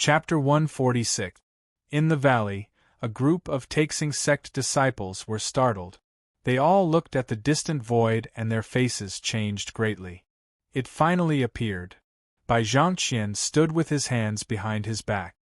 Chapter 146. In the valley, a group of Taixing sect disciples were startled. They all looked at the distant void and their faces changed greatly. It finally appeared. Bai Zhangqian stood with his hands behind his back.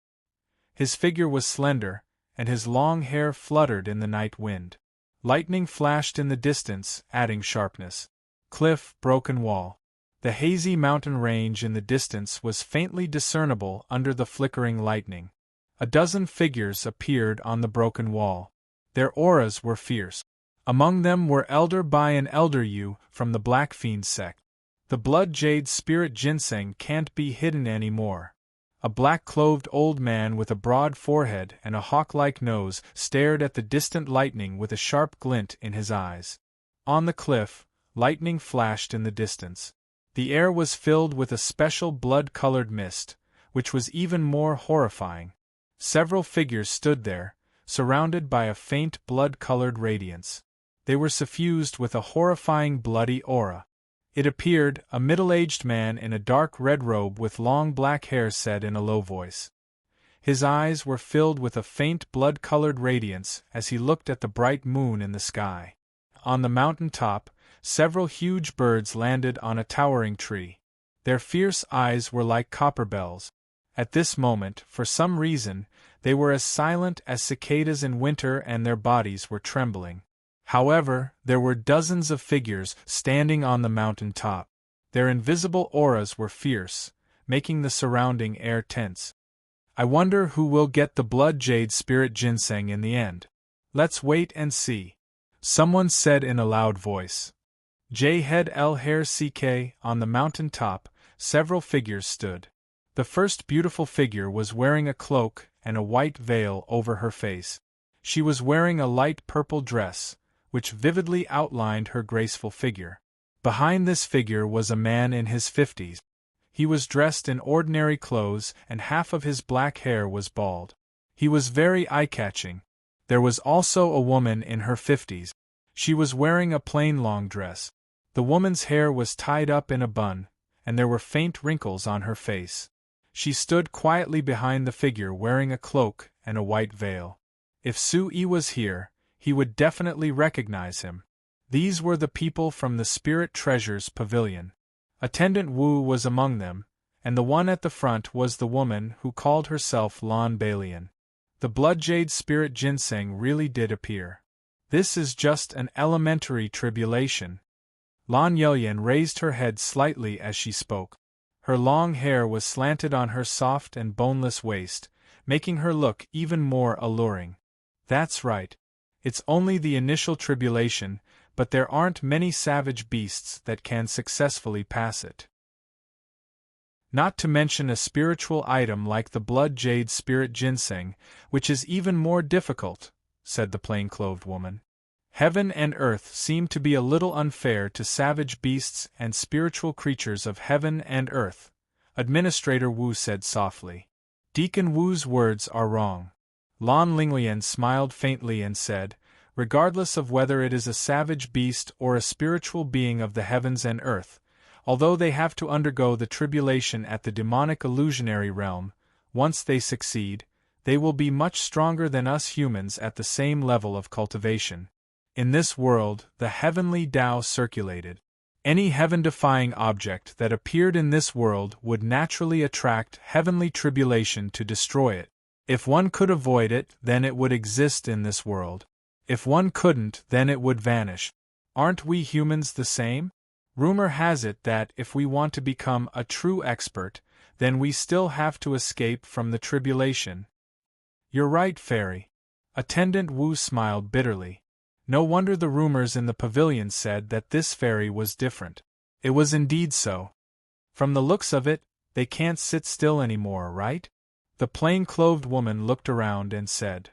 His figure was slender, and his long hair fluttered in the night wind. Lightning flashed in the distance, adding sharpness. Cliff, broken wall. The hazy mountain range in the distance was faintly discernible under the flickering lightning. A dozen figures appeared on the broken wall. Their auras were fierce. Among them were Elder Bai and Elder Yu from the Black Fiend sect. The blood jade spirit ginseng can't be hidden anymore. A black-clothed old man with a broad forehead and a hawk-like nose stared at the distant lightning with a sharp glint in his eyes. On the cliff, lightning flashed in the distance. The air was filled with a special blood-colored mist, which was even more horrifying. Several figures stood there, surrounded by a faint blood-colored radiance. They were suffused with a horrifying bloody aura. It appeared, a middle-aged man in a dark red robe with long black hair said in a low voice. His eyes were filled with a faint blood-colored radiance as he looked at the bright moon in the sky. On the mountain top, several huge birds landed on a towering tree. Their fierce eyes were like copper bells. At this moment, for some reason, they were as silent as cicadas in winter and their bodies were trembling. However, there were dozens of figures standing on the mountain top. Their invisible auras were fierce, making the surrounding air tense. I wonder who will get the blood jade spirit ginseng in the end. Let's wait and see. Someone said in a loud voice. J-Head El Hair CK, on the mountain top, several figures stood. The first beautiful figure was wearing a cloak and a white veil over her face. She was wearing a light purple dress, which vividly outlined her graceful figure. Behind this figure was a man in his 50s. He was dressed in ordinary clothes and half of his black hair was bald. He was very eye-catching. There was also a woman in her 50s. She was wearing a plain long dress. The woman's hair was tied up in a bun, and there were faint wrinkles on her face. She stood quietly behind the figure wearing a cloak and a white veil. If Su-Yi was here, he would definitely recognize him. These were the people from the Spirit Treasures Pavilion. Attendant Wu was among them, and the one at the front was the woman who called herself Lan Balian. The blood jade spirit ginseng really did appear. This is just an elementary tribulation. Lan Yelyan raised her head slightly as she spoke. Her long hair was slanted on her soft and boneless waist, making her look even more alluring. That's right. It's only the initial tribulation, but there aren't many savage beasts that can successfully pass it. Not to mention a spiritual item like the blood jade spirit ginseng, which is even more difficult, said the plain-clothed woman. Heaven and earth seem to be a little unfair to savage beasts and spiritual creatures of heaven and earth, Administrator Wu said softly. Deacon Wu's words are wrong. Lan Linglian smiled faintly and said, regardless of whether it is a savage beast or a spiritual being of the heavens and earth, although they have to undergo the tribulation at the demonic illusionary realm, once they succeed, they will be much stronger than us humans at the same level of cultivation. In this world, the heavenly Tao circulated. Any heaven-defying object that appeared in this world would naturally attract heavenly tribulation to destroy it. If one could avoid it, then it would exist in this world. If one couldn't, then it would vanish. Aren't we humans the same? Rumor has it that if we want to become a true expert, then we still have to escape from the tribulation. You're right, Fairy. Attendant Wu smiled bitterly. No wonder the rumors in the pavilion said that this fairy was different. It was indeed so. From the looks of it, they can't sit still anymore, right? The plain-clothed woman looked around and said,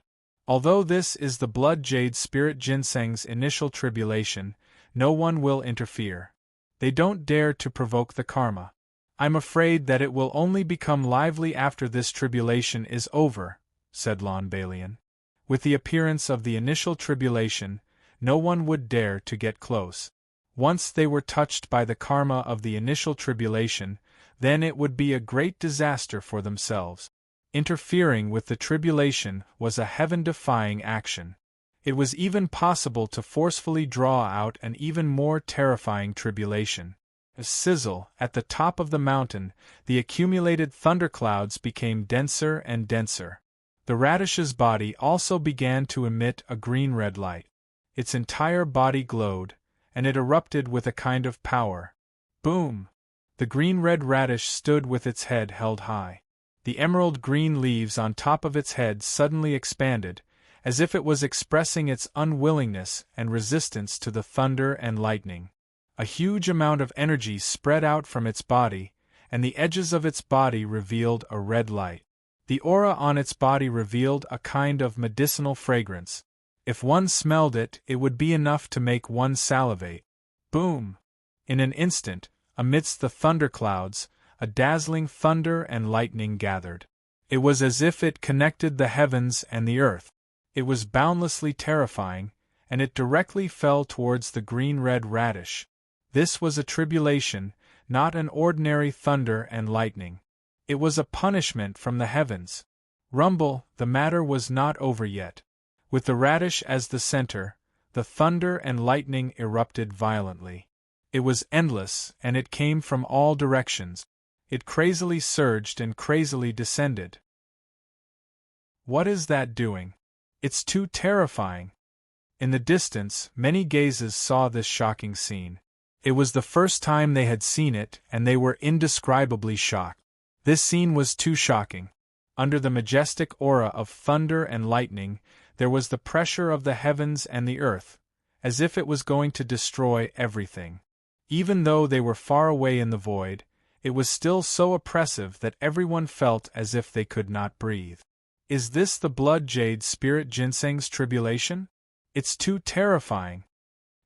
although this is the blood jade spirit ginseng's initial tribulation, no one will interfere. They don't dare to provoke the karma. I'm afraid that it will only become lively after this tribulation is over, said Lan Balian. With the appearance of the initial tribulation, no one would dare to get close. Once they were touched by the karma of the initial tribulation, then it would be a great disaster for themselves. Interfering with the tribulation was a heaven-defying action. It was even possible to forcefully draw out an even more terrifying tribulation. A sizzle, at the top of the mountain, the accumulated thunderclouds became denser and denser. The radish's body also began to emit a green-red light. Its entire body glowed, and it erupted with a kind of power. Boom! The green-red radish stood with its head held high. The emerald-green leaves on top of its head suddenly expanded, as if it was expressing its unwillingness and resistance to the thunder and lightning. A huge amount of energy spread out from its body, and the edges of its body revealed a red light. The aura on its body revealed a kind of medicinal fragrance. If one smelled it, it would be enough to make one salivate. Boom! In an instant, amidst the thunderclouds, a dazzling thunder and lightning gathered. It was as if it connected the heavens and the earth. It was boundlessly terrifying, and it directly fell towards the green-red radish. This was a tribulation, not an ordinary thunder and lightning. It was a punishment from the heavens. Rumble, the matter was not over yet. With the radish as the center, the thunder and lightning erupted violently. It was endless, and it came from all directions. It crazily surged and crazily descended. What is that doing? It's too terrifying. In the distance, many gazes saw this shocking scene. It was the first time they had seen it, and they were indescribably shocked. This scene was too shocking. Under the majestic aura of thunder and lightning, there was the pressure of the heavens and the earth, as if it was going to destroy everything. Even though they were far away in the void, it was still so oppressive that everyone felt as if they could not breathe. Is this the blood jade spirit ginseng's tribulation? It's too terrifying.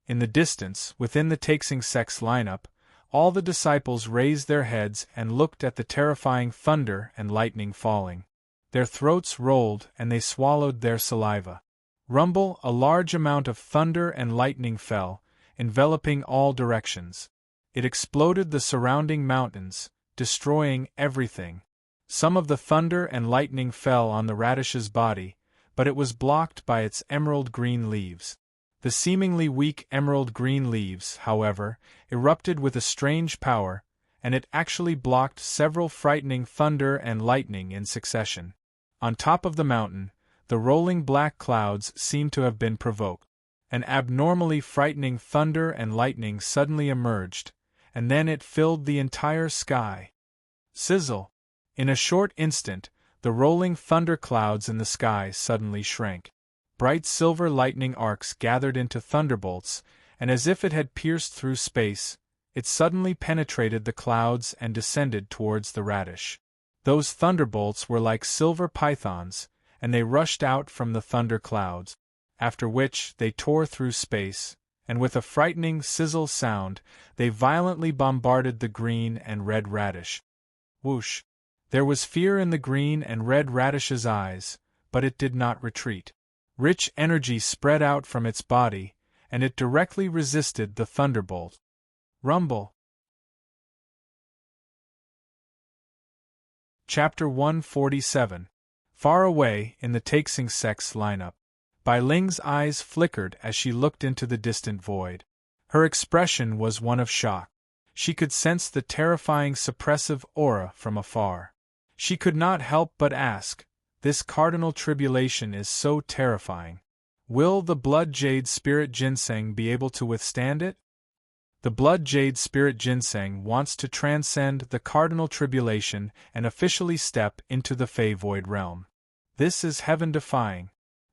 In the distance, within the Taxing Sect's lineup, all the disciples raised their heads and looked at the terrifying thunder and lightning falling. Their throats rolled and they swallowed their saliva. Rumble, a large amount of thunder and lightning fell, enveloping all directions. It exploded the surrounding mountains, destroying everything. Some of the thunder and lightning fell on the radish's body, but it was blocked by its emerald-green leaves. The seemingly weak emerald-green leaves, however, erupted with a strange power, and it actually blocked several frightening thunder and lightning in succession. On top of the mountain, the rolling black clouds seemed to have been provoked. An abnormally frightening thunder and lightning suddenly emerged, and then it filled the entire sky. Sizzle! In a short instant, the rolling thunder clouds in the sky suddenly shrank. Bright silver lightning arcs gathered into thunderbolts, and as if it had pierced through space, it suddenly penetrated the clouds and descended towards the radish. Those thunderbolts were like silver pythons, and they rushed out from the thunder clouds, after which they tore through space, and with a frightening sizzle sound, they violently bombarded the green and red radish. Whoosh! There was fear in the green and red radish's eyes, but it did not retreat. Rich energy spread out from its body, and it directly resisted the thunderbolt. Rumble. Chapter 147. Far away in the Taxing Sect's lineup, Bai Ling's eyes flickered as she looked into the distant void. Her expression was one of shock. She could sense the terrifying suppressive aura from afar. She could not help but ask, this cardinal tribulation is so terrifying. Will the Blood Jade Spirit Ginseng be able to withstand it? The Blood Jade Spirit Ginseng wants to transcend the cardinal tribulation and officially step into the Fey Void realm. This is heaven-defying.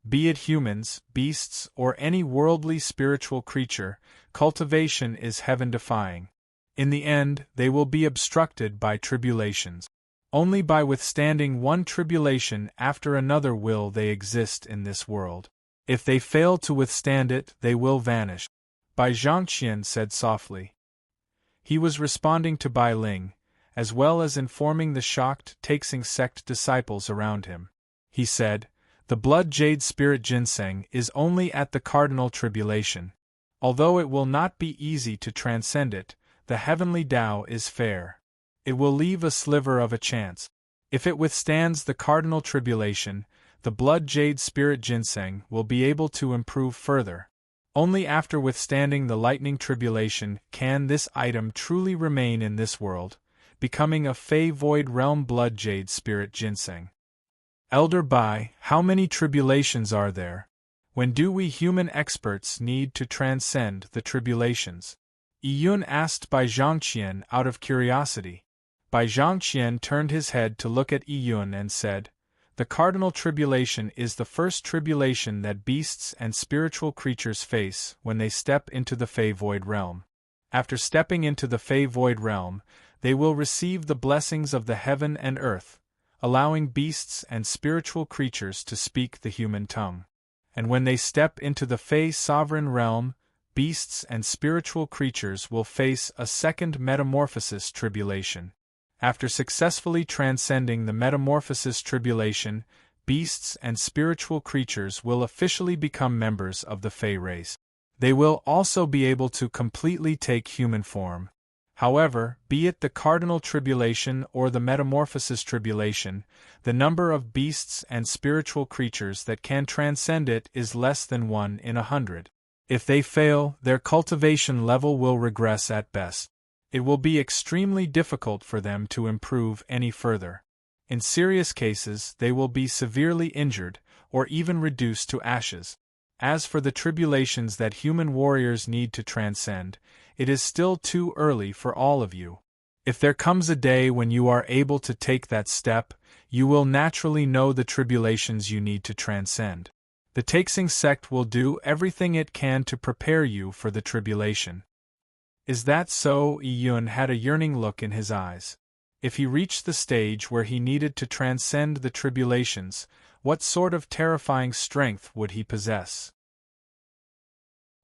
Be it humans, beasts, or any worldly spiritual creature, cultivation is heaven-defying. In the end, they will be obstructed by tribulations. Only by withstanding one tribulation after another will they exist in this world. If they fail to withstand it, they will vanish. Bai Zhangqian said softly. He was responding to Bai Ling, as well as informing the shocked Taxing Sect disciples around him. He said, the Blood Jade Spirit Ginseng is only at the cardinal tribulation. Although it will not be easy to transcend it, the heavenly Tao is fair. It will leave a sliver of a chance. If it withstands the cardinal tribulation, the blood jade spirit ginseng will be able to improve further. Only after withstanding the lightning tribulation can this item truly remain in this world, becoming a Fey Void Realm blood jade spirit ginseng. Elder Bai, how many tribulations are there? When do we human experts need to transcend the tribulations? Yun asked Bai Zhangqian out of curiosity. Bai Zhangqian turned his head to look at Yun and said, "The cardinal tribulation is the first tribulation that beasts and spiritual creatures face when they step into the Fey Void Realm. After stepping into the Fey Void Realm, they will receive the blessings of the heaven and earth, allowing beasts and spiritual creatures to speak the human tongue. And when they step into the Fey Sovereign Realm, beasts and spiritual creatures will face a second metamorphosis tribulation. After successfully transcending the metamorphosis tribulation, beasts and spiritual creatures will officially become members of the Fey race. They will also be able to completely take human form. However, be it the cardinal tribulation or the metamorphosis tribulation, the number of beasts and spiritual creatures that can transcend it is less than 1 in 100. If they fail, their cultivation level will regress at best. It will be extremely difficult for them to improve any further. In serious cases, they will be severely injured, or even reduced to ashes. As for the tribulations that human warriors need to transcend, it is still too early for all of you. If there comes a day when you are able to take that step, you will naturally know the tribulations you need to transcend. The Taixing sect will do everything it can to prepare you for the tribulation." "Is that so?" Yun had a yearning look in his eyes. If he reached the stage where he needed to transcend the tribulations, what sort of terrifying strength would he possess?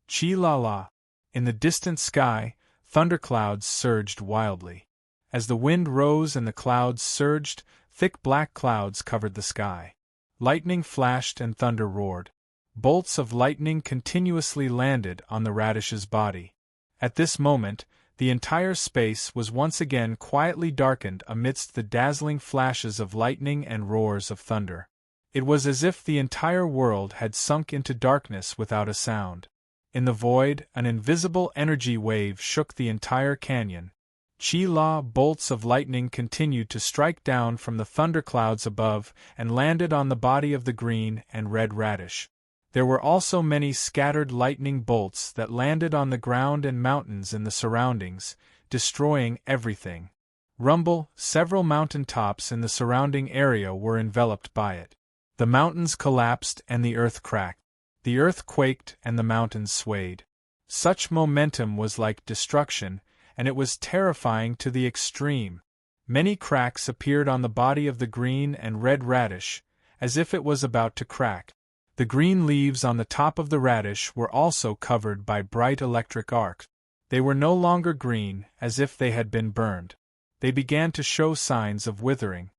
Chi-la-la. In the distant sky, thunderclouds surged wildly. As the wind rose and the clouds surged, thick black clouds covered the sky. Lightning flashed and thunder roared. Bolts of lightning continuously landed on the radish's body. At this moment, the entire space was once again quietly darkened amidst the dazzling flashes of lightning and roars of thunder. It was as if the entire world had sunk into darkness without a sound. In the void, an invisible energy wave shook the entire canyon. Chi-la bolts of lightning continued to strike down from the thunderclouds above and landed on the body of the green and red radish. There were also many scattered lightning bolts that landed on the ground and mountains in the surroundings, destroying everything. Rumble, several mountain tops in the surrounding area were enveloped by it. The mountains collapsed and the earth cracked. The earth quaked and the mountains swayed. Such momentum was like destruction, and it was terrifying to the extreme. Many cracks appeared on the body of the green and red radish, as if it was about to crack. The green leaves on the top of the radish were also covered by bright electric arcs. They were no longer green, as if they had been burned. They began to show signs of withering.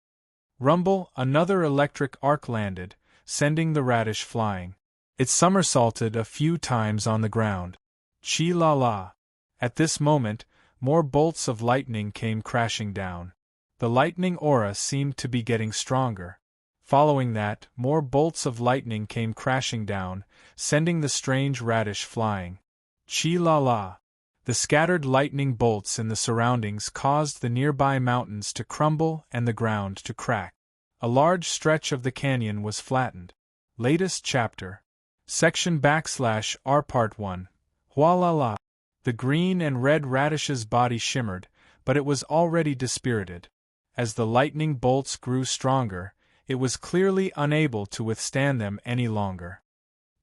Rumble, another electric arc landed, sending the radish flying. It somersaulted a few times on the ground. Chi-la-la. At this moment, more bolts of lightning came crashing down. The lightning aura seemed to be getting stronger. Following that, more bolts of lightning came crashing down, sending the strange radish flying. Chi-la-la. The scattered lightning bolts in the surroundings caused the nearby mountains to crumble and the ground to crack. A large stretch of the canyon was flattened. Latest chapter. Section /R Part 1. Hua-la-la. The green and red radish's body shimmered, but it was already dispirited. As the lightning bolts grew stronger, it was clearly unable to withstand them any longer.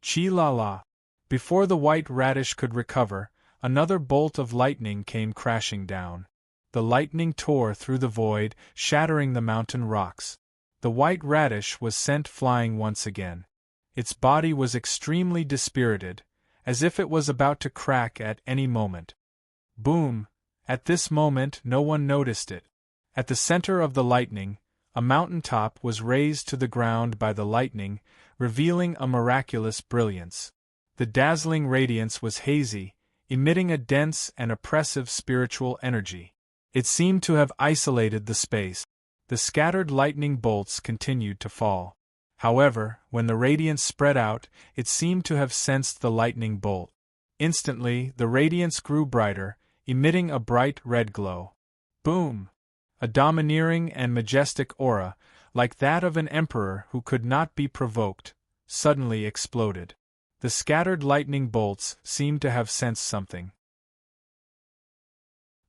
Chi-la-la. Before the white radish could recover, another bolt of lightning came crashing down. The lightning tore through the void, shattering the mountain rocks. The white radish was sent flying once again. Its body was extremely dispirited, as if it was about to crack at any moment. Boom! At this moment no one noticed it. At the center of the lightning, a mountain top was raised to the ground by the lightning, revealing a miraculous brilliance. The dazzling radiance was hazy, emitting a dense and oppressive spiritual energy. It seemed to have isolated the space. The scattered lightning bolts continued to fall. However, when the radiance spread out, it seemed to have sensed the lightning bolt. Instantly, the radiance grew brighter, emitting a bright red glow. Boom! A domineering and majestic aura, like that of an emperor who could not be provoked, suddenly exploded. The scattered lightning bolts seemed to have sensed something.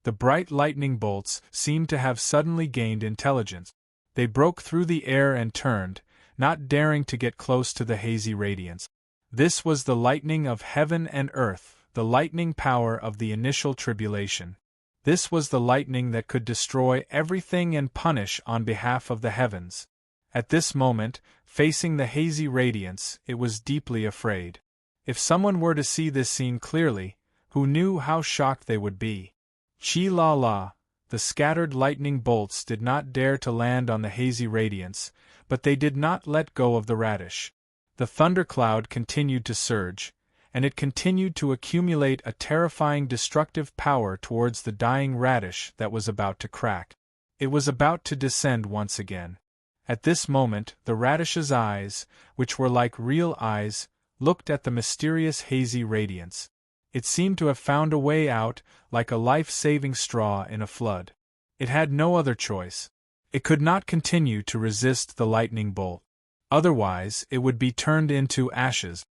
The bright lightning bolts seemed to have suddenly gained intelligence. They broke through the air and turned, not daring to get close to the hazy radiance. This was the lightning of heaven and earth, the lightning power of the initial tribulation. This was the lightning that could destroy everything and punish on behalf of the heavens. At this moment, facing the hazy radiance, it was deeply afraid. If someone were to see this scene clearly, who knew how shocked they would be? Chi-la-la, the scattered lightning bolts did not dare to land on the hazy radiance, but they did not let go of the radish. The thundercloud continued to surge, and it continued to accumulate a terrifying destructive power towards the dying radish that was about to crack. It was about to descend once again. At this moment, the radish's eyes, which were like real eyes, looked at the mysterious hazy radiance. It seemed to have found a way out, like a life-saving straw in a flood. It had no other choice. It could not continue to resist the lightning bolt. Otherwise, it would be turned into ashes.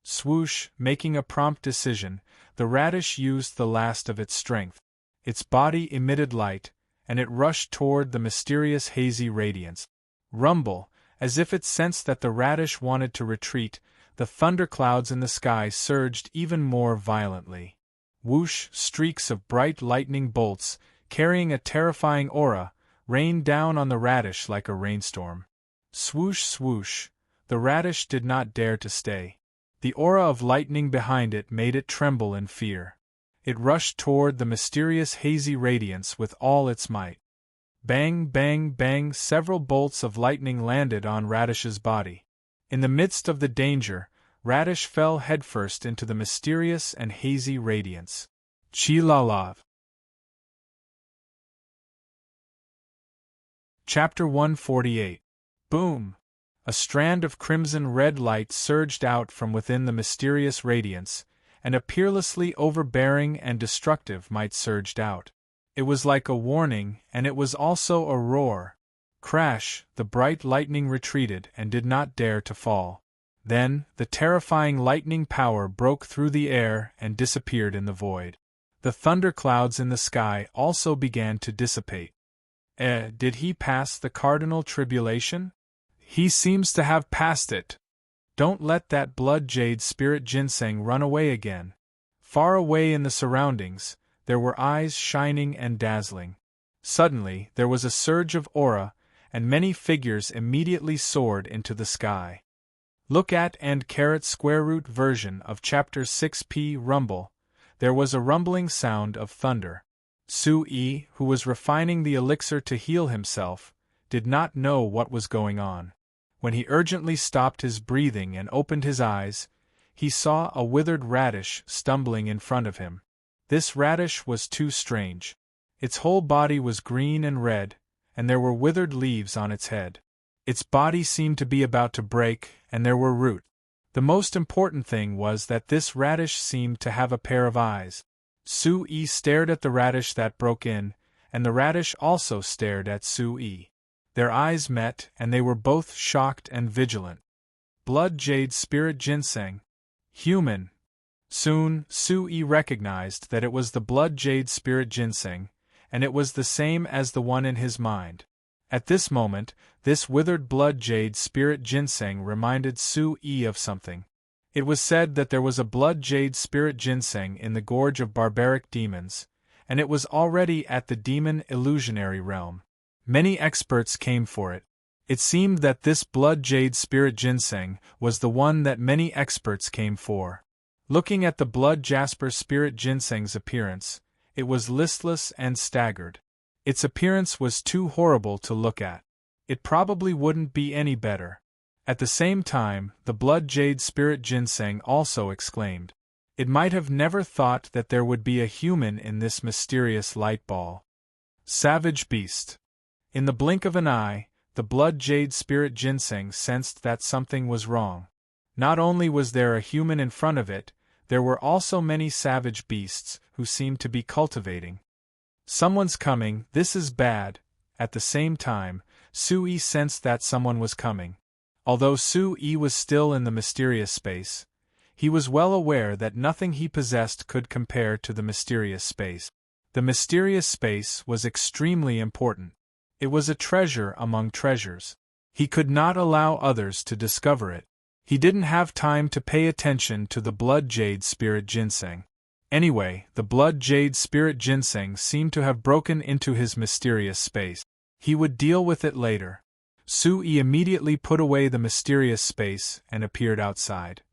Swoosh, making a prompt decision, the radish used the last of its strength. Its body emitted light, and it rushed toward the mysterious hazy radiance. Rumble, as if it sensed that the radish wanted to retreat, the thunderclouds in the sky surged even more violently. Whoosh, streaks of bright lightning bolts, carrying a terrifying aura, rained down on the radish like a rainstorm. Swoosh, swoosh, the radish did not dare to stay. The aura of lightning behind it made it tremble in fear. It rushed toward the mysterious hazy radiance with all its might. Bang, bang, bang, several bolts of lightning landed on Radish's body. In the midst of the danger, Radish fell headfirst into the mysterious and hazy radiance. Chi-la-la. Chapter 148. Boom! A strand of crimson-red light surged out from within the mysterious radiance, and a peerlessly overbearing and destructive might surged out. It was like a warning, and it was also a roar. Crash, the bright lightning retreated and did not dare to fall. Then, the terrifying lightning power broke through the air and disappeared in the void. The thunderclouds in the sky also began to dissipate. Did he pass the cardinal tribulation? He seems to have passed it. Don't let that blood jade spirit ginseng run away again. Far away in the surroundings, there were eyes shining and dazzling. Suddenly, there was a surge of aura, and many figures immediately soared into the sky. Look at &square root version of Chapter 6p Rumble. There was a rumbling sound of thunder. Su-yi, who was refining the elixir to heal himself, did not know what was going on. When he urgently stopped his breathing and opened his eyes, he saw a withered radish stumbling in front of him. This radish was too strange. Its whole body was green and red, and there were withered leaves on its head. Its body seemed to be about to break, and there were roots. The most important thing was that this radish seemed to have a pair of eyes. Su-yi stared at the radish that broke in, and the radish also stared at Su-yi. Their eyes met, and they were both shocked and vigilant. Blood jade spirit ginseng. Human. Soon, Su-yi recognized that it was the blood jade spirit ginseng, and it was the same as the one in his mind. At this moment, this withered blood jade spirit ginseng reminded Su-yi of something. It was said that there was a blood jade spirit ginseng in the gorge of barbaric demons, and it was already at the demon illusionary realm. Many experts came for it. It seemed that this blood jade spirit ginseng was the one that many experts came for. Looking at the blood jasper spirit ginseng's appearance, it was listless and staggered. Its appearance was too horrible to look at. It probably wouldn't be any better. At the same time, the blood jade spirit ginseng also exclaimed. It might have never thought that there would be a human in this mysterious light ball. Savage beast. In the blink of an eye, the blood jade spirit ginseng sensed that something was wrong. Not only was there a human in front of it, there were also many savage beasts who seemed to be cultivating. Someone's coming, this is bad. At the same time, Sui sensed that someone was coming. Although Sui was still in the mysterious space, he was well aware that nothing he possessed could compare to the mysterious space. The mysterious space was extremely important. It was a treasure among treasures. He could not allow others to discover it. He didn't have time to pay attention to the blood jade spirit ginseng. Anyway, the blood jade spirit ginseng seemed to have broken into his mysterious space. He would deal with it later. Sui immediately put away the mysterious space and appeared outside.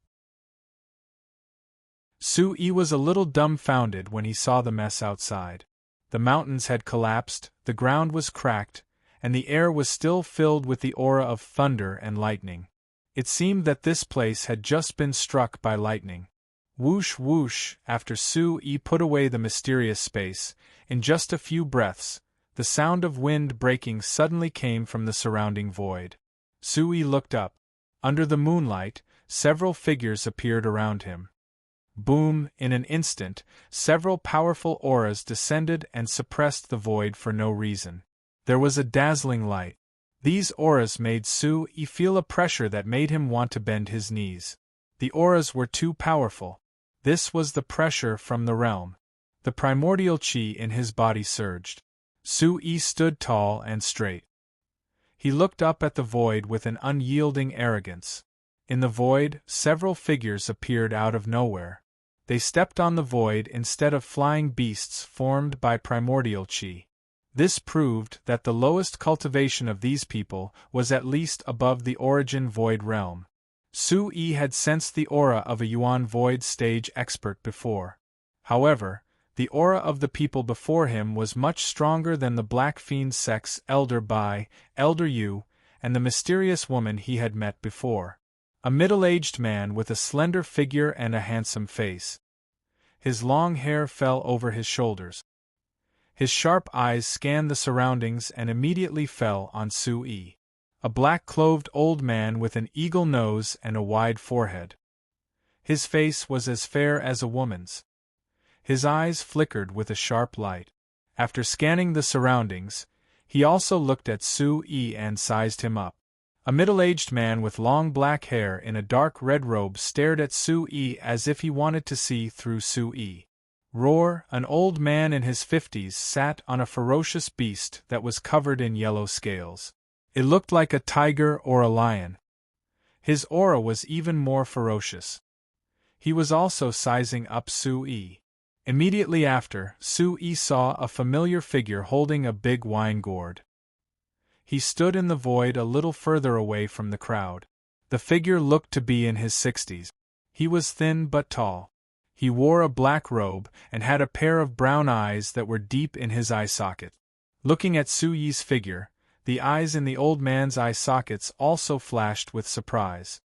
Sui was a little dumbfounded when he saw the mess outside. The mountains had collapsed, the ground was cracked, and the air was still filled with the aura of thunder and lightning. It seemed that this place had just been struck by lightning. Whoosh whoosh, after Sui put away the mysterious space, in just a few breaths, the sound of wind breaking suddenly came from the surrounding void. Sui looked up. Under the moonlight, several figures appeared around him. Boom, in an instant, several powerful auras descended and suppressed the void for no reason. There was a dazzling light. These auras made Sui feel a pressure that made him want to bend his knees. The auras were too powerful. This was the pressure from the realm. The primordial chi in his body surged. Sui stood tall and straight. He looked up at the void with an unyielding arrogance. In the void, several figures appeared out of nowhere. They stepped on the void instead of flying beasts formed by primordial chi. This proved that the lowest cultivation of these people was at least above the origin void realm. Sui had sensed the aura of a Yuan void stage expert before. However, the aura of the people before him was much stronger than the Black Fiend Sect's Elder Bai, Elder Yu, and the mysterious woman he had met before. A middle-aged man with a slender figure and a handsome face. His long hair fell over his shoulders. His sharp eyes scanned the surroundings and immediately fell on Sui. A black-clothed old man with an eagle nose and a wide forehead. His face was as fair as a woman's. His eyes flickered with a sharp light. After scanning the surroundings, he also looked at Sui and sized him up. A middle-aged man with long black hair in a dark red robe stared at Sui as if he wanted to see through Sui. Roar, an old man in his 50s sat on a ferocious beast that was covered in yellow scales. It looked like a tiger or a lion. His aura was even more ferocious. He was also sizing up Sui. Immediately after, Sui saw a familiar figure holding a big wine gourd. He stood in the void a little further away from the crowd. The figure looked to be in his 60s. He was thin but tall. He wore a black robe and had a pair of brown eyes that were deep in his eye socket. Looking at Sui's figure, the eyes in the old man's eye sockets also flashed with surprise.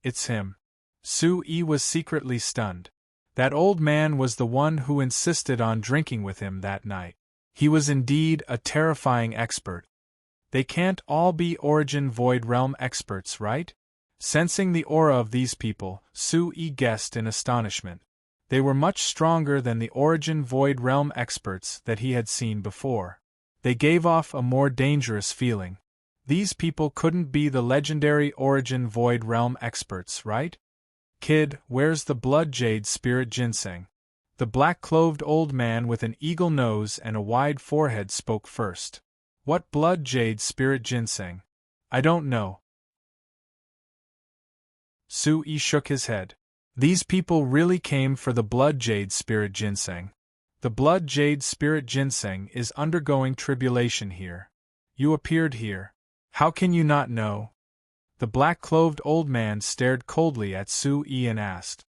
It's him. Sui was secretly stunned. That old man was the one who insisted on drinking with him that night. He was indeed a terrifying expert. They can't all be Origin Void Realm experts, right? Sensing the aura of these people, Sui guessed in astonishment. They were much stronger than the Origin Void Realm experts that he had seen before. They gave off a more dangerous feeling. These people couldn't be the legendary Origin Void Realm experts, right? Kid, where's the blood jade spirit ginseng? The black-clothed old man with an eagle nose and a wide forehead spoke first. What blood jade spirit ginseng? I don't know. Sui shook his head. These people really came for the blood jade spirit ginseng. The blood jade spirit ginseng is undergoing tribulation here. You appeared here. How can you not know? The black-clothed old man stared coldly at Sui and asked.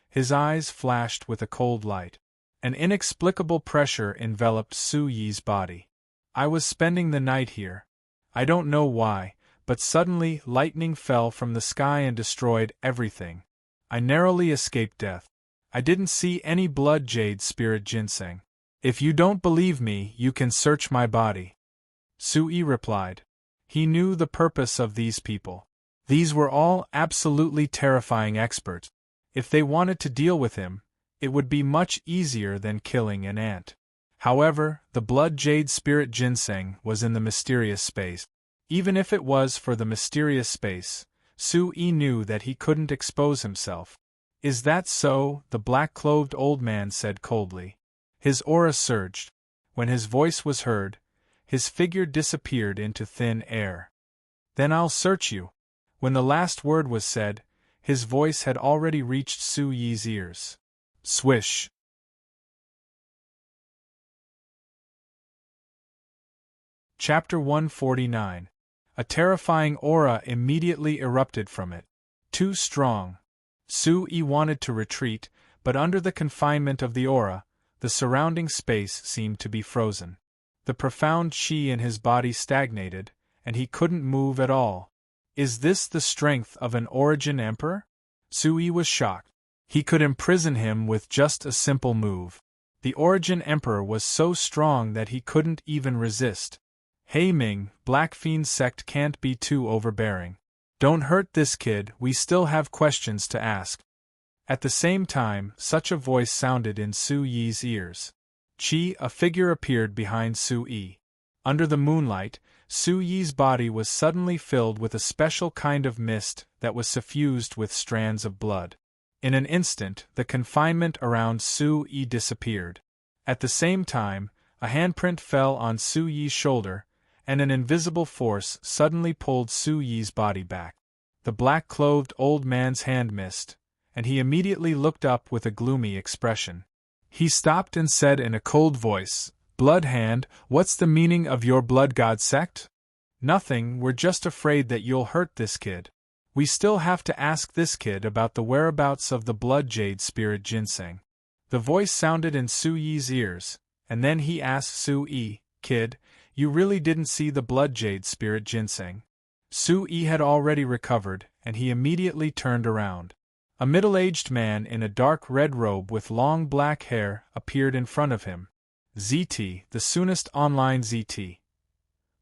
His eyes flashed with a cold light. An inexplicable pressure enveloped Sui's body. I was spending the night here. I don't know why, but suddenly lightning fell from the sky and destroyed everything. I narrowly escaped death. I didn't see any blood jade spirit ginseng. If you don't believe me, you can search my body. Sui replied. He knew the purpose of these people. These were all absolutely terrifying experts. If they wanted to deal with him, it would be much easier than killing an ant. However, the blood jade spirit ginseng was in the mysterious space. Even if it was for the mysterious space, Sui knew that he couldn't expose himself. Is that so? The black-clothed old man said coldly. His aura surged. When his voice was heard, his figure disappeared into thin air. Then I'll search you. When the last word was said, his voice had already reached Suyi's ears. Swish. Chapter 149. A terrifying aura immediately erupted from it. Too strong. Sui wanted to retreat, but under the confinement of the aura, the surrounding space seemed to be frozen. The profound chi in his body stagnated, and he couldn't move at all. Is this the strength of an Origin Emperor? Sui was shocked. He could imprison him with just a simple move. The Origin Emperor was so strong that he couldn't even resist. Hey Ming, Black Fiend sect can't be too overbearing. Don't hurt this kid, we still have questions to ask. At the same time, such a voice sounded in Suyi's ears. Chi, a figure appeared behind Sui. Under the moonlight, Suyi's body was suddenly filled with a special kind of mist that was suffused with strands of blood. In an instant, the confinement around Sui disappeared. At the same time, a handprint fell on Suyi's shoulder, and an invisible force suddenly pulled Suyi's body back. The black-clothed old man's hand missed, and he immediately looked up with a gloomy expression. He stopped and said in a cold voice, Bloodhand, what's the meaning of your blood god sect? Nothing, we're just afraid that you'll hurt this kid. We still have to ask this kid about the whereabouts of the blood jade spirit ginseng. The voice sounded in Suyi's ears, and then he asked Sui, Kid, you really didn't see the blood jade spirit ginseng? Sui had already recovered, and he immediately turned around. A middle-aged man in a dark red robe with long black hair appeared in front of him. ZT, the soonest online ZT.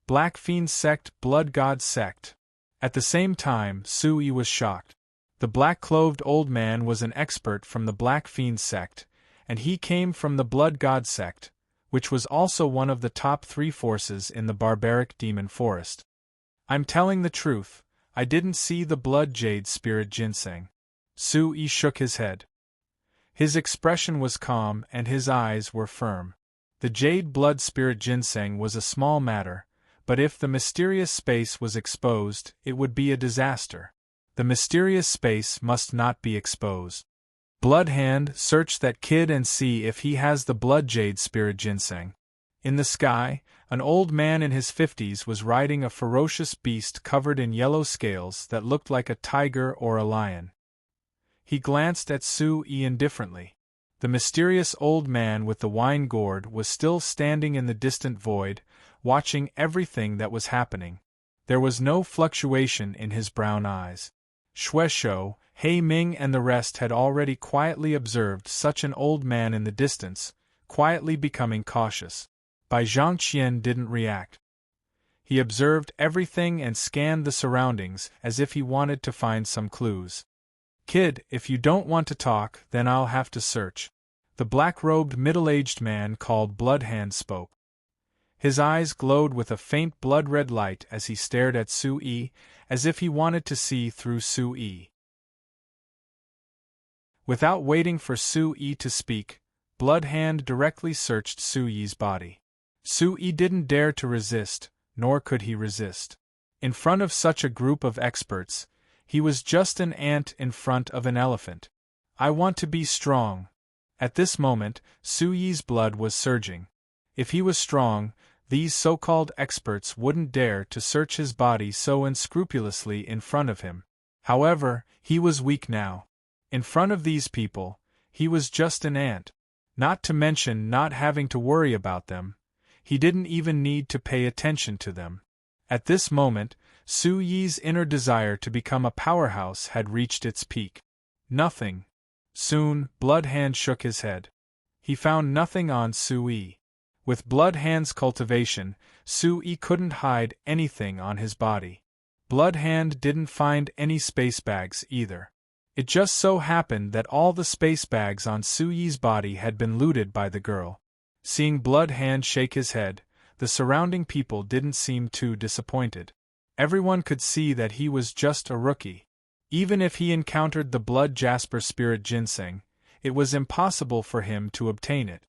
Black Fiend sect, blood god sect. At the same time, Sui was shocked. The black-clothed old man was an expert from the Black Fiend sect, and he came from the blood god sect, which was also one of the top 3 forces in the barbaric demon forest. I'm telling the truth, I didn't see the blood jade spirit ginseng. Sui shook his head. His expression was calm and his eyes were firm. The jade blood spirit ginseng was a small matter, but if the mysterious space was exposed, it would be a disaster. The mysterious space must not be exposed. Bloodhand, search that kid and see if he has the blood jade spirit ginseng. In the sky, an old man in his 50s was riding a ferocious beast covered in yellow scales that looked like a tiger or a lion. He glanced at Sui indifferently. The mysterious old man with the wine gourd was still standing in the distant void, watching everything that was happening. There was no fluctuation in his brown eyes. Shueshou, He Ming and the rest had already quietly observed such an old man in the distance, quietly becoming cautious. Bai Zhangqian didn't react. He observed everything and scanned the surroundings as if he wanted to find some clues. Kid, if you don't want to talk, then I'll have to search. The black-robed middle-aged man called Bloodhand spoke. His eyes glowed with a faint blood-red light as he stared at Sui, as if he wanted to see through Sui. Without waiting for Sui to speak, Bloodhand directly searched Sui's body. Sui didn't dare to resist, nor could he resist. In front of such a group of experts, he was just an ant in front of an elephant. I want to be strong. At this moment, Sui's blood was surging. If he was strong, these so-called experts wouldn't dare to search his body so unscrupulously in front of him. However, he was weak now. In front of these people, he was just an ant. Not to mention not having to worry about them, he didn't even need to pay attention to them. At this moment, Suyi's inner desire to become a powerhouse had reached its peak. Nothing. Soon, Bloodhand shook his head. He found nothing on Sui. With Blood Hand's cultivation, Sui couldn't hide anything on his body. Blood Hand didn't find any space bags either. It just so happened that all the space bags on Sui's body had been looted by the girl. Seeing Blood Hand shake his head, the surrounding people didn't seem too disappointed. Everyone could see that he was just a rookie. Even if he encountered the Blood Jasper Spirit Ginseng, it was impossible for him to obtain it.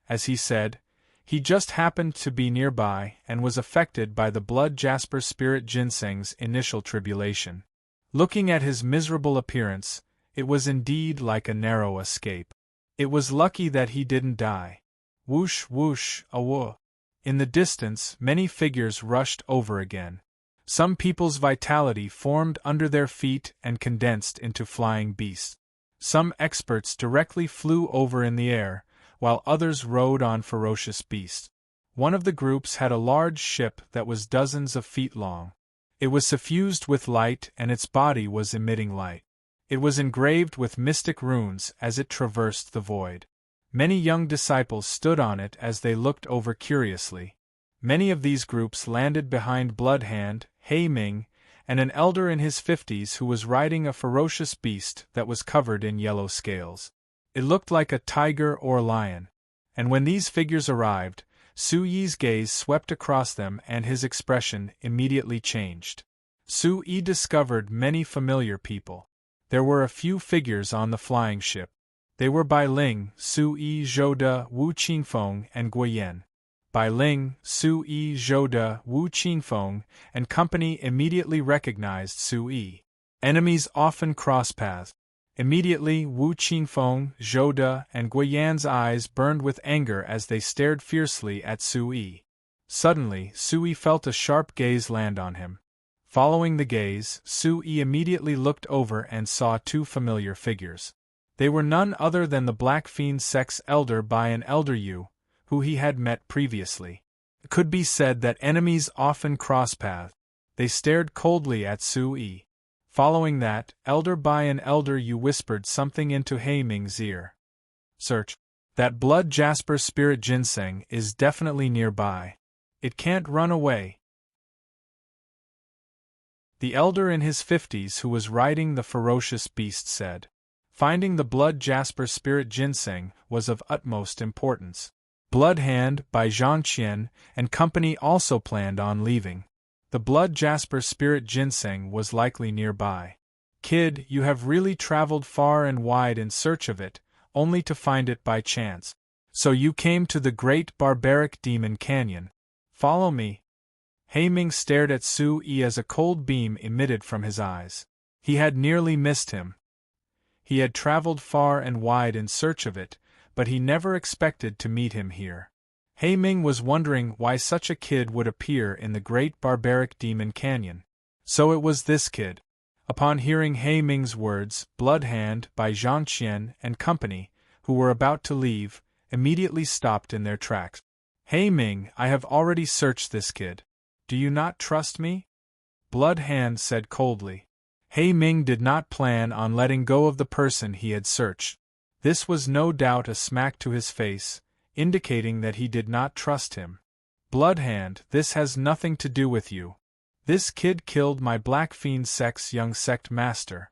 As he said, he just happened to be nearby and was affected by the Blood Jasper Spirit Ginseng's initial tribulation. Looking at his miserable appearance, it was indeed like a narrow escape. It was lucky that he didn't die. Whoosh whoosh, awoo. In the distance, many figures rushed over again. Some people's vitality formed under their feet and condensed into flying beasts. Some experts directly flew over in the air, while others rode on ferocious beasts. One of the groups had a large ship that was dozens of feet long. It was suffused with light and its body was emitting light. It was engraved with mystic runes as it traversed the void. Many young disciples stood on it as they looked over curiously. Many of these groups landed behind Blood Hand, Hei Ming, and an elder in his 50s who was riding a ferocious beast that was covered in yellow scales. It looked like a tiger or lion. And when these figures arrived, Sui's gaze swept across them and his expression immediately changed. Sui discovered many familiar people. There were a few figures on the flying ship. They were Bai Ling, Sui, Zhoude, Wu Qingfeng, and Guiyan. Bai Ling, Sui, Zhoude, Wu Qingfeng, and company immediately recognized Sui. Enemies often cross paths. Immediately, Wu Qingfeng, Zhoude, and Guiyan's eyes burned with anger as they stared fiercely at Sui. Suddenly, Sui felt a sharp gaze land on him. Following the gaze, Sui immediately looked over and saw two familiar figures. They were none other than the Black Fiend Sect's elder by an elder Yu, who he had met previously. It could be said that enemies often cross paths. They stared coldly at Sui. Following that, elder by an elder Yu whispered something into Hei Ming's ear. Search. That Blood Jasper Spirit Ginseng is definitely nearby. It can't run away. The elder in his 50s who was riding the ferocious beast said. Finding the Blood Jasper Spirit Ginseng was of utmost importance. Blood Hand, by Zhangqian, and company also planned on leaving. The Blood Jasper Spirit Ginseng was likely nearby. Kid, you have really traveled far and wide in search of it, only to find it by chance. So you came to the great barbaric demon canyon. Follow me. Hei Ming stared at Sui as a cold beam emitted from his eyes. He had nearly missed him. He had traveled far and wide in search of it, but he never expected to meet him here. Hei Ming was wondering why such a kid would appear in the great barbaric demon canyon. So it was this kid. Upon hearing Hei Ming's words, Blood Hand, by Zhangqian and company, who were about to leave, immediately stopped in their tracks. Hei Ming, I have already searched this kid. Do you not trust me? Blood Hand said coldly. Hei Ming did not plan on letting go of the person he had searched. This was no doubt a smack to his face, indicating that he did not trust him. Blood Hand, this has nothing to do with you. This kid killed my Black Fiend Sect's young sect master.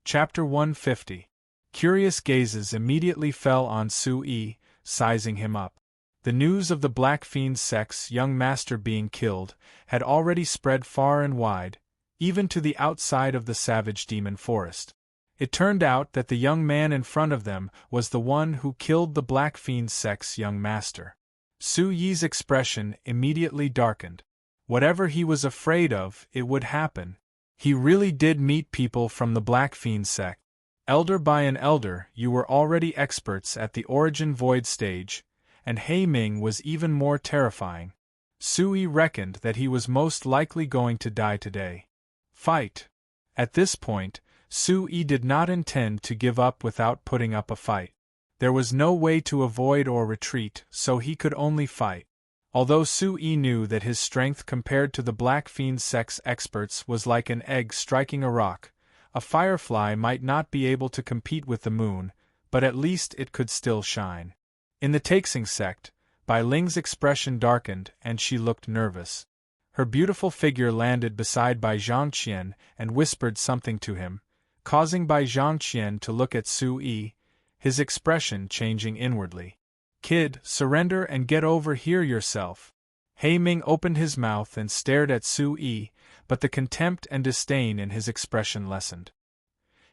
Chapter 150. Curious gazes immediately fell on Sui, sizing him up. The news of the Black Fiend Sect's young master being killed had already spread far and wide, even to the outside of the savage demon forest. It turned out that the young man in front of them was the one who killed the Black Fiend Sect's young master. Sui's expression immediately darkened. Whatever he was afraid of, it would happen. He really did meet people from the Black Fiend Sect. Elder by an elder, you were already experts at the Origin Void stage, and Hei Ming was even more terrifying. Sui reckoned that he was most likely going to die today. Fight. At this point, Sui did not intend to give up without putting up a fight. There was no way to avoid or retreat, so he could only fight. Although Sui knew that his strength compared to the Black Fiend Sect's experts was like an egg striking a rock, A firefly might not be able to compete with the moon, but at least it could still shine. In the Taixing sect, Bai Ling's expression darkened and she looked nervous. Her beautiful figure landed beside Bai Zhangqian and whispered something to him, causing Bai Zhangqian to look at Su Yi, his expression changing inwardly. "Kid, surrender and get over here yourself." He Ming opened his mouth and stared at Su Yi, but the contempt and disdain in his expression lessened.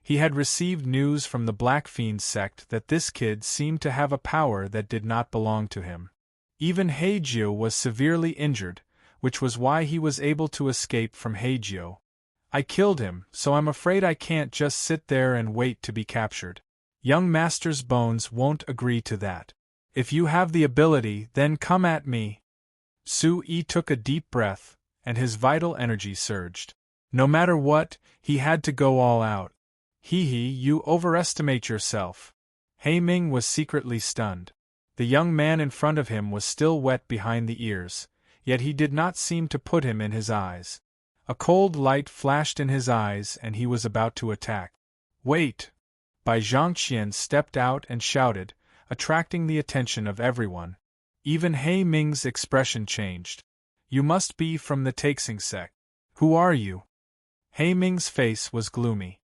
He had received news from the Black Fiend sect that this kid seemed to have a power that did not belong to him. Even Heijio was severely injured, which was why he was able to escape from Heijio. "I killed him, so I'm afraid I can't just sit there and wait to be captured. Young Master's bones won't agree to that. If you have the ability, then come at me." Su Yi took a deep breath, and his vital energy surged. No matter what, he had to go all out. You overestimate yourself." He Ming was secretly stunned. The young man in front of him was still wet behind the ears, yet he did not seem to put him in his eyes. A cold light flashed in his eyes and he was about to attack. "Wait!" Bai Zhangqian stepped out and shouted, attracting the attention of everyone. Even He Ming's expression changed. "You must be from the Taixing sect. Who are you?" He Ming's face was gloomy.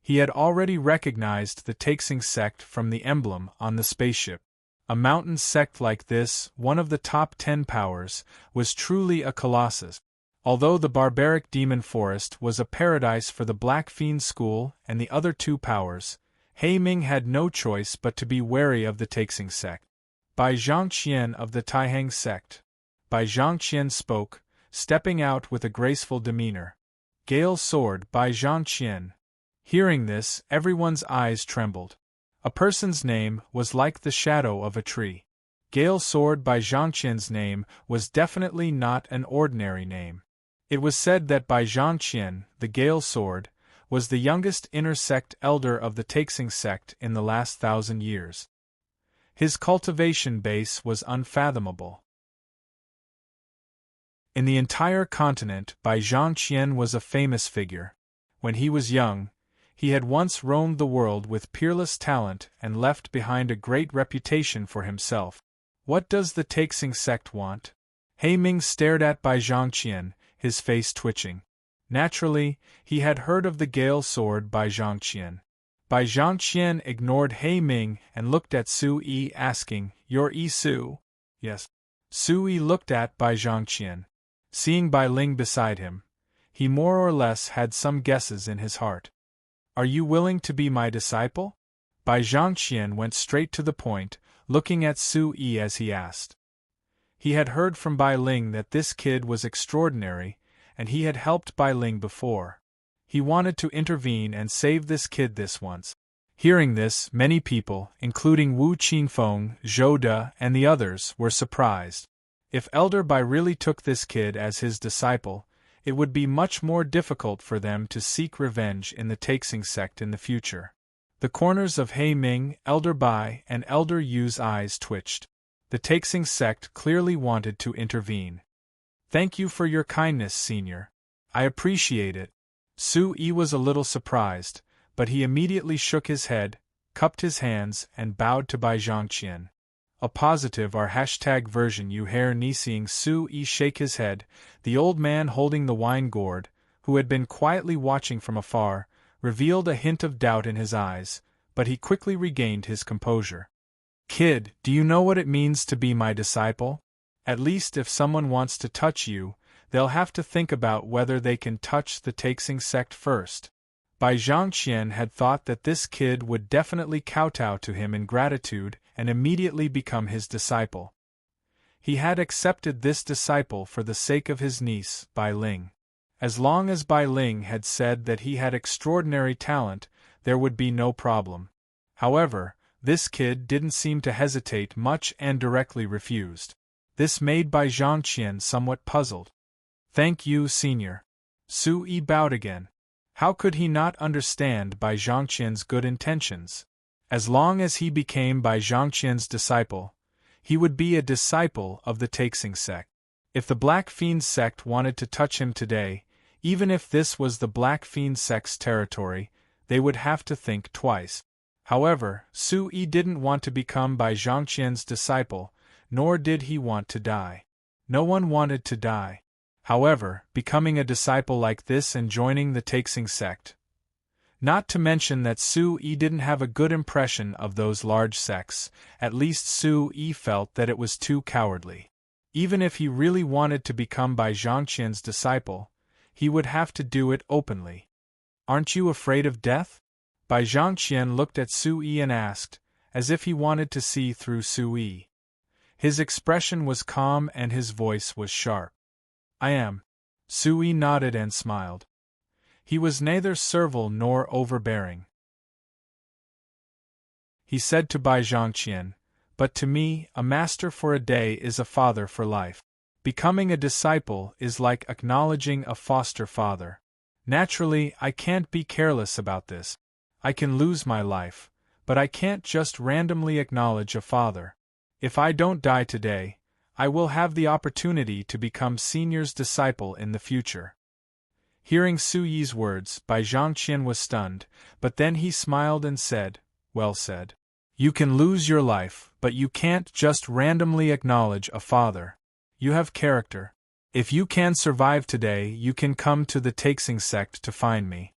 He had already recognized the Taixing sect from the emblem on the spaceship. A mountain sect like this, one of the top 10 powers, was truly a colossus. Although the barbaric demon forest was a paradise for the Black Fiend School and the other 2 powers, He Ming had no choice but to be wary of the Taixing sect. "Bai Zhangqian of the Taihang sect." Bai Zhangqian spoke, stepping out with a graceful demeanor. "Gale sword, Bai Zhangqian." Hearing this, everyone's eyes trembled. A person's name was like the shadow of a tree. Gale sword Bai Zhangqian's name was definitely not an ordinary name. It was said that Bai Zhangqian, the Gale sword, was the youngest inner sect elder of the Taixing sect in the last 1,000 years. His cultivation base was unfathomable. In the entire continent, Bai Zhangqian was a famous figure. When he was young, he had once roamed the world with peerless talent and left behind a great reputation for himself. "What does the Taixing sect want?" He Ming stared at Bai Zhangqian, his face twitching. Naturally, he had heard of the Gale sword Bai Zhangqian. Bai Zhangqian ignored He Ming and looked at Su Yi, asking, "You're Yi Su?" "Yes." Su Yi looked at Bai Zhangqian. Seeing Bai Ling beside him, he more or less had some guesses in his heart. "Are you willing to be my disciple?" Bai Zhangqian went straight to the point, looking at Su Yi as he asked. He had heard from Bai Ling that this kid was extraordinary, and he had helped Bai Ling before. He wanted to intervene and save this kid this once. Hearing this, many people, including Wu Qingfeng, Zhou De, and the others, were surprised. If Elder Bai really took this kid as his disciple, it would be much more difficult for them to seek revenge in the Taixing sect in the future. The corners of He Ming, Elder Bai, and Elder Yu's eyes twitched. The Taixing sect clearly wanted to intervene. "Thank you for your kindness, Senior. I appreciate it." Su Yi was a little surprised, but he immediately shook his head, cupped his hands, and bowed to Bai Zhangqian. A positive or hashtag version you hear ni seeing Su Yi shake his head, the old man holding the wine gourd, who had been quietly watching from afar, revealed a hint of doubt in his eyes, but he quickly regained his composure. "Kid, do you know what it means to be my disciple? At least if someone wants to touch you, they'll have to think about whether they can touch the Taixing sect first." Bai Zhangqian had thought that this kid would definitely kowtow to him in gratitude and immediately become his disciple. He had accepted this disciple for the sake of his niece, Bai Ling. As long as Bai Ling had said that he had extraordinary talent, there would be no problem. However, this kid didn't seem to hesitate much and directly refused. This made Bai Zhangqian somewhat puzzled. "Thank you, Senior." Su Yi bowed again. How could he not understand Bai Zhangqian's good intentions? As long as he became Bai Zhangqian's disciple, he would be a disciple of the Taixing sect. If the Black Fiend sect wanted to touch him today, even if this was the Black Fiend sect's territory, they would have to think twice. However, Su-yi didn't want to become Bai Zhangqian's disciple, nor did he want to die. No one wanted to die. However, becoming a disciple like this and joining the Taixing sect. Not to mention that Su-yi didn't have a good impression of those large sects, at least Su-yi felt that it was too cowardly. Even if he really wanted to become Bai Zhangqian's disciple, he would have to do it openly. Aren't you afraid of death? Bai Zhangqian looked at Su-yi and asked, as if he wanted to see through Su-yi. His expression was calm and his voice was sharp. I am. Su-yi nodded and smiled. He was neither servile nor overbearing. He said to Bai Zhangqian, "But to me, a master for a day is a father for life. Becoming a disciple is like acknowledging a foster father. Naturally, I can't be careless about this. I can lose my life, but I can't just randomly acknowledge a father. If I don't die today, I will have the opportunity to become Senior's disciple in the future." Hearing Su-yi's words, Bai Zhangqian was stunned, but then he smiled and said, "Well said. You can lose your life, but you can't just randomly acknowledge a father. You have character. If you can survive today, you can come to the Taixing sect to find me."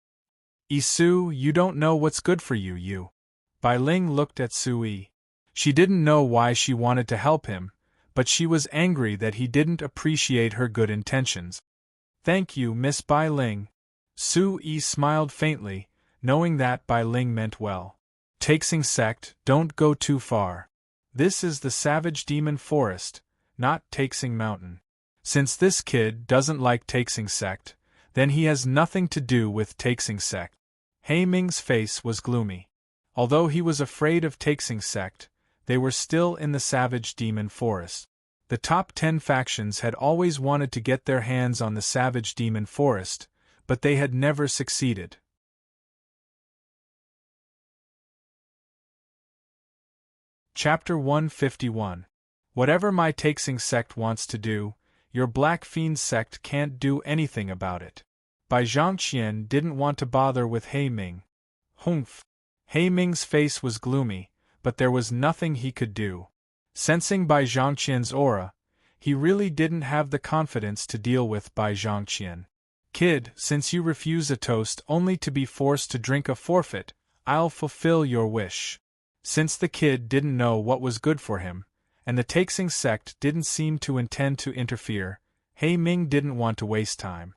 "Isu, you don't know what's good for you, you." Bai Ling looked at Su-yi. She didn't know why she wanted to help him, but she was angry that he didn't appreciate her good intentions. "Thank you, Miss Bai Ling." Su-yi smiled faintly, knowing that Bai Ling meant well. "Taixing sect, don't go too far. This is the Savage Demon Forest, not Taixing Mountain. Since this kid doesn't like Taixing sect, then he has nothing to do with Taixing sect." He Ming's face was gloomy. Although he was afraid of Taixing sect, they were still in the Savage Demon Forest. The top 10 factions had always wanted to get their hands on the Savage Demon Forest, but they had never succeeded. Chapter 151. Whatever my Taixing sect wants to do, your Black Fiend sect can't do anything about it. Bai Zhangqian didn't want to bother with He Ming. Humph. He Ming's face was gloomy, but there was nothing he could do. Sensing Bai Zhangqian's aura, he really didn't have the confidence to deal with Bai Zhangqian. "Kid, since you refuse a toast only to be forced to drink a forfeit, I'll fulfill your wish." Since the kid didn't know what was good for him, and the Taixing sect didn't seem to intend to interfere, He Ming didn't want to waste time.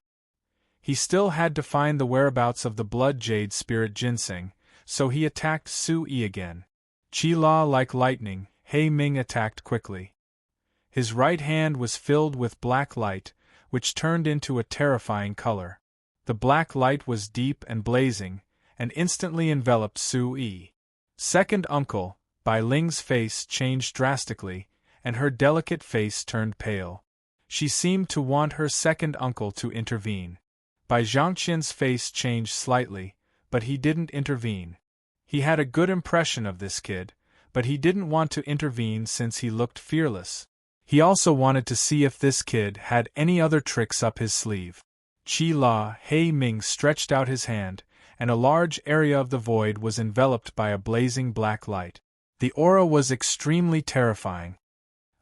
He still had to find the whereabouts of the Blood Jade Spirit Ginseng, so he attacked Su-yi again. Chi-la like lightning, He Ming attacked quickly. His right hand was filled with black light, which turned into a terrifying color. The black light was deep and blazing, and instantly enveloped Su-yi. Second uncle, Bai Ling's face changed drastically, and her delicate face turned pale. She seemed to want her second uncle to intervene. Bai Zhangqian's face changed slightly, but he didn't intervene. He had a good impression of this kid, but he didn't want to intervene since he looked fearless. He also wanted to see if this kid had any other tricks up his sleeve. Chi-la He Ming stretched out his hand, and a large area of the void was enveloped by a blazing black light. The aura was extremely terrifying.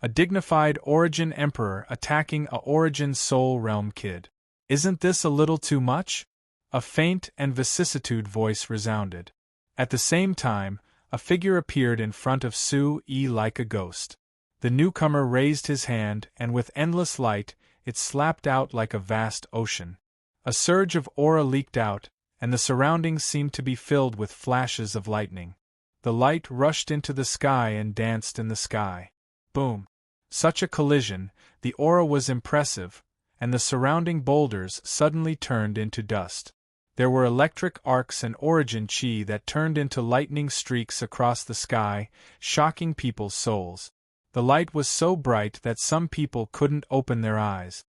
A dignified Origin Emperor attacking a Origin Soul Realm kid. "Isn't this a little too much?" A faint and vicissitude voice resounded. At the same time, a figure appeared in front of Su-yi like a ghost. The newcomer raised his hand, and with endless light, it slapped out like a vast ocean. A surge of aura leaked out, and the surroundings seemed to be filled with flashes of lightning. The light rushed into the sky and danced in the sky. Boom! Such a collision, the aura was impressive, and the surrounding boulders suddenly turned into dust. There were electric arcs and origin chi that turned into lightning streaks across the sky, shocking people's souls. The light was so bright that some people couldn't open their eyes.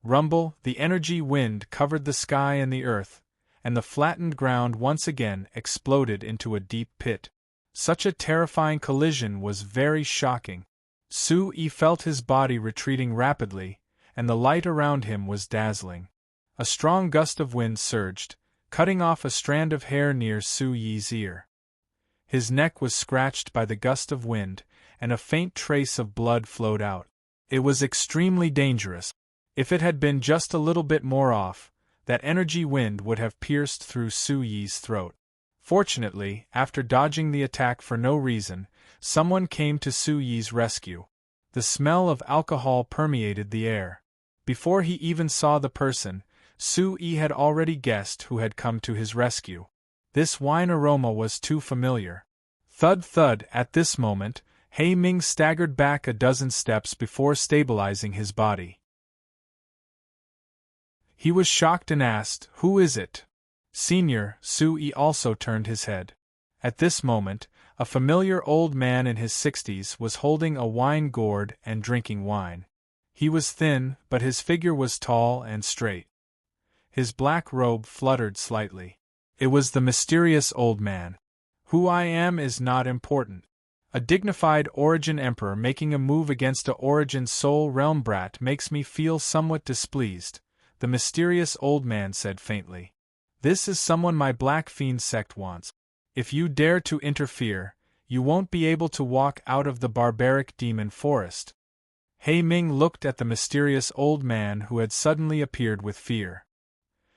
Rumble, the energy wind covered the sky and the earth, and the flattened ground once again exploded into a deep pit. Such a terrifying collision was very shocking. Su-yi felt his body retreating rapidly, and the light around him was dazzling. A strong gust of wind surged, cutting off a strand of hair near Su Yi's ear. His neck was scratched by the gust of wind, and a faint trace of blood flowed out. It was extremely dangerous. If it had been just a little bit more off, that energy wind would have pierced through Su Yi's throat. Fortunately, after dodging the attack for no reason, someone came to Su Yi's rescue. The smell of alcohol permeated the air. Before he even saw the person, Su Yi had already guessed who had come to his rescue. This wine aroma was too familiar. Thud thud. At this moment, He Ming staggered back a dozen steps before stabilizing his body. He was shocked and asked, "Who is it?" "Senior." Su Yi also turned his head. At this moment, a familiar old man in his 60s was holding a wine gourd and drinking wine. He was thin, but his figure was tall and straight. His black robe fluttered slightly. It was the mysterious old man. Who I am is not important. A dignified Origin Emperor making a move against a Origin Soul Realm brat makes me feel somewhat displeased, the mysterious old man said faintly. This is someone my Black Fiend sect wants. If you dare to interfere, you won't be able to walk out of the barbaric demon forest. He Ming looked at the mysterious old man who had suddenly appeared with fear.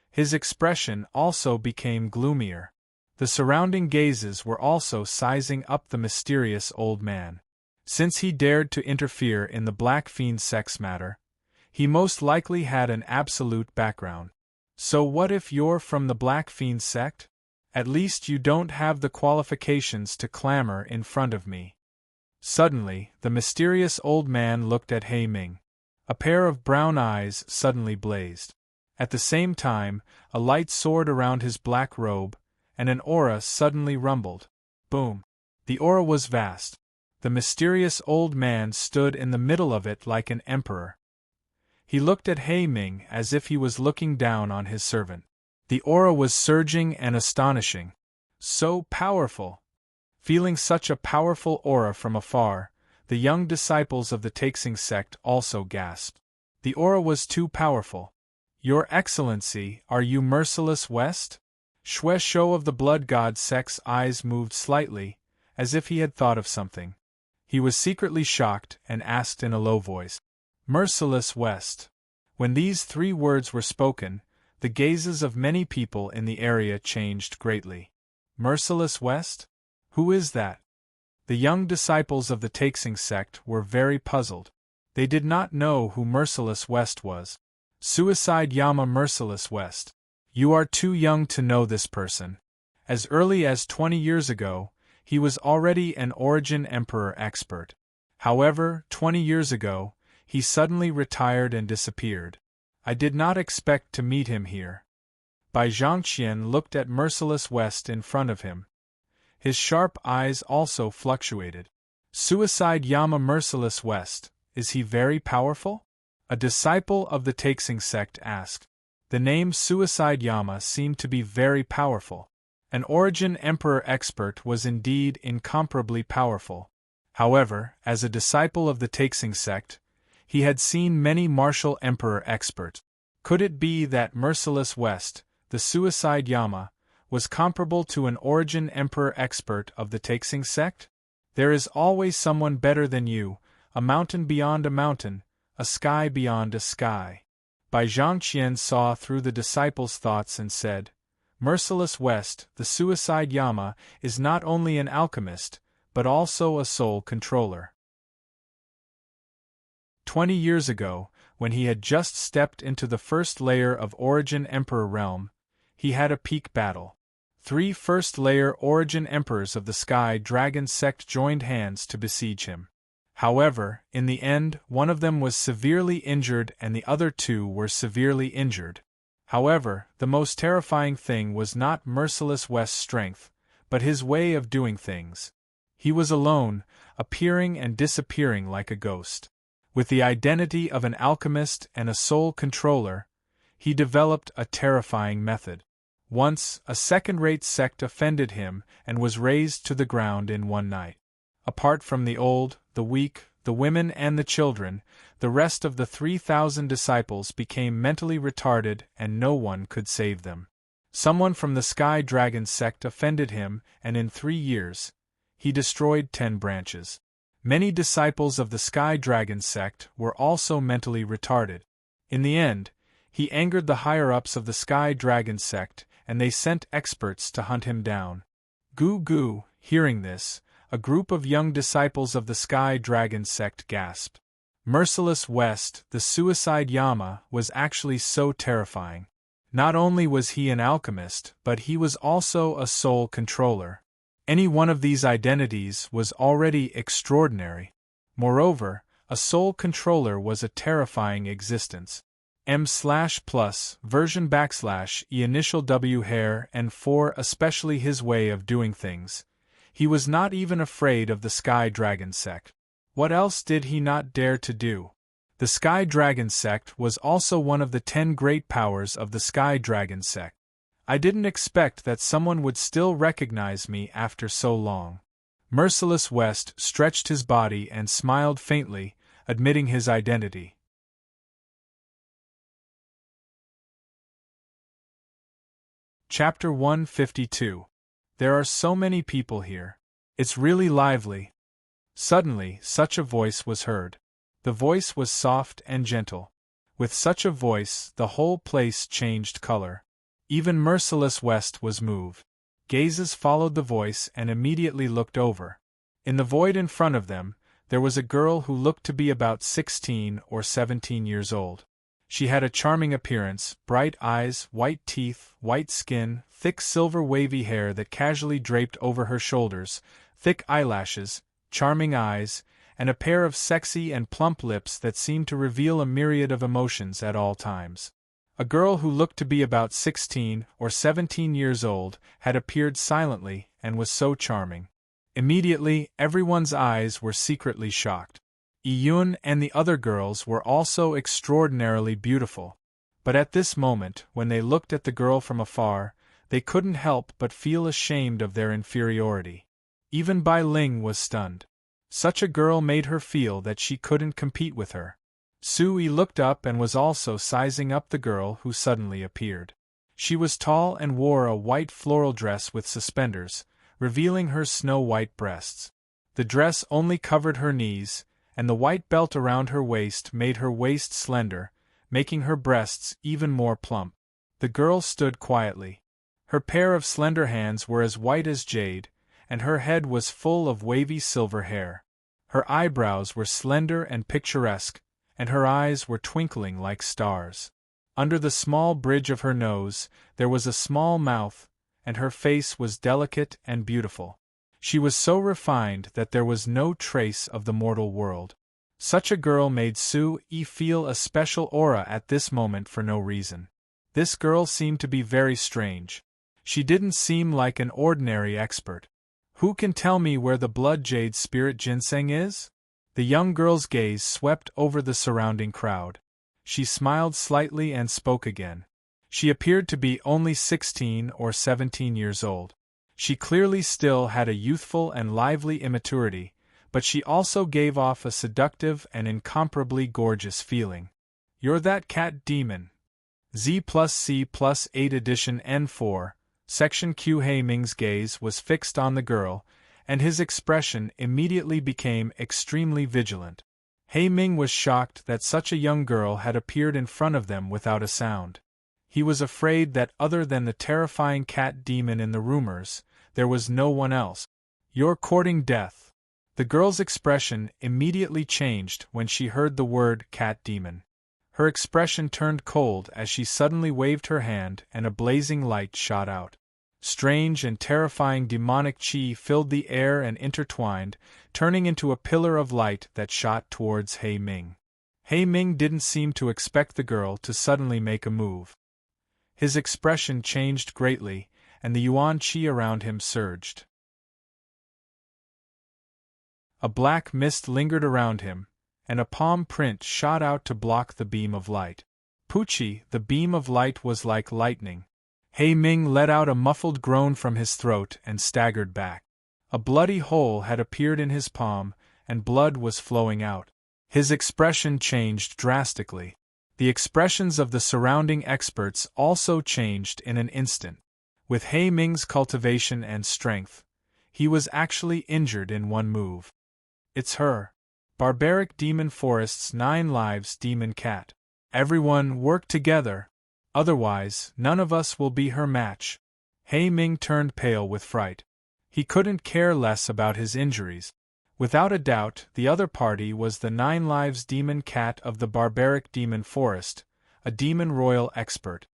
His expression also became gloomier. The surrounding gazes were also sizing up the mysterious old man. Since he dared to interfere in the Black Fiend sect's matter, he most likely had an absolute background. So what if you're from the Black Fiend sect? At least you don't have the qualifications to clamor in front of me. Suddenly, the mysterious old man looked at He Ming. A pair of brown eyes suddenly blazed. At the same time, a light soared around his black robe, and an aura suddenly rumbled. Boom! The aura was vast. The mysterious old man stood in the middle of it like an emperor. He looked at He Ming as if he was looking down on his servant. The aura was surging and astonishing. So powerful! Feeling such a powerful aura from afar, the young disciples of the Taixing sect also gasped. The aura was too powerful. Your Excellency, are you Merciless West? Xue Shou of the Blood God sect's eyes moved slightly, as if he had thought of something. He was secretly shocked and asked in a low voice, Merciless West. When these three words were spoken, the gazes of many people in the area changed greatly. Merciless West? Who is that? The young disciples of the Taixing sect were very puzzled. They did not know who Merciless West was. Suicide Yama Merciless West. You are too young to know this person. As early as 20 years ago, he was already an Origin Emperor expert. However, 20 years ago, he suddenly retired and disappeared. I did not expect to meet him here. Bai Zhangqian looked at Merciless West in front of him. His sharp eyes also fluctuated. Suicide Yama Merciless West, is he very powerful? A disciple of the Taixing sect asked. The name Suicide Yama seemed to be very powerful. An Origin Emperor expert was indeed incomparably powerful. However, as a disciple of the Taixing sect, he had seen many martial Emperor experts. Could it be that Merciless West, the Suicide Yama, was comparable to an Origin Emperor expert of the Taixing sect? There is always someone better than you, a mountain beyond a mountain, a sky beyond a sky. Bai Zhangqian saw through the disciple's thoughts and said, Merciless West, the Suicide Yama, is not only an alchemist, but also a soul controller. 20 years ago, when he had just stepped into the first layer of Origin Emperor realm, he had a peak battle. 3 first-layer Origin Emperors of the Sky Dragon sect joined hands to besiege him. However, in the end, one of them was severely injured and the other 2 were severely injured. However, the most terrifying thing was not Merciless West's strength, but his way of doing things. He was alone, appearing and disappearing like a ghost. With the identity of an alchemist and a soul controller, he developed a terrifying method. Once, a second-rate sect offended him and was razed to the ground in one night. Apart from the old, the weak, the women and the children, the rest of the 3,000 disciples became mentally retarded and no one could save them. Someone from the Sky Dragon sect offended him, and in 3 years, he destroyed 10 branches. Many disciples of the Sky Dragon sect were also mentally retarded. In the end, he angered the higher-ups of the Sky Dragon sect, and they sent experts to hunt him down. Goo goo, hearing this, a group of young disciples of the Sky Dragon sect gasped. Merciless West, the suicide Yama, was actually so terrifying. Not only was he an alchemist, but he was also a soul controller. Any one of these identities was already extraordinary. Moreover, a soul controller was a terrifying existence. M/+ version / initial W hair and 4 especially his way of doing things. He was not even afraid of the Sky Dragon sect. What else did he not dare to do? The Sky Dragon sect was also one of the 10 great powers of the Sky Dragon sect. I didn't expect that someone would still recognize me after so long. Merciless West stretched his body and smiled faintly, admitting his identity. Chapter 152. There are so many people here. It's really lively. Suddenly, such a voice was heard. The voice was soft and gentle. With such a voice, the whole place changed color. Even Merciless West was moved. Gazes followed the voice and immediately looked over. In the void in front of them, there was a girl who looked to be about 16 or 17 years old. She had a charming appearance, bright eyes, white teeth, white skin, thick silver wavy hair that casually draped over her shoulders, thick eyelashes, charming eyes, and a pair of sexy and plump lips that seemed to reveal a myriad of emotions at all times. A girl who looked to be about 16 or 17 years old had appeared silently and was so charming. Immediately, everyone's eyes were secretly shocked. Iyun and the other girls were also extraordinarily beautiful. But at this moment, when they looked at the girl from afar, they couldn't help but feel ashamed of their inferiority. Even Bai Ling was stunned. Such a girl made her feel that she couldn't compete with her. Sui looked up and was also sizing up the girl who suddenly appeared. She was tall and wore a white floral dress with suspenders, revealing her snow-white breasts. The dress only covered her knees, and the white belt around her waist made her waist slender, making her breasts even more plump. The girl stood quietly. Her pair of slender hands were as white as jade, and her head was full of wavy silver hair. Her eyebrows were slender and picturesque, and her eyes were twinkling like stars. Under the small bridge of her nose, there was a small mouth, and her face was delicate and beautiful. She was so refined that there was no trace of the mortal world. Such a girl made Sui feel a special aura at this moment for no reason. This girl seemed to be very strange. She didn't seem like an ordinary expert. Who can tell me where the blood jade spirit ginseng is? The young girl's gaze swept over the surrounding crowd. She smiled slightly and spoke again. She appeared to be only 16 or 17 years old. She clearly still had a youthful and lively immaturity, but she also gave off a seductive and incomparably gorgeous feeling. You're that cat demon. Z+C+8 edition N4, Section Q. He Ming's gaze was fixed on the girl, and his expression immediately became extremely vigilant. He Ming was shocked that such a young girl had appeared in front of them without a sound. He was afraid that other than the terrifying cat demon in the rumors, there was no one else. You're courting death. The girl's expression immediately changed when she heard the word cat demon. Her expression turned cold as she suddenly waved her hand and a blazing light shot out. Strange and terrifying demonic chi filled the air and intertwined, turning into a pillar of light that shot towards He Ming. He Ming didn't seem to expect the girl to suddenly make a move. His expression changed greatly, and the yuan chi around him surged. A black mist lingered around him, and a palm print shot out to block the beam of light. Pucci, the beam of light was like lightning. He Ming let out a muffled groan from his throat and staggered back. A bloody hole had appeared in his palm, and blood was flowing out. His expression changed drastically. The expressions of the surrounding experts also changed in an instant. With He Ming's cultivation and strength, he was actually injured in one move. It's her. Barbaric Demon Forest's 9 lives demon cat. Everyone work together. Otherwise, none of us will be her match. He Ming turned pale with fright. He couldn't care less about his injuries. Without a doubt, the other party was the 9 lives demon cat of the Barbaric Demon Forest, a demon royal expert.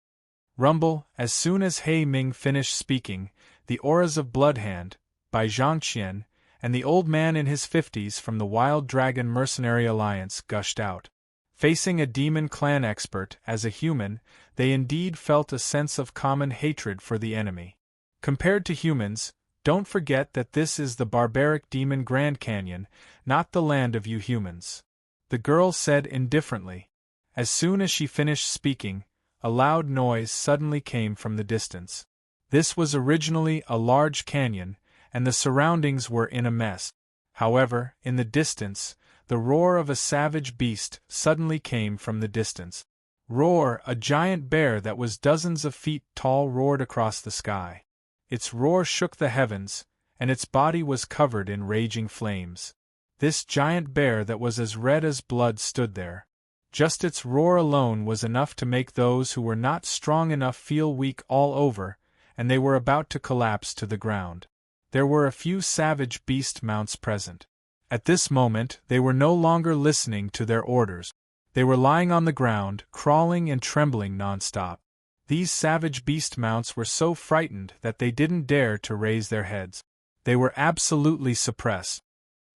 Rumble, as soon as He Ming finished speaking, the auras of Bloodhand, by Zhangqian, and the old man in his 50s from the Wild Dragon Mercenary Alliance gushed out. Facing a demon clan expert as a human, they indeed felt a sense of common hatred for the enemy. Compared to humans, don't forget that this is the barbaric demon Grand Canyon, not the land of you humans. The girl said indifferently. As soon as she finished speaking, a loud noise suddenly came from the distance. This was originally a large canyon, and the surroundings were in a mess. However, in the distance, the roar of a savage beast suddenly came from the distance. Roar! A giant bear that was dozens of feet tall roared across the sky. Its roar shook the heavens, and its body was covered in raging flames. This giant bear that was as red as blood stood there. Just its roar alone was enough to make those who were not strong enough feel weak all over, and they were about to collapse to the ground. There were a few savage beast mounts present. At this moment, they were no longer listening to their orders. They were lying on the ground, crawling and trembling non-stop. These savage beast mounts were so frightened that they didn't dare to raise their heads. They were absolutely suppressed.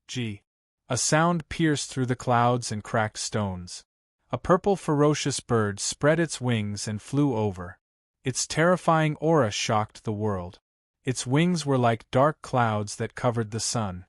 Gee! A sound pierced through the clouds and cracked stones. A purple ferocious bird spread its wings and flew over. Its terrifying aura shocked the world. Its wings were like dark clouds that covered the sun.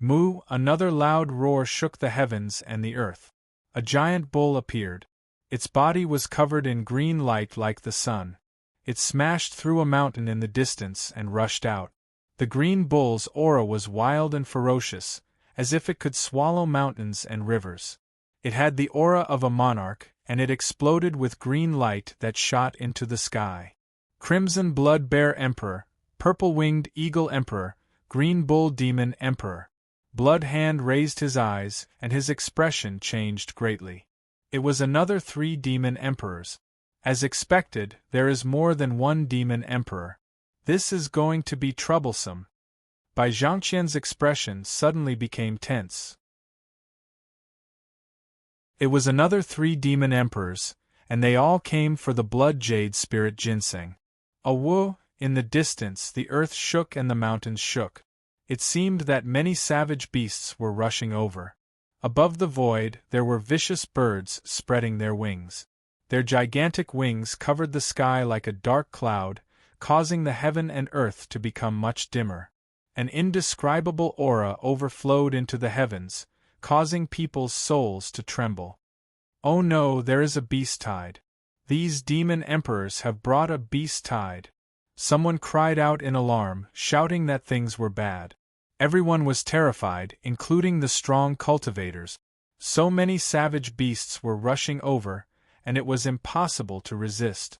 Moo! Another loud roar shook the heavens and the earth. A giant bull appeared. Its body was covered in green light like the sun. It smashed through a mountain in the distance and rushed out. The green bull's aura was wild and ferocious, as if it could swallow mountains and rivers. It had the aura of a monarch, and it exploded with green light that shot into the sky. Crimson Blood Bear Emperor, Purple-Winged Eagle Emperor, Green Bull Demon Emperor. Blood Hand raised his eyes, and his expression changed greatly. It was another 3 demon emperors. As expected, there is more than one demon emperor. This is going to be troublesome. Bai Zhangqian's expression suddenly became tense. It was another 3 demon emperors, and they all came for the blood jade spirit ginseng. A woo! In the distance the earth shook and the mountains shook. It seemed that many savage beasts were rushing over. Above the void there were vicious birds spreading their wings. Their gigantic wings covered the sky like a dark cloud, causing the heaven and earth to become much dimmer. An indescribable aura overflowed into the heavens, causing people's souls to tremble. Oh no, there is a beast tide. These demon emperors have brought a beast tide. Someone cried out in alarm, shouting that things were bad. Everyone was terrified, including the strong cultivators. So many savage beasts were rushing over, and it was impossible to resist.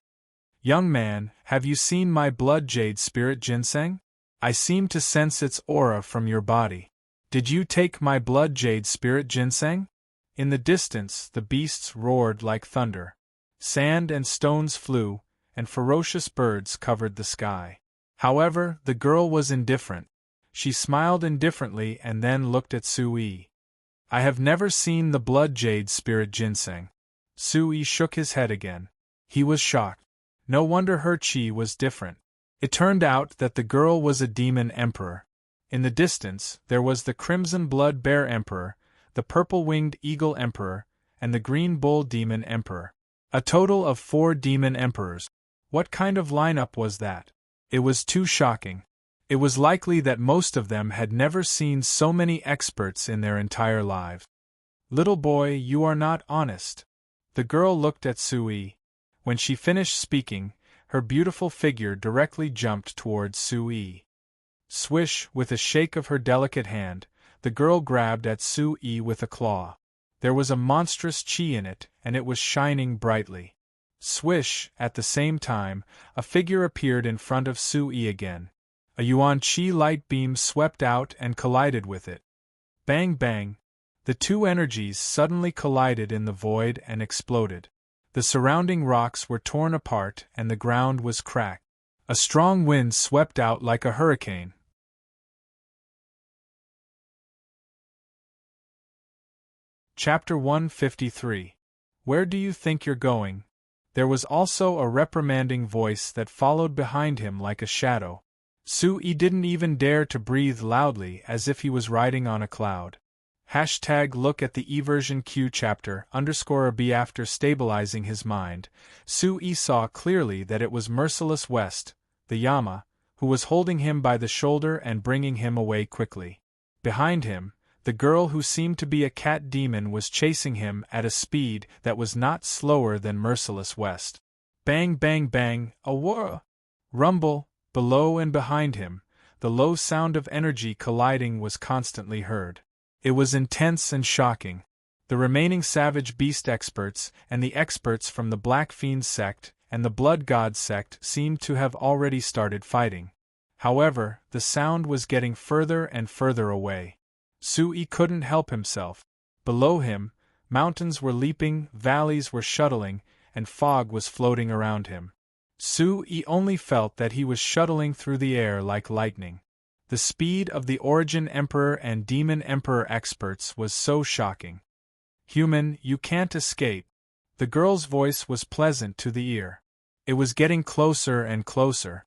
Young man, have you seen my blood jade spirit ginseng? I seem to sense its aura from your body. Did you take my blood jade spirit ginseng? In the distance, the beasts roared like thunder. Sand and stones flew, and ferocious birds covered the sky. However, the girl was indifferent. She smiled indifferently and then looked at Sui. I have never seen the blood jade spirit ginseng. Sui shook his head again. He was shocked. No wonder her chi was different. It turned out that the girl was a demon emperor. In the distance, there was the Crimson Blood Bear Emperor, the Purple-Winged Eagle Emperor, and the Green Bull Demon Emperor. A total of 4 demon emperors. What kind of lineup was that? It was too shocking. It was likely that most of them had never seen so many experts in their entire lives. Little boy, you are not honest. The girl looked at Sui. When she finished speaking, her beautiful figure directly jumped towards Sui. Swish, with a shake of her delicate hand, the girl grabbed at Sui with a claw. There was a monstrous chi in it, and it was shining brightly. Swish, at the same time, a figure appeared in front of Sui again. A Yuan Qi light beam swept out and collided with it. Bang bang! The two energies suddenly collided in the void and exploded. The surrounding rocks were torn apart and the ground was cracked. A strong wind swept out like a hurricane. Chapter 153. Where do you think you're going? There was also a reprimanding voice that followed behind him like a shadow. Sui didn't even dare to breathe loudly as if he was riding on a cloud. Look at the eversion Q chapter _B. After stabilizing his mind, Sui saw clearly that it was Merciless West, the Yama, who was holding him by the shoulder and bringing him away quickly. Behind him, the girl who seemed to be a cat demon was chasing him at a speed that was not slower than Merciless West. Bang bang bang, a whir! Rumble, below and behind him, the low sound of energy colliding was constantly heard. It was intense and shocking. The remaining Savage Beast experts and the experts from the Black Fiend sect and the Blood God sect seemed to have already started fighting. However, the sound was getting further and further away. Sui couldn't help himself. Below him, mountains were leaping, valleys were shuttling, and fog was floating around him. Sui only felt that he was shuttling through the air like lightning. The speed of the Origin Emperor and Demon Emperor experts was so shocking. Human, you can't escape. The girl's voice was pleasant to the ear. It was getting closer and closer.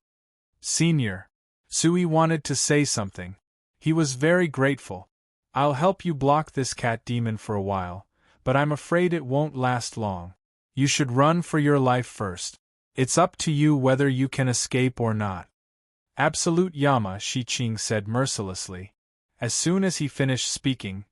Senior. Sui wanted to say something. He was very grateful. I'll help you block this cat demon for a while, but I'm afraid it won't last long. You should run for your life first. It's up to you whether you can escape or not. Absolute Yama, Shiqing said mercilessly. As soon as he finished speaking,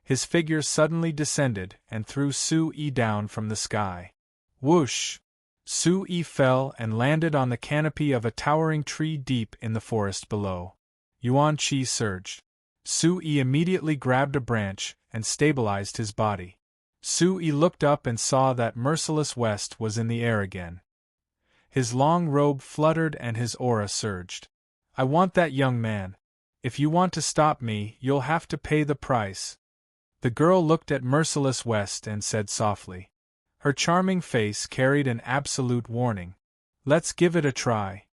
his figure suddenly descended and threw Sui down from the sky. Whoosh! Sui fell and landed on the canopy of a towering tree deep in the forest below. Yuan Qi surged. Sui immediately grabbed a branch and stabilized his body. Sui looked up and saw that Merciless West was in the air again. His long robe fluttered and his aura surged. I want that young man. If you want to stop me, you'll have to pay the price. The girl looked at Merciless West and said softly. Her charming face carried an absolute warning. Let's give it a try.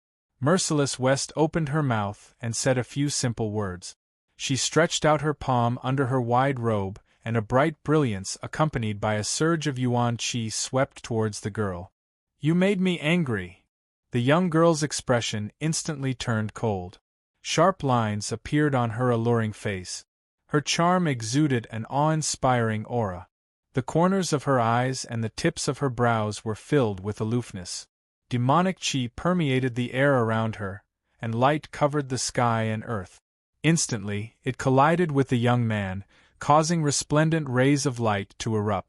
Merciless West opened her mouth and said a few simple words. She stretched out her palm under her wide robe, and a bright brilliance accompanied by a surge of Yuan Qi swept towards the girl. You made me angry. The young girl's expression instantly turned cold. Sharp lines appeared on her alluring face. Her charm exuded an awe-inspiring aura. The corners of her eyes and the tips of her brows were filled with aloofness. Demonic Qi permeated the air around her, and light covered the sky and earth. Instantly, it collided with the young man, causing resplendent rays of light to erupt.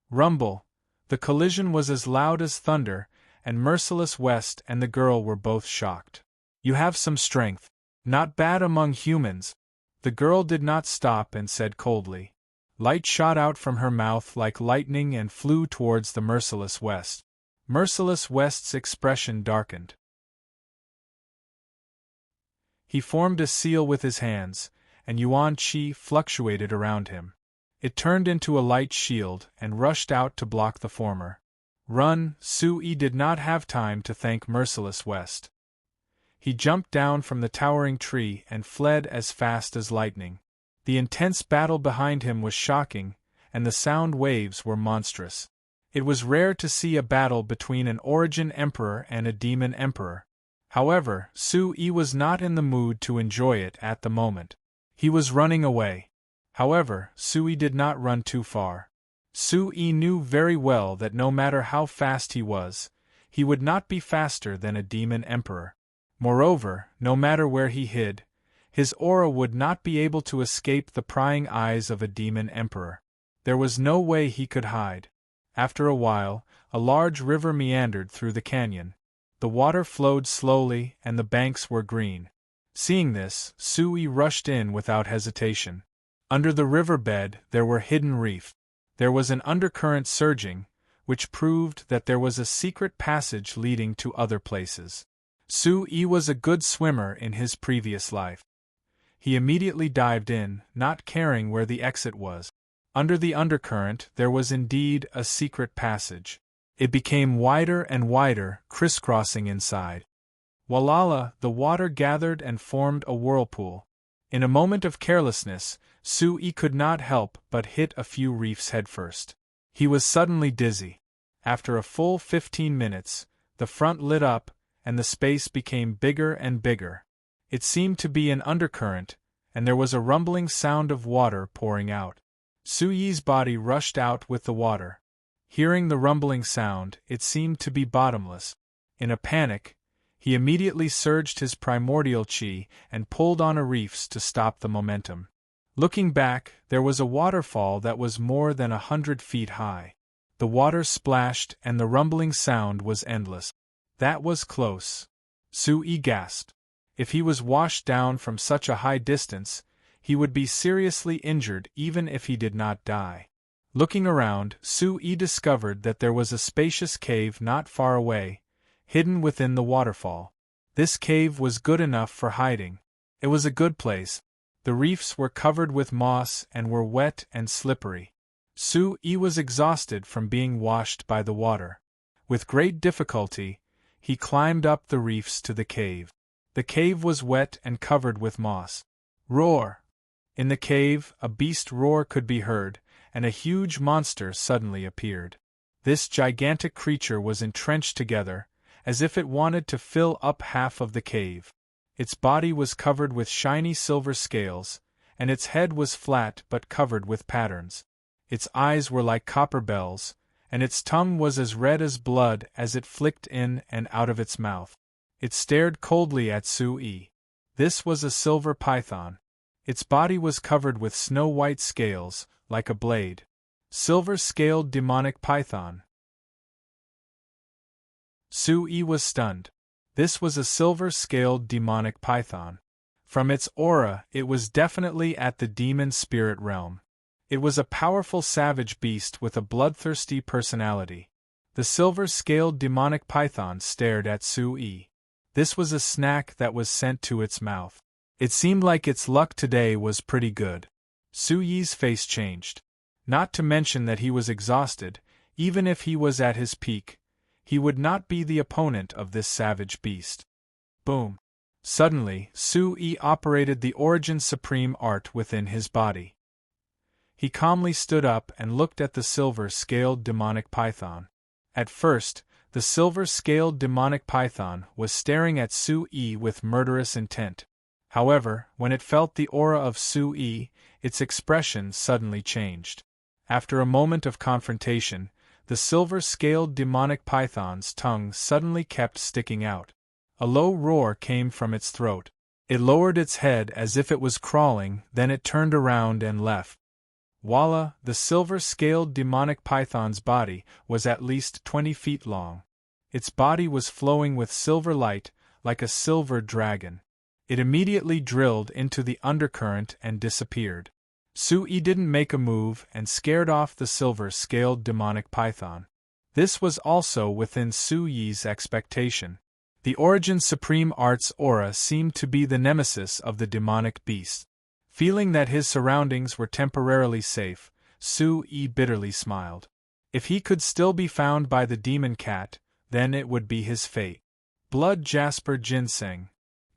Rumble! The collision was as loud as thunder, and Merciless West and the girl were both shocked. You have some strength. Not bad among humans. The girl did not stop and said coldly. Light shot out from her mouth like lightning and flew towards the Merciless West. Merciless West's expression darkened. He formed a seal with his hands, and Yuan Qi fluctuated around him. It turned into a light shield and rushed out to block the former. Run! Sui did not have time to thank Merciless West. He jumped down from the towering tree and fled as fast as lightning. The intense battle behind him was shocking, and the sound waves were monstrous. It was rare to see a battle between an Origin Emperor and a Demon Emperor. However, Sui was not in the mood to enjoy it at the moment. He was running away. However, Sui did not run too far. Sui knew very well that no matter how fast he would not be faster than a Demon Emperor. Moreover, no matter where he hid, his aura would not be able to escape the prying eyes of a Demon Emperor. There was no way he could hide. After a while, a large river meandered through the canyon. The water flowed slowly and the banks were green. Seeing this, Sui rushed in without hesitation. Under the riverbed there were hidden reefs. There was an undercurrent surging, which proved that there was a secret passage leading to other places. Su-yi was a good swimmer in his previous life. He immediately dived in, not caring where the exit was. Under the undercurrent there was indeed a secret passage. It became wider and wider, crisscrossing inside. Walala, the water gathered and formed a whirlpool. In a moment of carelessness, Su-yi could not help but hit a few reefs headfirst. He was suddenly dizzy. After a full 15 minutes, the front lit up, and the space became bigger and bigger. It seemed to be an undercurrent, and there was a rumbling sound of water pouring out. Su-yi's body rushed out with the water. Hearing the rumbling sound, it seemed to be bottomless. In a panic, he immediately surged his primordial chi and pulled on reefs to stop the momentum. Looking back, there was a waterfall that was more than 100 feet high. The water splashed and the rumbling sound was endless. That was close. Su-yi gasped. If he was washed down from such a high distance, he would be seriously injured even if he did not die. Looking around, Su-yi discovered that there was a spacious cave not far away, hidden within the waterfall. This cave was good enough for hiding. It was a good place. The reefs were covered with moss and were wet and slippery. Su-yi was exhausted from being washed by the water. With great difficulty, he climbed up the reefs to the cave. The cave was wet and covered with moss. Roar! In the cave, a beast roar could be heard, and a huge monster suddenly appeared. This gigantic creature was entrenched together, as if it wanted to fill up half of the cave. Its body was covered with shiny silver scales, and its head was flat but covered with patterns. Its eyes were like copper bells, and its tongue was as red as blood as it flicked in and out of its mouth. It stared coldly at Su-yi. This was a silver python. Its body was covered with snow-white scales, like a blade. Silver-scaled demonic python. Su-yi was stunned. This was a silver-scaled demonic python. From its aura, it was definitely at the demon spirit realm. It was a powerful savage beast with a bloodthirsty personality. The silver-scaled demonic python stared at Su-yi. This was a snack that was sent to its mouth. It seemed like its luck today was pretty good. Su-yi's face changed. Not to mention that he was exhausted, even if he was at his peak, he would not be the opponent of this savage beast. Boom! Suddenly, Su-yi operated the Origin Supreme art within his body. He calmly stood up and looked at the silver-scaled demonic python. At first, the silver-scaled demonic python was staring at Su-yi with murderous intent. However, when it felt the aura of Su-yi, its expression suddenly changed. After a moment of confrontation, the silver-scaled demonic python's tongue suddenly kept sticking out. A low roar came from its throat. It lowered its head as if it was crawling, then it turned around and left. Voila! The silver-scaled demonic python's body was at least 20 feet long. Its body was flowing with silver light, like a silver dragon. It immediately drilled into the undercurrent and disappeared. Su-yi didn't make a move and scared off the silver-scaled demonic python. This was also within Su-yi's expectation. The Origin Supreme Art's aura seemed to be the nemesis of the demonic beast. Feeling that his surroundings were temporarily safe, Su-yi bitterly smiled. If he could still be found by the demon cat, then it would be his fate. Blood jasper ginseng.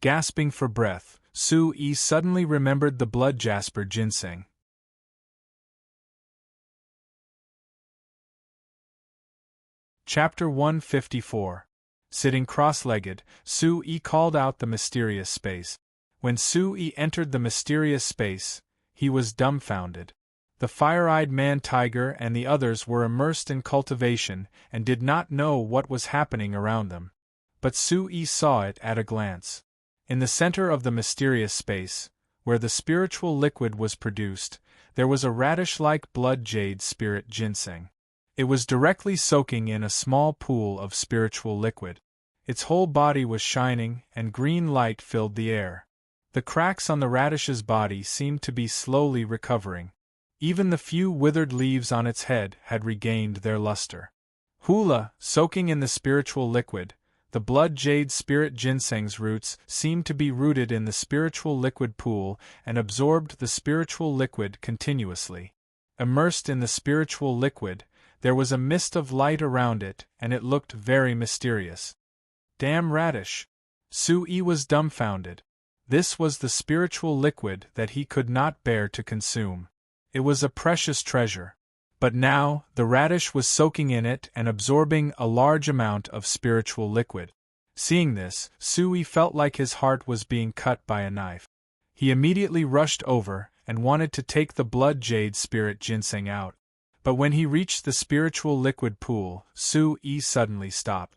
Gasping for breath, Su-yi suddenly remembered the blood jasper ginseng. Chapter 154. Sitting cross-legged, Su-yi called out the mysterious space. When Su-yi entered the mysterious space, he was dumbfounded. The fire-eyed man-tiger and the others were immersed in cultivation and did not know what was happening around them. But Su-yi saw it at a glance. In the center of the mysterious space, where the spiritual liquid was produced, there was a radish-like blood jade spirit ginseng. It was directly soaking in a small pool of spiritual liquid. Its whole body was shining, and green light filled the air. The cracks on the radish's body seemed to be slowly recovering. Even the few withered leaves on its head had regained their luster. Hula, soaking in the spiritual liquid, the blood jade spirit ginseng's roots seemed to be rooted in the spiritual liquid pool and absorbed the spiritual liquid continuously. Immersed in the spiritual liquid, there was a mist of light around it, and it looked very mysterious. Damn radish! Sui was dumbfounded. This was the spiritual liquid that he could not bear to consume. It was a precious treasure. But now, the radish was soaking in it and absorbing a large amount of spiritual liquid. Seeing this, Sui felt like his heart was being cut by a knife. He immediately rushed over and wanted to take the blood jade spirit ginseng out. But when he reached the spiritual liquid pool, Sui suddenly stopped.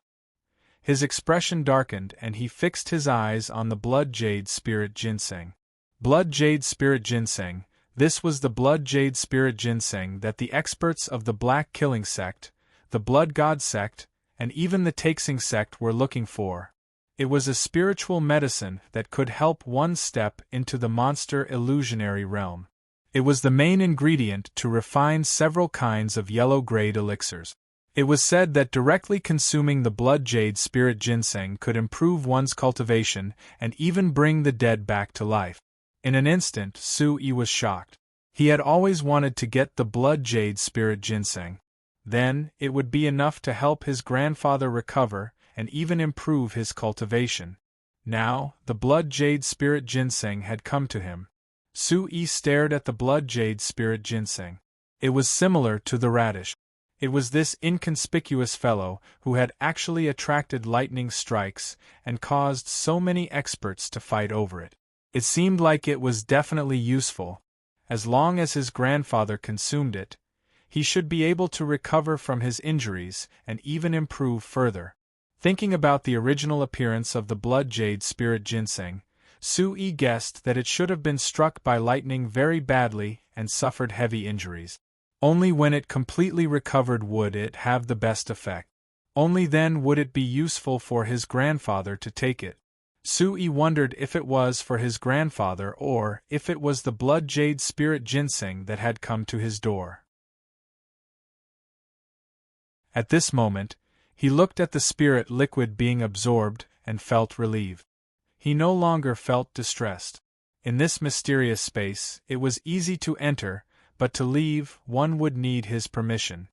His expression darkened and he fixed his eyes on the blood jade spirit ginseng. Blood jade spirit ginseng. This was the blood jade spirit ginseng that the experts of the Black Killing sect, the Blood God sect, and even the Taxing sect were looking for. It was a spiritual medicine that could help one step into the monster illusionary realm. It was the main ingredient to refine several kinds of yellow-grade elixirs. It was said that directly consuming the blood jade spirit ginseng could improve one's cultivation and even bring the dead back to life. In an instant, Sui was shocked. He had always wanted to get the blood jade spirit ginseng. Then, it would be enough to help his grandfather recover and even improve his cultivation. Now, the blood jade spirit ginseng had come to him. Sui stared at the blood jade spirit ginseng. It was similar to the radish. It was this inconspicuous fellow who had actually attracted lightning strikes and caused so many experts to fight over it. It seemed like it was definitely useful. As long as his grandfather consumed it, he should be able to recover from his injuries and even improve further. Thinking about the original appearance of the blood jade spirit ginseng, Sui guessed that it should have been struck by lightning very badly and suffered heavy injuries. Only when it completely recovered would it have the best effect. Only then would it be useful for his grandfather to take it. Sui wondered if it was for his grandfather or if it was the blood jade spirit ginseng that had come to his door. At this moment, he looked at the spirit liquid being absorbed and felt relieved. He no longer felt distressed. In this mysterious space, it was easy to enter, but to leave, one would need his permission.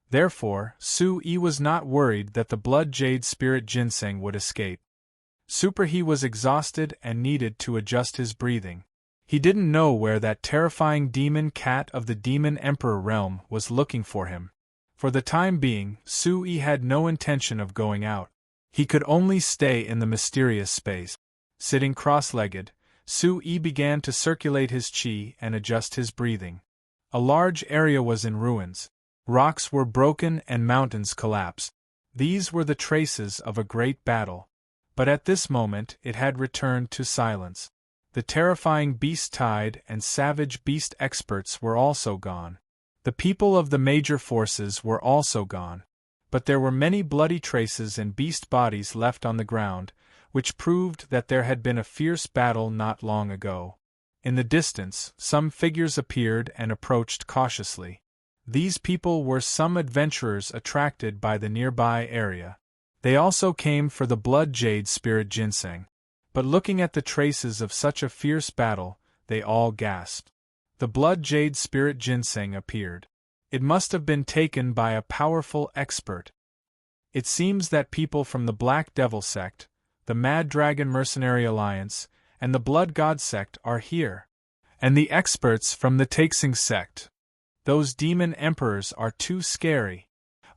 Therefore, Sui was not worried that the blood jade spirit ginseng would escape. He was exhausted and needed to adjust his breathing. He didn't know where that terrifying demon cat of the demon emperor realm was looking for him. For the time being, Sui had no intention of going out. He could only stay in the mysterious space. Sitting cross-legged, Sui began to circulate his qi and adjust his breathing. A large area was in ruins. Rocks were broken and mountains collapsed. These were the traces of a great battle. But at this moment it had returned to silence. The terrifying beast tide and savage beast experts were also gone. The people of the major forces were also gone. But there were many bloody traces and beast bodies left on the ground, which proved that there had been a fierce battle not long ago. In the distance, some figures appeared and approached cautiously. These people were some adventurers attracted by the nearby area. They also came for the blood jade spirit ginseng. But looking at the traces of such a fierce battle, they all gasped. The blood jade spirit ginseng appeared. It must have been taken by a powerful expert. It seems that people from the Black Devil sect, the Mad Dragon Mercenary Alliance, and the Blood God sect are here. And the experts from the Taxing sect. Those demon emperors are too scary.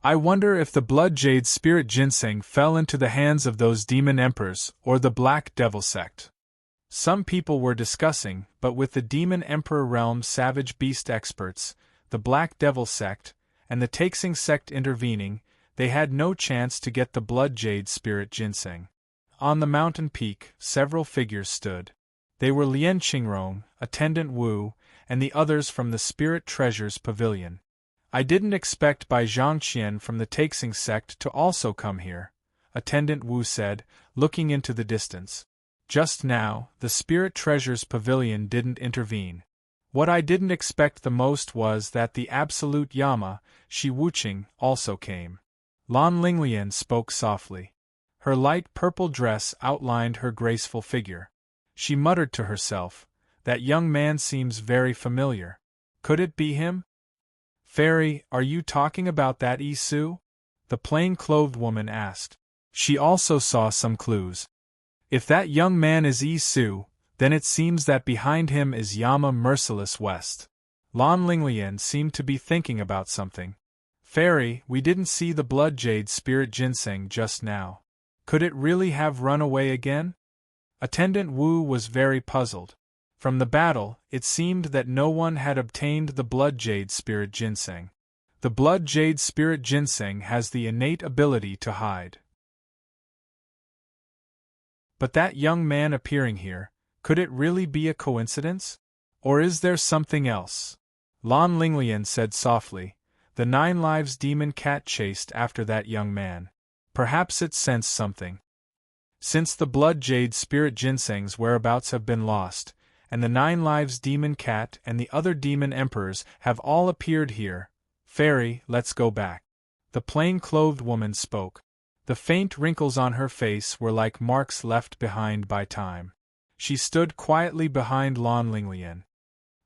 I wonder if the blood jade spirit ginseng fell into the hands of those demon emperors or the Black Devil sect. Some people were discussing, but with the demon emperor realm savage beast experts, the Black Devil sect, and the Taxing sect intervening, they had no chance to get the blood jade spirit ginseng. On the mountain peak, several figures stood. They were Lien Qingrong, Attendant Wu, and the others from the Spirit Treasures Pavilion. I didn't expect Bai Zhangqian from the Taxing sect to also come here, Attendant Wu said, looking into the distance. Just now, the Spirit Treasures Pavilion didn't intervene. What I didn't expect the most was that the Absolute Yama, Shi Wuqing, also came. Lan Linglian spoke softly. Her light purple dress outlined her graceful figure. She muttered to herself, "That young man seems very familiar. Could it be him?" "Fairy, are you talking about that Isu?" the plain-clothed woman asked. She also saw some clues. If that young man is Isu, then it seems that behind him is Yama Merciless West. Lan Linglian seemed to be thinking about something. "Fairy, we didn't see the blood jade spirit ginseng just now. Could it really have run away again?" Attendant Wu was very puzzled. From the battle, it seemed that no one had obtained the blood jade spirit ginseng. The blood jade spirit ginseng has the innate ability to hide. But that young man appearing here, could it really be a coincidence? Or is there something else? Lan Linglian said softly, "The 9 Lives demon cat chased after that young man. Perhaps it sensed something. Since the blood jade spirit ginseng's whereabouts have been lost, and the 9 Lives demon cat and the other demon emperors have all appeared here, Fairy, let's go back." The plain-clothed woman spoke. The faint wrinkles on her face were like marks left behind by time. She stood quietly behind Lan Linglian.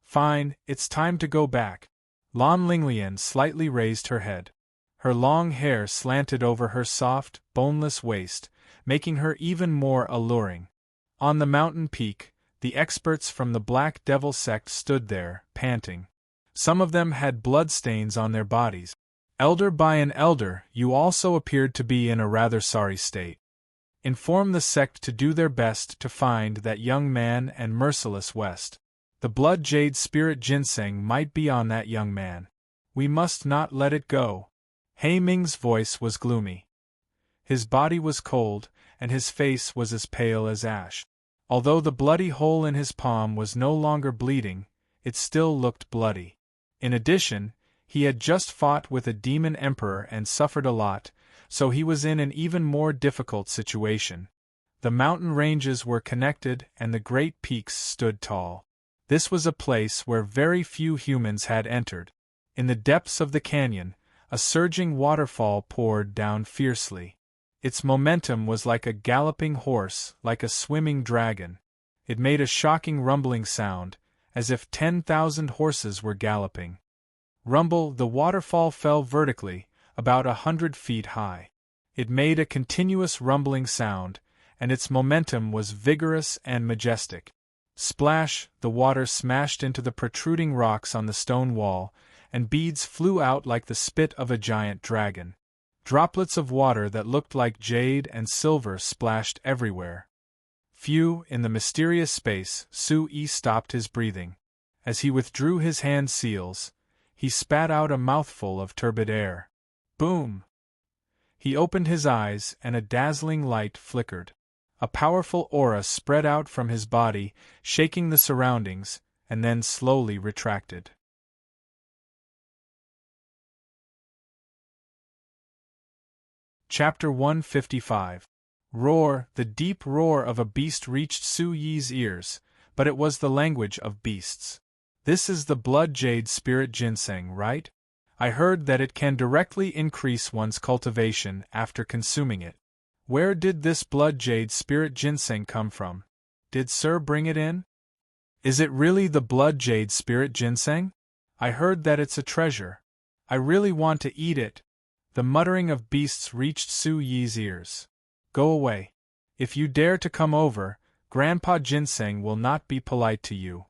"Fine, it's time to go back." Lan Linglian slightly raised her head. Her long hair slanted over her soft, boneless waist, making her even more alluring. On the mountain peak, the experts from the Black Devil sect stood there, panting. Some of them had bloodstains on their bodies. Elder by an elder, you also appeared to be in a rather sorry state. Inform the sect to do their best to find that young man and Merciless West. The blood jade spirit ginseng might be on that young man. We must not let it go. He Ming's voice was gloomy. His body was cold, and his face was as pale as ash. Although the bloody hole in his palm was no longer bleeding, it still looked bloody. In addition, he had just fought with a demon emperor and suffered a lot, so he was in an even more difficult situation. The mountain ranges were connected and the great peaks stood tall. This was a place where very few humans had entered. In the depths of the canyon, a surging waterfall poured down fiercely. Its momentum was like a galloping horse, like a swimming dragon. It made a shocking rumbling sound, as if 10,000 horses were galloping. Rumble, the waterfall fell vertically, about 100 feet high. It made a continuous rumbling sound, and its momentum was vigorous and majestic. Splash, the water smashed into the protruding rocks on the stone wall, and beads flew out like the spit of a giant dragon. Droplets of water that looked like jade and silver splashed everywhere. Phew, in the mysterious space, Su-Yi stopped his breathing. As he withdrew his hand seals, he spat out a mouthful of turbid air. Boom! He opened his eyes and a dazzling light flickered. A powerful aura spread out from his body, shaking the surroundings, and then slowly retracted. Chapter 155. Roar. The deep roar of a beast reached Su-Yi's ears, but it was the language of beasts. "This is the blood jade spirit ginseng, right? I heard that it can directly increase one's cultivation after consuming it. Where did this blood jade spirit ginseng come from? Did Sir bring it in? Is it really the blood jade spirit ginseng? I heard that it's a treasure. I really want to eat it." The muttering of beasts reached Su-Yi's ears. "Go away. If you dare to come over, Grandpa Ginseng will not be polite to you."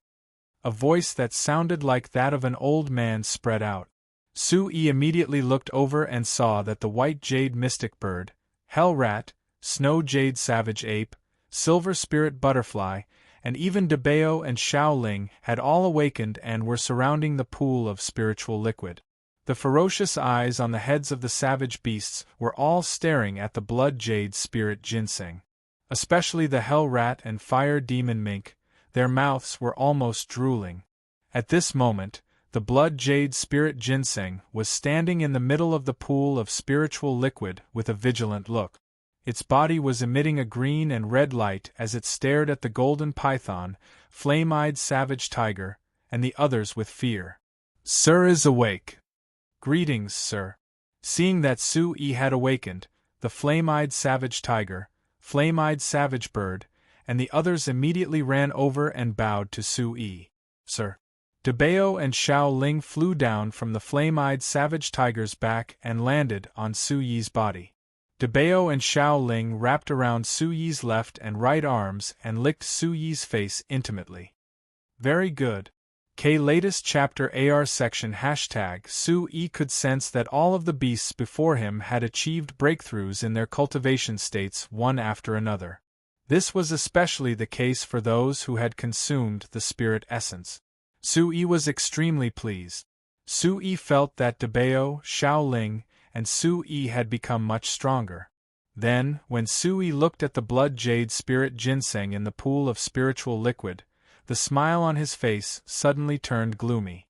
A voice that sounded like that of an old man spread out. Su-Yi immediately looked over and saw that the white jade mystic bird, hell rat, snow jade savage ape, silver spirit butterfly, and even Debeo and Xiaoling had all awakened and were surrounding the pool of spiritual liquid. The ferocious eyes on the heads of the savage beasts were all staring at the blood jade spirit ginseng. Especially the hell rat and fire demon mink, their mouths were almost drooling. At this moment, the blood jade spirit ginseng was standing in the middle of the pool of spiritual liquid with a vigilant look. Its body was emitting a green and red light as it stared at the golden python, flame-eyed savage tiger, and the others with fear. "Sir is awake." "Greetings, sir." Seeing that Su-yi had awakened, the flame-eyed savage tiger, flame-eyed savage bird, and the others immediately ran over and bowed to Su-yi. Sir. Debao and Xiao Ling flew down from the flame-eyed savage tiger's back and landed on Su-yi's body. Debao and Xiao Ling wrapped around Su-yi's left and right arms and licked Su-yi's face intimately. Very good. K latest chapter AR section hashtag Su-yi could sense that all of the beasts before him had achieved breakthroughs in their cultivation states one after another. This was especially the case for those who had consumed the spirit essence. Su-yi was extremely pleased. Su-yi felt that Debao, Xiao Ling, and Su-yi had become much stronger. Then, when Su-yi looked at the blood jade spirit ginseng in the pool of spiritual liquid, the smile on his face suddenly turned gloomy.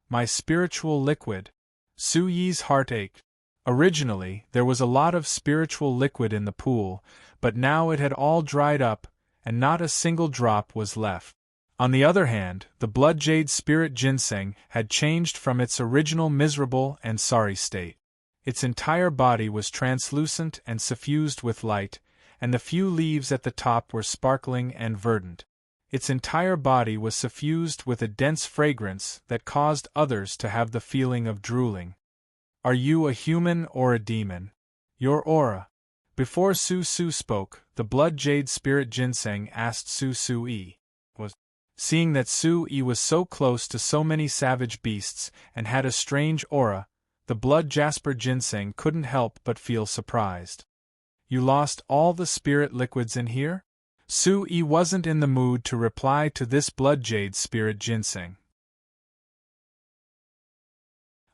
My spiritual liquid. Su-yi's heart ached. Originally, there was a lot of spiritual liquid in the pool, but now it had all dried up, and not a single drop was left. On the other hand, the blood jade spirit ginseng had changed from its original miserable and sorry state. Its entire body was translucent and suffused with light, and the few leaves at the top were sparkling and verdant. Its entire body was suffused with a dense fragrance that caused others to have the feeling of drooling. Are you a human or a demon? Your aura. Before Su-su spoke, the blood jade spirit ginseng asked Su-su-yi. Seeing that Su-yi was so close to so many savage beasts and had a strange aura, the blood jasper ginseng couldn't help but feel surprised. You lost all the spirit liquids in here? Su-yi wasn't in the mood to reply to this blood jade spirit ginseng.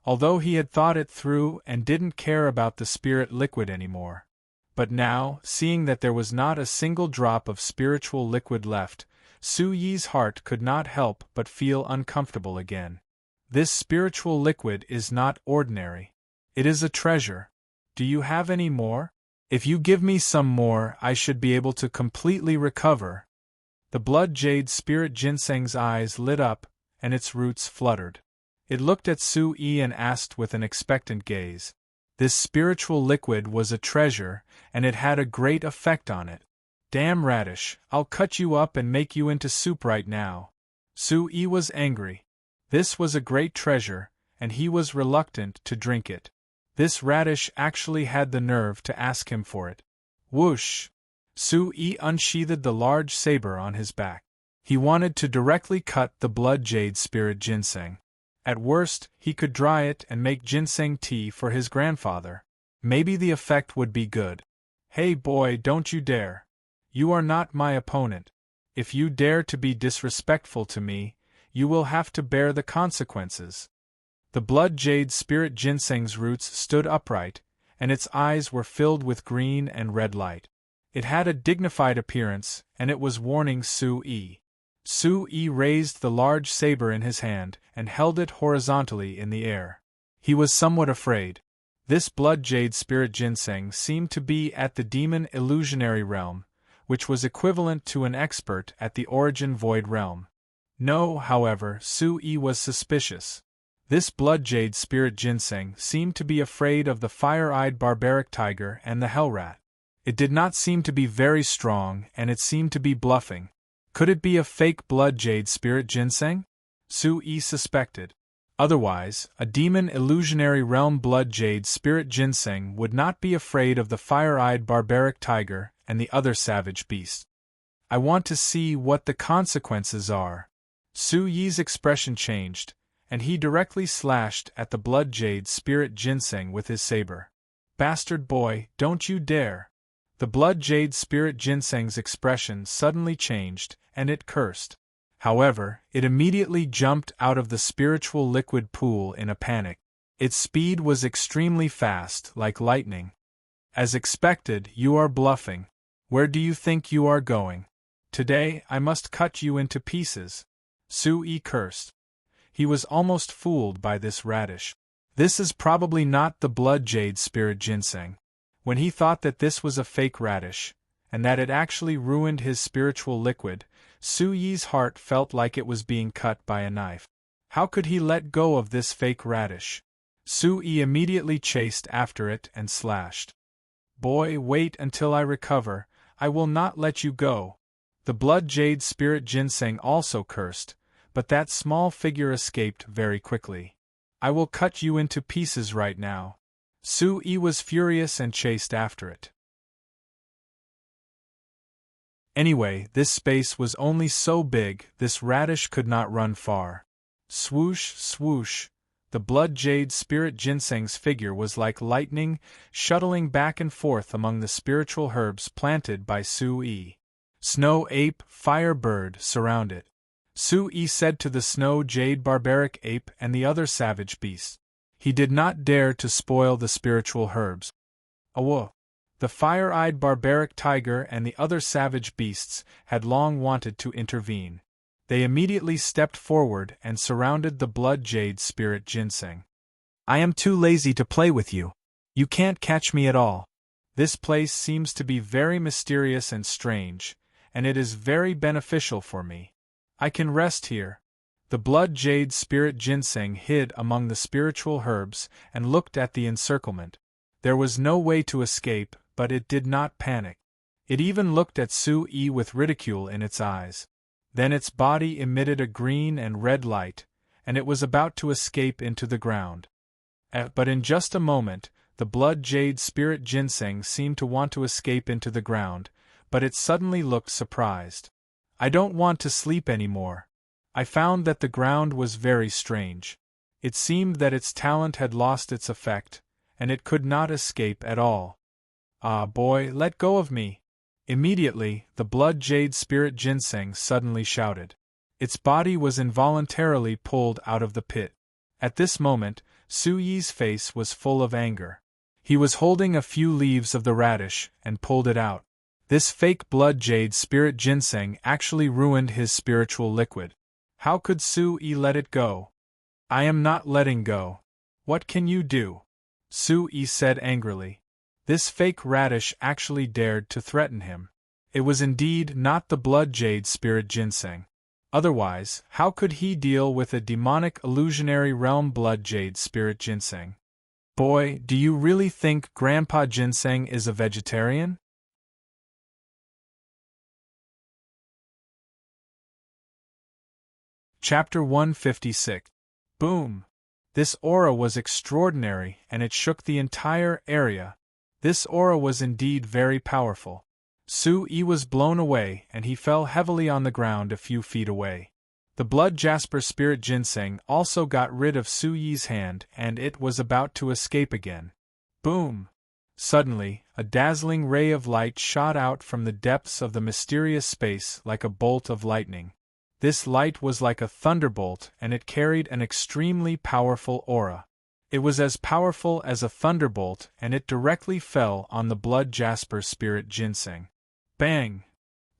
Although he had thought it through and didn't care about the spirit liquid anymore. But now, seeing that there was not a single drop of spiritual liquid left, Su-yi's heart could not help but feel uncomfortable again. This spiritual liquid is not ordinary. It is a treasure. Do you have any more? If you give me some more, I should be able to completely recover. The blood jade spirit ginseng's eyes lit up, and its roots fluttered. It looked at Su-yi and asked with an expectant gaze. This spiritual liquid was a treasure, and it had a great effect on it. Damn radish, I'll cut you up and make you into soup right now. Su-yi was angry. This was a great treasure, and he was reluctant to drink it. This radish actually had the nerve to ask him for it. Whoosh! Su-yi unsheathed the large saber on his back. He wanted to directly cut the blood jade spirit ginseng. At worst, he could dry it and make ginseng tea for his grandfather. Maybe the effect would be good. Hey boy, don't you dare. You are not my opponent. If you dare to be disrespectful to me, you will have to bear the consequences. The blood jade spirit ginseng's roots stood upright, and its eyes were filled with green and red light. It had a dignified appearance, and it was warning Su-yi. Su-yi raised the large saber in his hand and held it horizontally in the air. He was somewhat afraid. This blood jade spirit ginseng seemed to be at the demon illusionary realm, which was equivalent to an expert at the origin void realm. No, however, Su-yi was suspicious. This blood jade spirit ginseng seemed to be afraid of the fire-eyed barbaric tiger and the hell rat. It did not seem to be very strong, and it seemed to be bluffing. Could it be a fake blood jade spirit ginseng? Su-yi suspected. Otherwise, a demon illusionary realm blood jade spirit ginseng would not be afraid of the fire-eyed barbaric tiger and the other savage beasts. I want to see what the consequences are. Su-yi's expression changed, and he directly slashed at the blood jade spirit ginseng with his saber. Bastard boy, don't you dare! The blood jade spirit ginseng's expression suddenly changed, and it cursed. However, it immediately jumped out of the spiritual liquid pool in a panic. Its speed was extremely fast, like lightning. As expected, you are bluffing. Where do you think you are going? Today, I must cut you into pieces. Su-yi cursed. He was almost fooled by this radish. This is probably not the blood jade spirit ginseng. When he thought that this was a fake radish, and that it actually ruined his spiritual liquid, Su-yi's heart felt like it was being cut by a knife. How could he let go of this fake radish? Sui immediately chased after it and slashed. Boy, wait until I recover, I will not let you go. The blood jade spirit ginseng also cursed, but that small figure escaped very quickly. I will cut you into pieces right now. Sui was furious and chased after it. Anyway, this space was only so big, this radish could not run far. Swoosh, swoosh. The blood jade spirit ginseng's figure was like lightning, shuttling back and forth among the spiritual herbs planted by Sui. Snow ape, fire bird, surround it. Sui said to the snow jade barbaric ape and the other savage beasts. He did not dare to spoil the spiritual herbs. Awo! The fire-eyed barbaric tiger and the other savage beasts had long wanted to intervene. They immediately stepped forward and surrounded the blood jade spirit ginseng. I am too lazy to play with you. You can't catch me at all. This place seems to be very mysterious and strange, and it is very beneficial for me. I can rest here. The blood jade spirit ginseng hid among the spiritual herbs and looked at the encirclement. There was no way to escape, but it did not panic. It even looked at Sui with ridicule in its eyes. Then its body emitted a green and red light, and it was about to escape into the ground. But in just a moment, the blood jade spirit ginseng seemed to want to escape into the ground, but it suddenly looked surprised. I don't want to sleep anymore. I found that the ground was very strange. It seemed that its talent had lost its effect, and it could not escape at all. Ah, boy, let go of me! Immediately, the blood jade spirit ginseng suddenly shouted. Its body was involuntarily pulled out of the pit. At this moment, Sui's face was full of anger. He was holding a few leaves of the radish and pulled it out. This fake blood jade spirit ginseng actually ruined his spiritual liquid. How could Sui let it go? I am not letting go. What can you do? Sui said angrily. This fake radish actually dared to threaten him. It was indeed not the blood jade spirit ginseng. Otherwise, how could he deal with a demonic illusionary realm blood jade spirit ginseng? Boy, do you really think Grandpa Ginseng is a vegetarian? Chapter 156. Boom! This aura was extraordinary and it shook the entire area. This aura was indeed very powerful. Sui was blown away and he fell heavily on the ground a few feet away. The blood jasper spirit ginseng also got rid of Sui's hand and it was about to escape again. Boom! Suddenly, a dazzling ray of light shot out from the depths of the mysterious space like a bolt of lightning. This light was like a thunderbolt and it carried an extremely powerful aura. It was as powerful as a thunderbolt and it directly fell on the blood jasper spirit ginseng. Bang!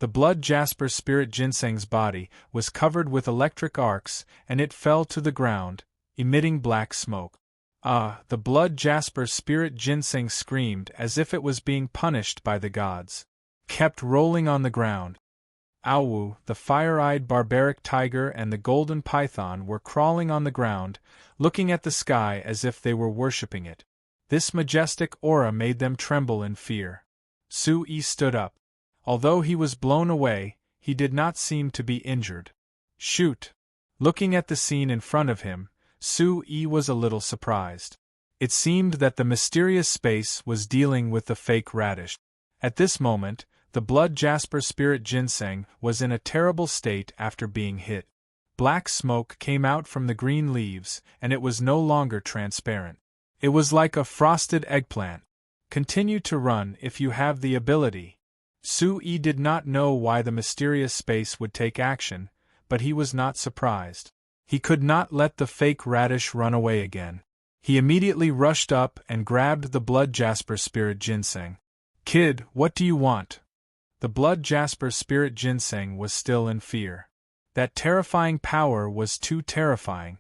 The blood jasper spirit ginseng's body was covered with electric arcs and it fell to the ground, emitting black smoke. Ah, the blood jasper spirit ginseng screamed as if it was being punished by the gods. Kept rolling on the ground. Awu, the fire-eyed barbaric tiger and the golden python were crawling on the ground, looking at the sky as if they were worshipping it. This majestic aura made them tremble in fear. Sui stood up. Although he was blown away, he did not seem to be injured. Shoot! Looking at the scene in front of him, Sui was a little surprised. It seemed that the mysterious space was dealing with the fake radish. At this moment, the blood jasper spirit ginseng was in a terrible state after being hit. Black smoke came out from the green leaves, and it was no longer transparent. It was like a frosted eggplant. Continue to run if you have the ability. Sui did not know why the mysterious space would take action, but he was not surprised. He could not let the fake radish run away again. He immediately rushed up and grabbed the blood jasper spirit ginseng. Kid, what do you want? The blood jasper spirit ginseng was still in fear. That terrifying power was too terrifying.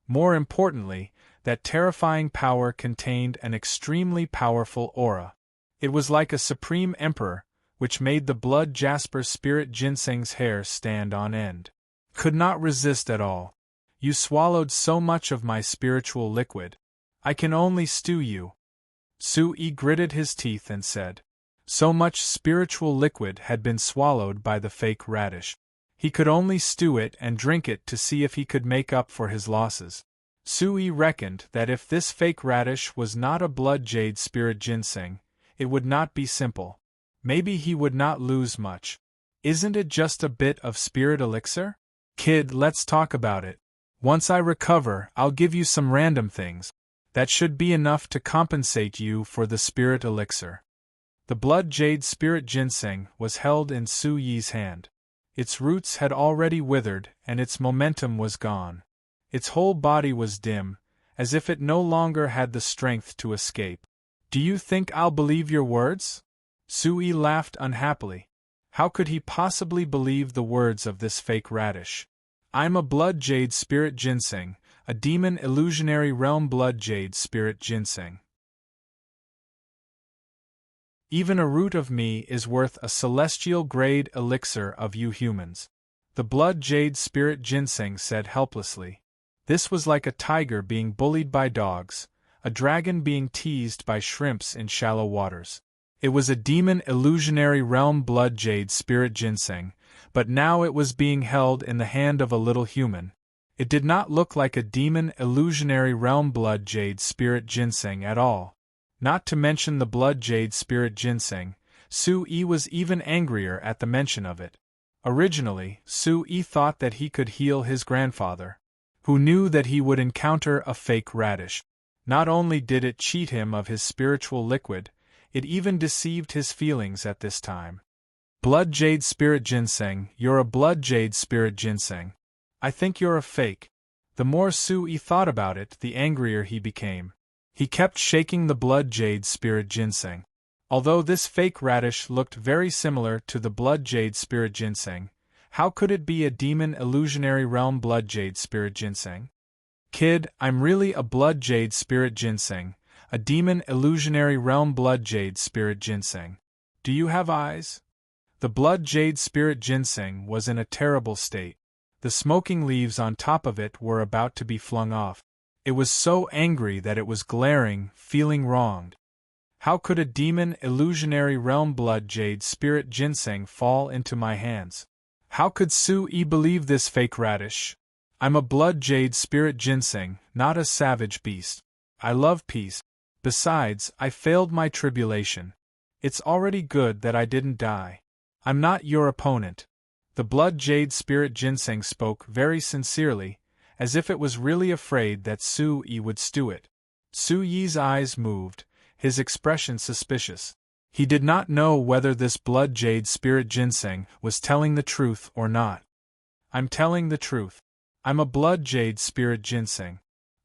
More importantly, that terrifying power contained an extremely powerful aura. It was like a supreme emperor, which made the blood jasper spirit ginseng's hair stand on end. Could not resist at all. You swallowed so much of my spiritual liquid. I can only stew you. Sui gritted his teeth and said. So much spiritual liquid had been swallowed by the fake radish. He could only stew it and drink it to see if he could make up for his losses. Sui reckoned that if this fake radish was not a blood jade spirit ginseng, it would not be simple. Maybe he would not lose much. Isn't it just a bit of spirit elixir? Kid, let's talk about it. Once I recover, I'll give you some random things. That should be enough to compensate you for the spirit elixir. The blood jade spirit ginseng was held in Su Yi's hand. Its roots had already withered and its momentum was gone. Its whole body was dim, as if it no longer had the strength to escape. Do you think I'll believe your words? Sui laughed unhappily. How could he possibly believe the words of this fake radish? I'm a blood jade spirit ginseng, a demon illusionary realm blood jade spirit ginseng. Even a root of me is worth a celestial grade elixir of you humans. The blood jade spirit ginseng said helplessly. This was like a tiger being bullied by dogs, a dragon being teased by shrimps in shallow waters. It was a demon illusionary realm blood jade spirit ginseng, but now it was being held in the hand of a little human. It did not look like a demon illusionary realm blood jade spirit ginseng at all. Not to mention the blood jade spirit ginseng, Sui was even angrier at the mention of it. Originally, Sui thought that he could heal his grandfather, who knew that he would encounter a fake radish. Not only did it cheat him of his spiritual liquid, it even deceived his feelings at this time. Blood jade spirit ginseng, you're a blood jade spirit ginseng. I think you're a fake. The more Sui thought about it, the angrier he became. He kept shaking the blood jade spirit ginseng. Although this fake radish looked very similar to the blood jade spirit ginseng, how could it be a demon illusionary realm blood jade spirit ginseng? Kid, I'm really a blood jade spirit ginseng, a demon illusionary realm blood jade spirit ginseng. Do you have eyes? The blood jade spirit ginseng was in a terrible state. The smoking leaves on top of it were about to be flung off. It was so angry that it was glaring, feeling wronged. How could a demon illusionary realm blood jade spirit ginseng fall into my hands? How could Sui believe this fake radish? I'm a blood jade spirit ginseng, not a savage beast. I love peace. Besides, I failed my tribulation. It's already good that I didn't die. I'm not your opponent. The blood jade spirit ginseng spoke very sincerely, as if it was really afraid that Sui would stew it. Sui's eyes moved, his expression suspicious. He did not know whether this blood jade spirit ginseng was telling the truth or not. I'm telling the truth. I'm a blood jade spirit ginseng.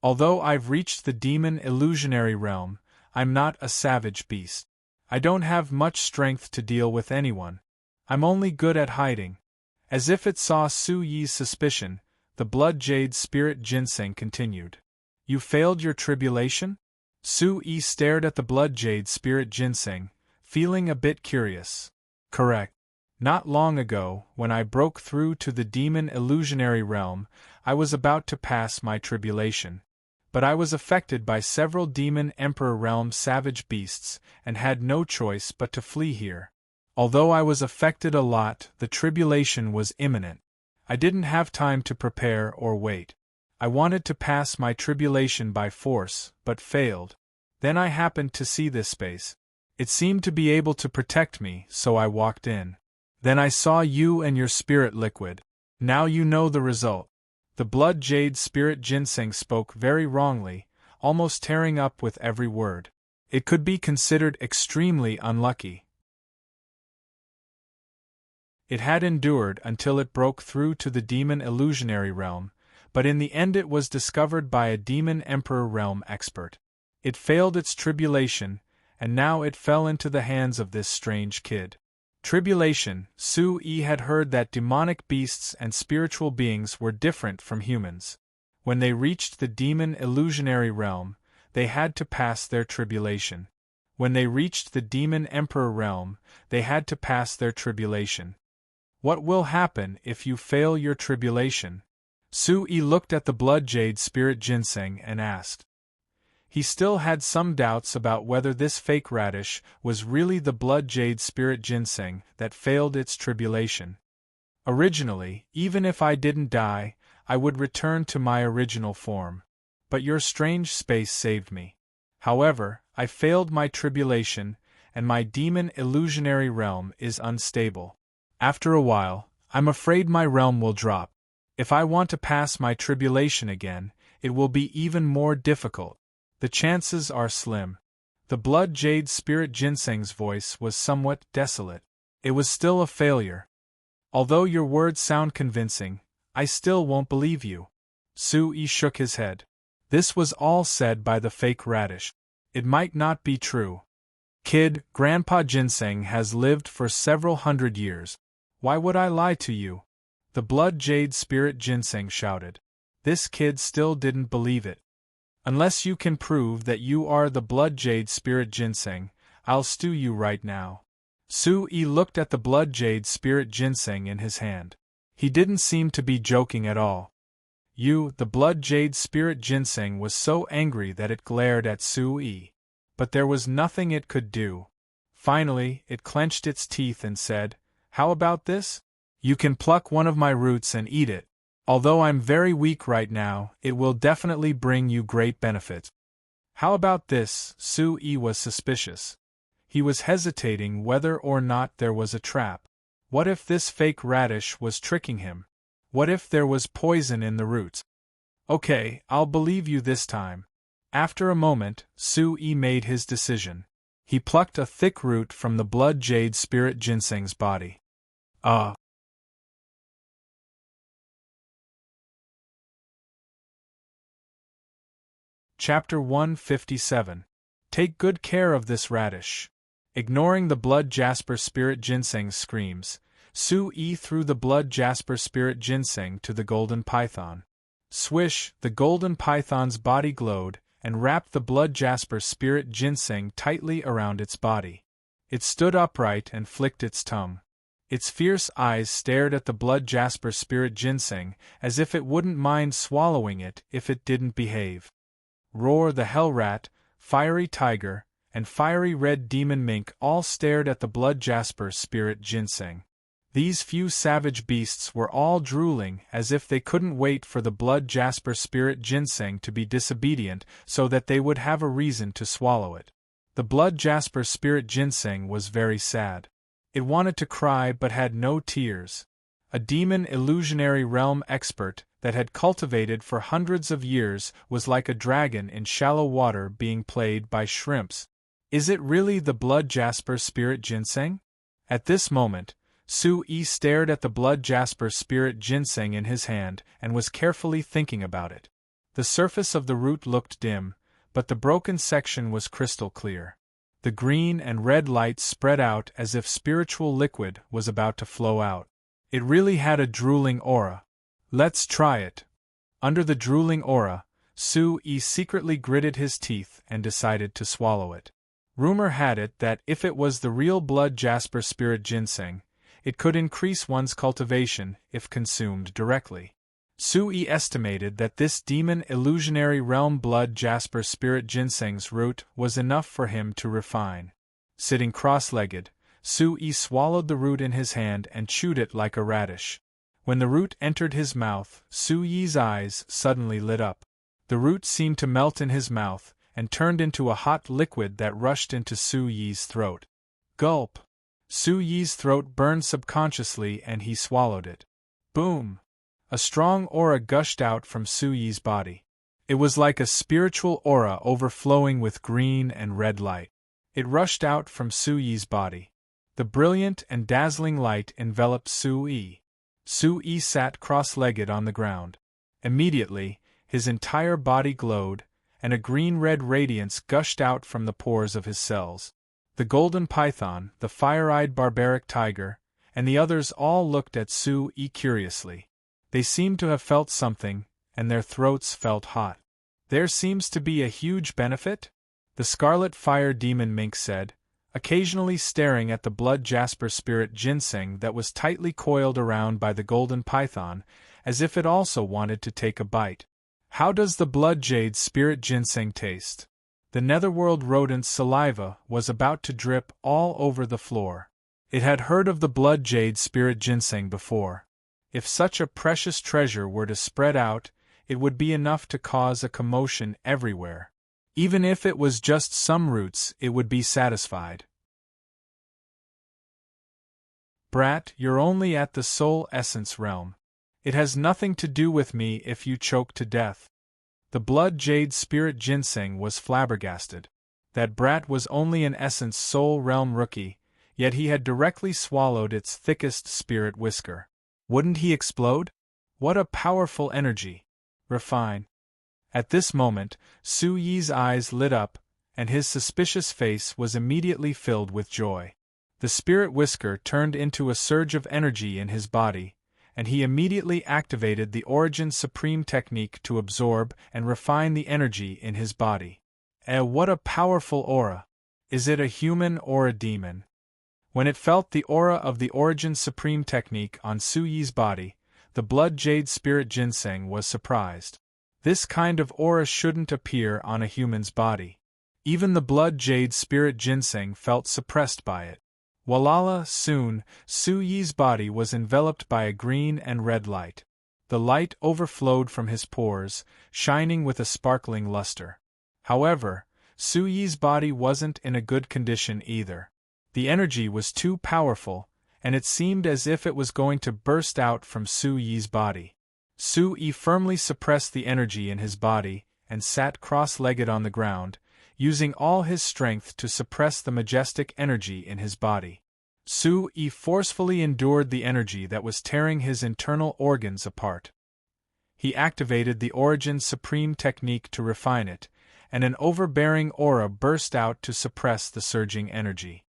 Although I've reached the demon illusionary realm, I'm not a savage beast. I don't have much strength to deal with anyone. I'm only good at hiding. As if it saw Sui's suspicion, the blood jade spirit ginseng continued. You failed your tribulation? Sui stared at the blood jade spirit ginseng, feeling a bit curious. Correct. Not long ago, when I broke through to the demon illusionary realm, I was about to pass my tribulation. But I was affected by several demon emperor realm savage beasts, and had no choice but to flee here. Although I was affected a lot, the tribulation was imminent. I didn't have time to prepare or wait. I wanted to pass my tribulation by force, but failed. Then I happened to see this space. It seemed to be able to protect me, so I walked in. Then I saw you and your spirit liquid. Now you know the result. The blood jade spirit ginseng spoke very wrongly, almost tearing up with every word. It could be considered extremely unlucky. It had endured until it broke through to the demon illusionary realm, but in the end it was discovered by a demon emperor realm expert. It failed its tribulation, and now it fell into the hands of this strange kid. Tribulation, Sui had heard that demonic beasts and spiritual beings were different from humans. When they reached the demon illusionary realm, they had to pass their tribulation. When they reached the demon emperor realm, they had to pass their tribulation. What will happen if you fail your tribulation? Sui looked at the blood jade spirit ginseng and asked. He still had some doubts about whether this fake radish was really the blood jade spirit ginseng that failed its tribulation. Originally, even if I didn't die, I would return to my original form. But your strange space saved me. However, I failed my tribulation, and my demon illusionary realm is unstable. After a while, I'm afraid my realm will drop. If I want to pass my tribulation again, it will be even more difficult. The chances are slim. The blood jade spirit ginseng's voice was somewhat desolate. It was still a failure. Although your words sound convincing, I still won't believe you. Sui shook his head. This was all said by the fake radish. It might not be true. Kid, Grandpa Ginseng has lived for several hundred years. Why would I lie to you? The blood jade spirit ginseng shouted. This kid still didn't believe it. Unless you can prove that you are the blood jade spirit ginseng, I'll stew you right now. Sui looked at the blood jade spirit ginseng in his hand. He didn't seem to be joking at all. The blood jade spirit ginseng was so angry that it glared at Sui. But there was nothing it could do. Finally, it clenched its teeth and said, "How about this? You can pluck one of my roots and eat it. Although I'm very weak right now, it will definitely bring you great benefit." How about this? Sui was suspicious. He was hesitating whether or not there was a trap. What if this fake radish was tricking him? What if there was poison in the roots? Okay, I'll believe you this time. After a moment, Sui made his decision. He plucked a thick root from the blood jade spirit ginseng's body. Chapter 157. Take good care of this radish. Ignoring the blood jasper spirit ginseng's screams, Sui threw the blood jasper spirit ginseng to the golden python. Swish, the golden python's body glowed, and wrapped the blood jasper spirit ginseng tightly around its body. It stood upright and flicked its tongue. Its fierce eyes stared at the blood jasper spirit ginseng as if it wouldn't mind swallowing it if it didn't behave. Roar the hell rat, fiery tiger, and fiery red demon mink all stared at the blood jasper spirit ginseng. These few savage beasts were all drooling as if they couldn't wait for the blood jasper spirit ginseng to be disobedient so that they would have a reason to swallow it. The blood jasper spirit ginseng was very sad. It wanted to cry but had no tears. A demon illusionary realm expert that had cultivated for hundreds of years was like a dragon in shallow water being played by shrimps. Is it really the blood jasper spirit ginseng? At this moment, Sui stared at the blood jasper spirit ginseng in his hand and was carefully thinking about it. The surface of the root looked dim, but the broken section was crystal clear. The green and red light spread out as if spiritual liquid was about to flow out. It really had a drooling aura. Let's try it. Under the drooling aura, Sui secretly gritted his teeth and decided to swallow it. Rumor had it that if it was the real blood jasper spirit ginseng, it could increase one's cultivation if consumed directly. Sui estimated that this demon illusionary realm blood jasper spirit ginseng's root was enough for him to refine. Sitting cross-legged, Sui swallowed the root in his hand and chewed it like a radish. When the root entered his mouth, Sui's eyes suddenly lit up. The root seemed to melt in his mouth and turned into a hot liquid that rushed into Sui's throat. Gulp! Sui's throat burned subconsciously and he swallowed it. Boom! A strong aura gushed out from Sui's body. It was like a spiritual aura overflowing with green and red light. It rushed out from Sui's body. The brilliant and dazzling light enveloped Sui. Sui sat cross-legged on the ground. Immediately, his entire body glowed, and a green-red radiance gushed out from the pores of his cells. The golden python, the fire-eyed barbaric tiger, and the others all looked at Sui curiously. They seemed to have felt something, and their throats felt hot. There seems to be a huge benefit? The scarlet fire demon mink said, occasionally staring at the blood jasper spirit ginseng that was tightly coiled around by the golden python, as if it also wanted to take a bite. How does the blood jade spirit ginseng taste? The netherworld rodent's saliva was about to drip all over the floor. It had heard of the blood jade spirit ginseng before. If such a precious treasure were to spread out, it would be enough to cause a commotion everywhere. Even if it was just some roots, it would be satisfied. Brat, you're only at the soul essence realm. It has nothing to do with me if you choke to death. The blood jade spirit ginseng was flabbergasted. That brat was only an essence soul realm rookie, yet he had directly swallowed its thickest spirit whisker. Wouldn't he explode? What a powerful energy! Refine. At this moment, Su Yi's eyes lit up, and his suspicious face was immediately filled with joy. The spirit whisker turned into a surge of energy in his body, and he immediately activated the Origin Supreme technique to absorb and refine the energy in his body. What a powerful aura! Is it a human or a demon? When it felt the aura of the Origin Supreme technique on Su Yi's body, the blood jade spirit ginseng was surprised. This kind of aura shouldn't appear on a human's body. Even the blood jade spirit ginseng felt suppressed by it. Walala, soon, Su Yi's body was enveloped by a green and red light. The light overflowed from his pores, shining with a sparkling luster. However, Su Yi's body wasn't in a good condition either. The energy was too powerful, and it seemed as if it was going to burst out from Su Yi's body. Su Yi firmly suppressed the energy in his body and sat cross-legged on the ground, using all his strength to suppress the majestic energy in his body. Su Yi forcefully endured the energy that was tearing his internal organs apart. He activated the Origin Supreme technique to refine it, and an overbearing aura burst out to suppress the surging energy.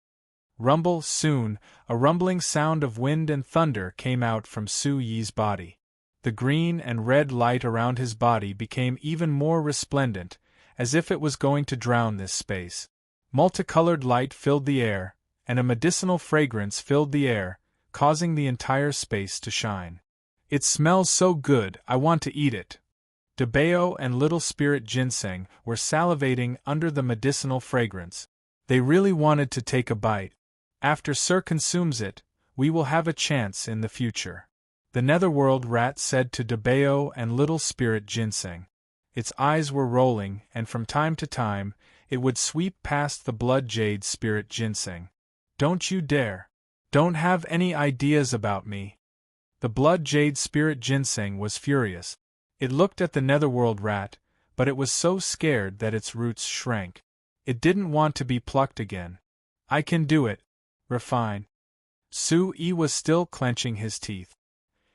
Rumble, soon, a rumbling sound of wind and thunder came out from Su Yi's body. The green and red light around his body became even more resplendent, as if it was going to drown this space. Multicolored light filled the air, and a medicinal fragrance filled the air, causing the entire space to shine. It smells so good, I want to eat it. Debeo and Little Spirit Ginseng were salivating under the medicinal fragrance. They really wanted to take a bite. After Sir consumes it, we will have a chance in the future. The Netherworld Rat said to Debeo and Little Spirit Ginseng. Its eyes were rolling, and from time to time, it would sweep past the blood jade spirit ginseng. Don't you dare! Don't have any ideas about me! The blood jade spirit ginseng was furious. It looked at the Netherworld Rat, but it was so scared that its roots shrank. It didn't want to be plucked again. I can do it. Refine. Su Yi was still clenching his teeth.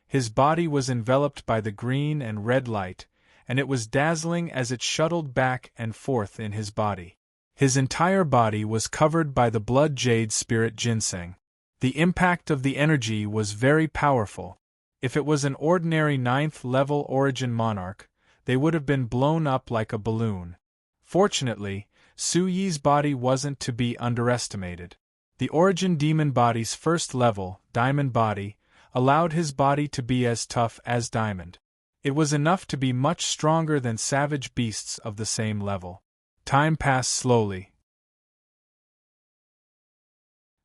His body was enveloped by the green and red light, and it was dazzling as it shuttled back and forth in his body. His entire body was covered by the blood jade spirit ginseng. The impact of the energy was very powerful. If it was an ordinary 9th-level Origin Monarch, they would have been blown up like a balloon. Fortunately, Su Yi's body wasn't to be underestimated. The Origin Demon Body's first level, Diamond Body, allowed his body to be as tough as diamond. It was enough to be much stronger than savage beasts of the same level. Time passed slowly.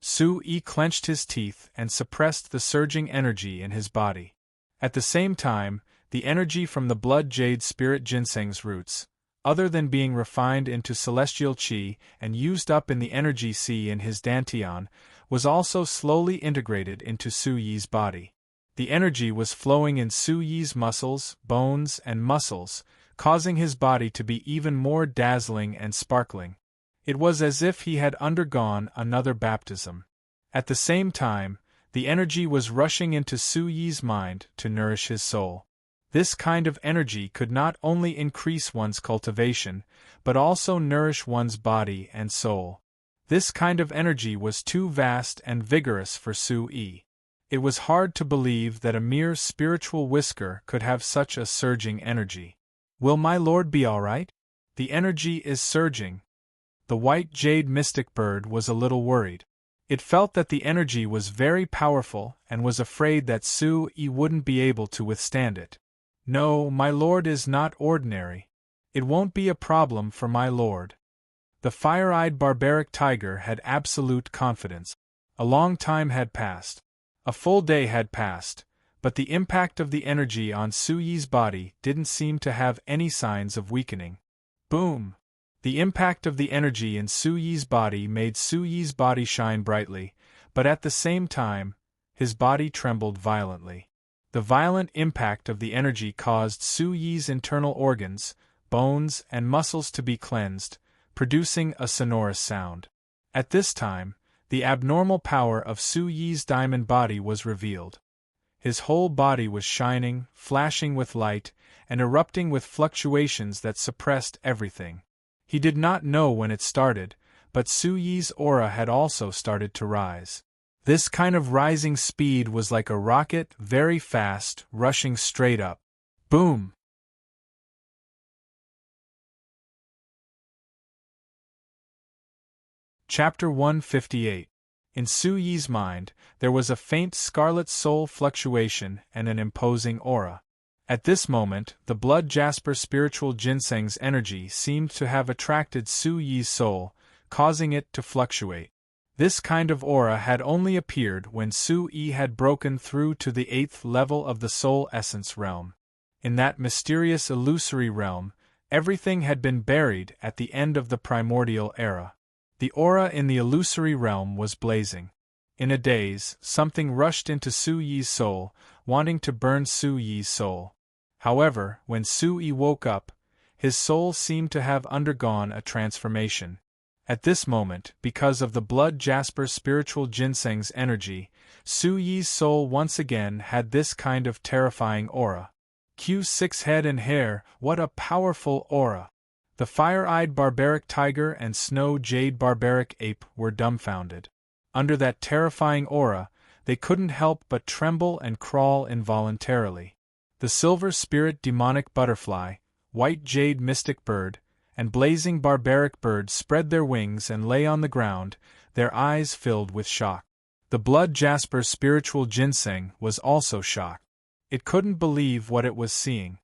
Su Yi clenched his teeth and suppressed the surging energy in his body. At the same time, the energy from the blood jade spirit ginseng's roots, other than being refined into celestial qi and used up in the energy sea in his dantian, was also slowly integrated into Su Yi's body. The energy was flowing in Su Yi's muscles, bones, and muscles, causing his body to be even more dazzling and sparkling. It was as if he had undergone another baptism. At the same time, the energy was rushing into Su Yi's mind to nourish his soul. This kind of energy could not only increase one's cultivation, but also nourish one's body and soul. This kind of energy was too vast and vigorous for Su Yi. It was hard to believe that a mere spiritual whisker could have such a surging energy. Will my lord be all right? The energy is surging. The white jade mystic bird was a little worried. It felt that the energy was very powerful and was afraid that Su Yi wouldn't be able to withstand it. No, my lord is not ordinary. It won't be a problem for my lord. The fire-eyed barbaric tiger had absolute confidence. A long time had passed. A full day had passed, but the impact of the energy on Su Yi's body didn't seem to have any signs of weakening. Boom! The impact of the energy in Su Yi's body made Su Yi's body shine brightly, but at the same time, his body trembled violently. The violent impact of the energy caused Su Yi's internal organs, bones, and muscles to be cleansed, producing a sonorous sound. At this time, the abnormal power of Su Yi's diamond body was revealed. His whole body was shining, flashing with light, and erupting with fluctuations that suppressed everything. He did not know when it started, but Su Yi's aura had also started to rise. This kind of rising speed was like a rocket, very fast, rushing straight up. Boom! Chapter 158. In Su Yi's mind, there was a faint scarlet soul fluctuation and an imposing aura. At this moment, the blood jasper spiritual ginseng's energy seemed to have attracted Su Yi's soul, causing it to fluctuate. This kind of aura had only appeared when Su Yi had broken through to the 8th level of the soul essence realm. In that mysterious illusory realm, everything had been buried at the end of the primordial era. The aura in the illusory realm was blazing. In a daze, something rushed into Su Yi's soul, wanting to burn Su Yi's soul. However, when Su Yi woke up, his soul seemed to have undergone a transformation. At this moment, because of the blood jasper spiritual ginseng's energy, Su Yi's soul once again had this kind of terrifying aura. Q6 head and hair, what a powerful aura! The fire-eyed barbaric tiger and snow jade barbaric ape were dumbfounded. Under that terrifying aura, they couldn't help but tremble and crawl involuntarily. The silver spirit demonic butterfly, white jade mystic bird, and blazing barbaric bird spread their wings and lay on the ground, their eyes filled with shock. The blood jasper spiritual ginseng was also shocked. It couldn't believe what it was seeing.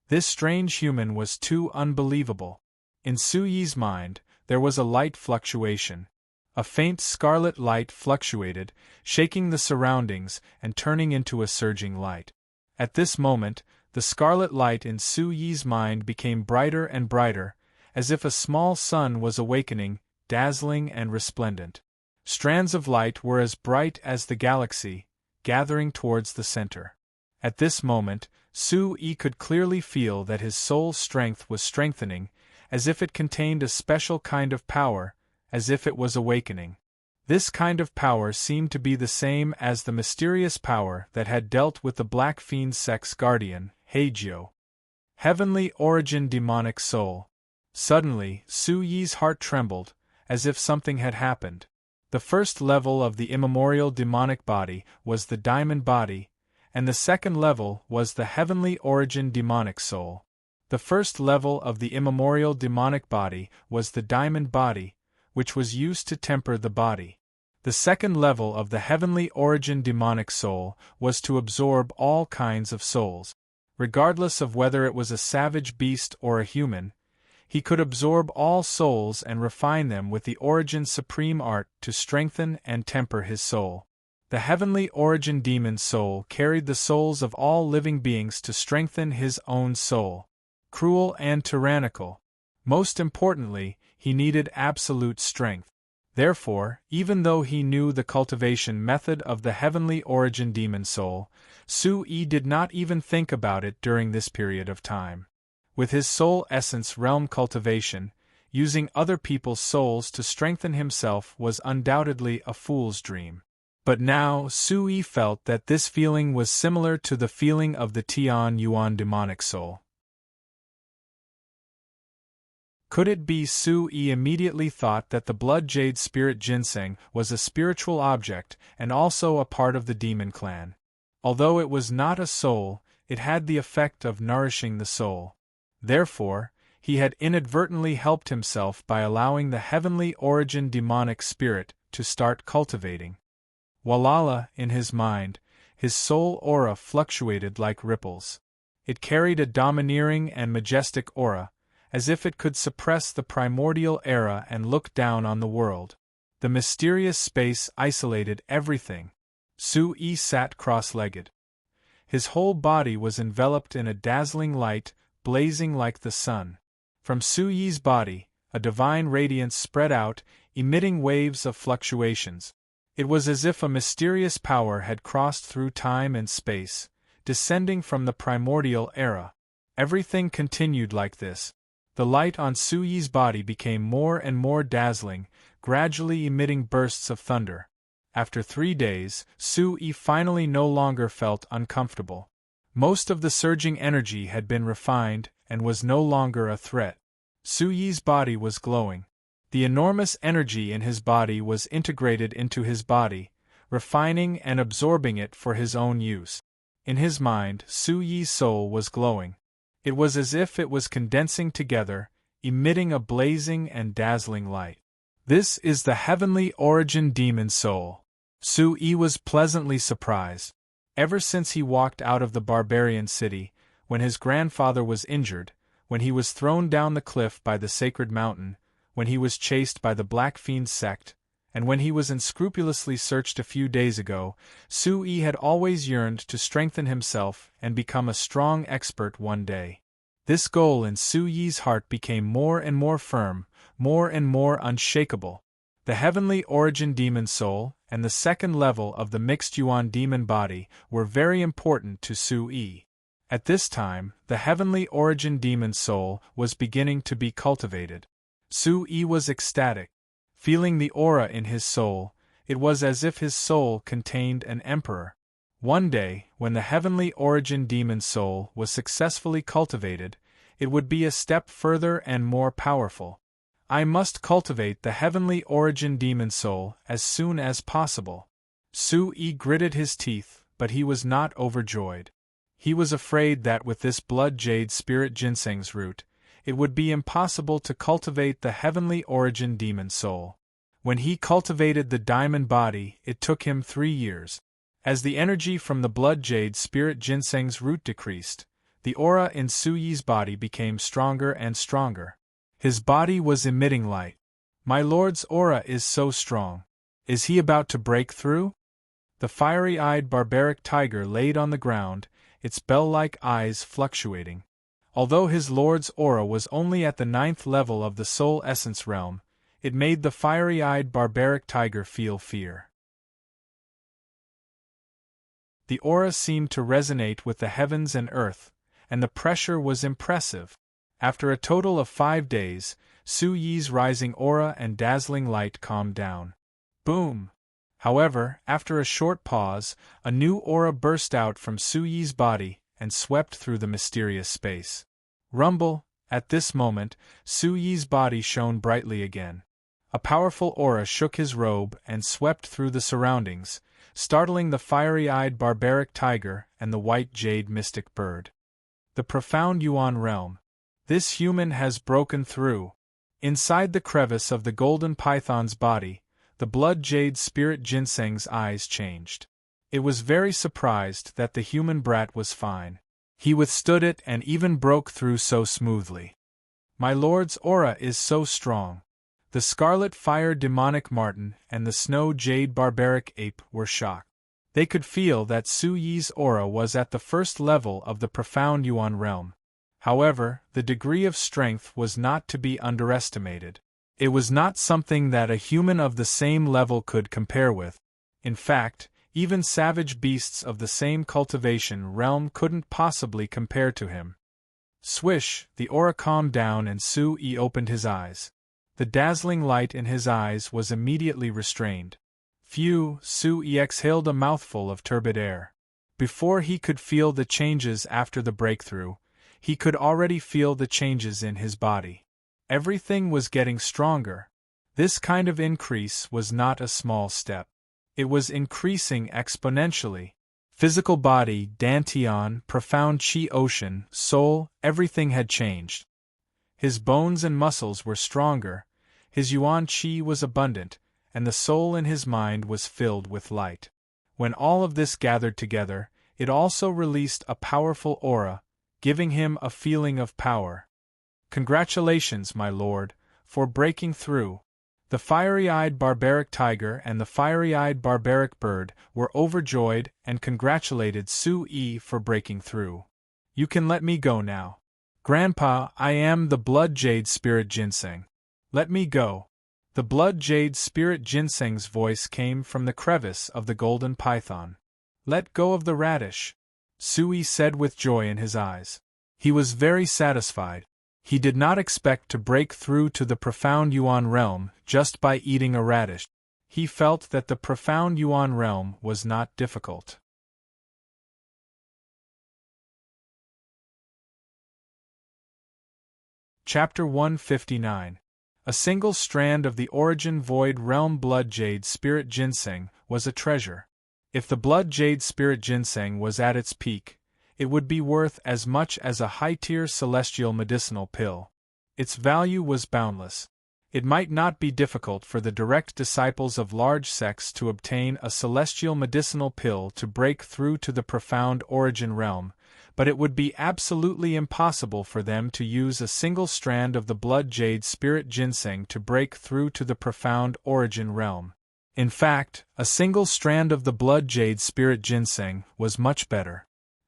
This strange human was too unbelievable. In Su Yi's mind, there was a light fluctuation. A faint scarlet light fluctuated, shaking the surroundings and turning into a surging light. At this moment, the scarlet light in Su Yi's mind became brighter and brighter, as if a small sun was awakening, dazzling and resplendent. Strands of light were as bright as the galaxy, gathering towards the center. At this moment, Su Yi could clearly feel that his soul's strength was strengthening, as if it contained a special kind of power, as if it was awakening. This kind of power seemed to be the same as the mysterious power that had dealt with the Black Fiend Sect's guardian, Heijio. Heavenly origin demonic soul. Suddenly, Su Yi's heart trembled, as if something had happened. The first level of the immemorial demonic body was the diamond body, and the second level was the heavenly origin demonic soul. The first level of the immemorial demonic body was the diamond body, which was used to temper the body. The second level of the heavenly origin demonic soul was to absorb all kinds of souls. Regardless of whether it was a savage beast or a human, he could absorb all souls and refine them with the origin supreme art to strengthen and temper his soul. The heavenly origin demon soul carried the souls of all living beings to strengthen his own soul. Cruel and tyrannical. Most importantly, he needed absolute strength. Therefore, even though he knew the cultivation method of the heavenly origin demon soul, Su Yi did not even think about it during this period of time. With his soul essence realm cultivation, using other people's souls to strengthen himself was undoubtedly a fool's dream. But now Su Yi felt that this feeling was similar to the feeling of the Tian Yuan demonic soul. Could it be? Su Yi immediately thought that the blood jade spirit ginseng was a spiritual object and also a part of the demon clan. Although it was not a soul, it had the effect of nourishing the soul. Therefore, he had inadvertently helped himself by allowing the heavenly origin demonic spirit to start cultivating. Walala, in his mind, his soul aura fluctuated like ripples. It carried a domineering and majestic aura, as if it could suppress the primordial era and look down on the world. The mysterious space isolated everything. Su-yi sat cross-legged. His whole body was enveloped in a dazzling light, blazing like the sun. From Su-yi's body, a divine radiance spread out, emitting waves of fluctuations. It was as if a mysterious power had crossed through time and space, descending from the primordial era. Everything continued like this. The light on Su-yi's body became more and more dazzling, gradually emitting bursts of thunder. After 3 days, Su-yi finally no longer felt uncomfortable. Most of the surging energy had been refined and was no longer a threat. Su-yi's body was glowing. The enormous energy in his body was integrated into his body, refining and absorbing it for his own use. In his mind, Su-yi's soul was glowing. It was as if it was condensing together, emitting a blazing and dazzling light. This is the heavenly origin demon soul. Su-yi was pleasantly surprised. Ever since he walked out of the barbarian city, when his grandfather was injured, when he was thrown down the cliff by the sacred mountain, when he was chased by the Black Fiend sect, and when he was unscrupulously searched a few days ago, Su-yi had always yearned to strengthen himself and become a strong expert one day. This goal in Su-yi's heart became more and more firm, more and more unshakable. The heavenly origin demon soul and the second level of the mixed yuan demon body were very important to Su-yi. At this time, the heavenly origin demon soul was beginning to be cultivated. Su-yi was ecstatic. Feeling the aura in his soul, it was as if his soul contained an emperor. One day, when the heavenly origin demon soul was successfully cultivated, it would be a step further and more powerful. I must cultivate the heavenly origin demon soul as soon as possible. Su-yi gritted his teeth, but he was not overjoyed. He was afraid that with this blood jade spirit ginseng's root, it would be impossible to cultivate the heavenly origin demon soul. When he cultivated the diamond body, it took him 3 years. As the energy from the blood jade spirit ginseng's root decreased, the aura in Su-yi's body became stronger and stronger. His body was emitting light. My lord's aura is so strong. Is he about to break through? The fiery-eyed barbaric tiger laid on the ground, its bell-like eyes fluctuating. Although his lord's aura was only at the 9th level of the soul essence realm, it made the fiery-eyed barbaric tiger feel fear. The aura seemed to resonate with the heavens and earth, and the pressure was impressive. After a total of 5 days, Su-yi's rising aura and dazzling light calmed down. Boom! However, after a short pause, a new aura burst out from Su-yi's body and swept through the mysterious space. Rumble! At this moment, Su-yi's body shone brightly again. A powerful aura shook his robe and swept through the surroundings, startling the fiery-eyed barbaric tiger and the white jade mystic bird. The profound Yuan realm. This human has broken through. Inside the crevice of the golden python's body, the blood jade spirit ginseng's eyes changed. It was very surprised that the human brat was fine. He withstood it and even broke through so smoothly. My lord's aura is so strong. The scarlet fire demonic marten and the snow jade barbaric ape were shocked. They could feel that Su-yi's aura was at the first level of the profound Yuan realm. However, the degree of strength was not to be underestimated. It was not something that a human of the same level could compare with. In fact, even savage beasts of the same cultivation realm couldn't possibly compare to him. Swish, the aura calmed down and Su-yi opened his eyes. The dazzling light in his eyes was immediately restrained. Phew, Su-yi exhaled a mouthful of turbid air. Before he could feel the changes after the breakthrough, he could already feel the changes in his body. Everything was getting stronger. This kind of increase was not a small step. It was increasing exponentially. Physical body, dantian, profound chi ocean, soul, everything had changed. His bones and muscles were stronger, his yuan chi was abundant, and the soul in his mind was filled with light. When all of this gathered together, it also released a powerful aura, giving him a feeling of power. Congratulations, my lord, for breaking through. The fiery-eyed barbaric tiger and the fiery-eyed barbaric bird were overjoyed and congratulated Su-yi for breaking through. You can let me go now. Grandpa, I am the Blood Jade Spirit Ginseng. Let me go. The Blood Jade Spirit Ginseng's voice came from the crevice of the golden python. Let go of the radish, Su-yi said with joy in his eyes. He was very satisfied. He did not expect to break through to the profound Yuan realm just by eating a radish. He felt that the profound Yuan realm was not difficult. Chapter 159. A single strand of the Origin Void Realm Blood Jade Spirit Ginseng was a treasure. If the Blood Jade Spirit Ginseng was at its peak, it would be worth as much as a high-tier celestial medicinal pill. Its value was boundless. It might not be difficult for the direct disciples of large sects to obtain a celestial medicinal pill to break through to the profound Origin realm, but it would be absolutely impossible for them to use a single strand of the Blood Jade Spirit Ginseng to break through to the profound Origin realm. In fact, a single strand of the Blood Jade Spirit Ginseng was much better.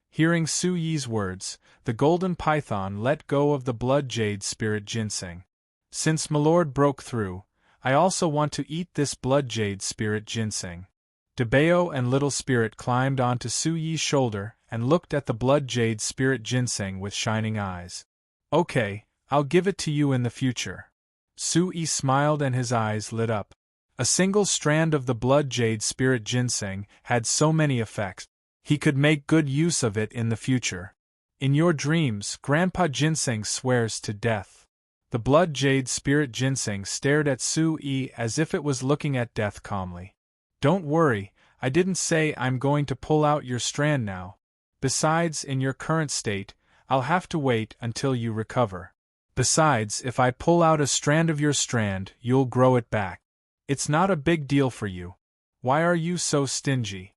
Hearing Su-yi's words, the golden python let go of the Blood Jade Spirit Ginseng. Since Milord broke through, I also want to eat this Blood Jade Spirit Ginseng. Debeo and Little Spirit climbed onto Su-yi's shoulder and looked at the Blood Jade Spirit Ginseng with shining eyes. Okay, I'll give it to you in the future. Su-yi smiled and his eyes lit up. A single strand of the Blood Jade Spirit Ginseng had so many effects. He could make good use of it in the future. In your dreams, Grandpa Ginseng swears to death. The Blood Jade Spirit Ginseng stared at Su-yi as if it was looking at death calmly. Don't worry, I didn't say I'm going to pull out your strand now. Besides, in your current state, I'll have to wait until you recover. Besides, if I pull out a strand of your strand, you'll grow it back. It's not a big deal for you. Why are you so stingy?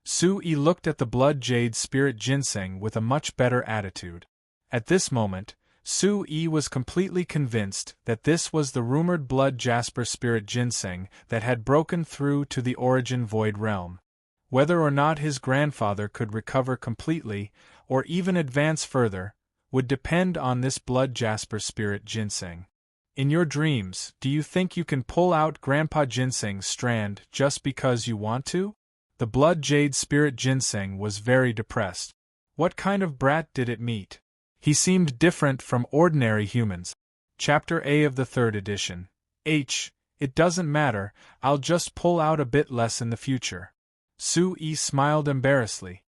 Su-yi looked at the Blood Jade Spirit Ginseng with a much better attitude. At this moment, Su-yi was completely convinced that this was the rumored Blood Jasper Spirit Ginseng that had broken through to the Origin Void realm. Whether or not his grandfather could recover completely, or even advance further, would depend on this Blood Jasper Spirit Ginseng. In your dreams, do you think you can pull out Grandpa Ginseng's strand just because you want to? The Blood Jade Spirit Ginseng was very depressed. What kind of brat did it meet? He seemed different from ordinary humans. Chapter A of the 3rd edition. It doesn't matter, I'll just pull out a bit less in the future. Su-yi smiled embarrassedly.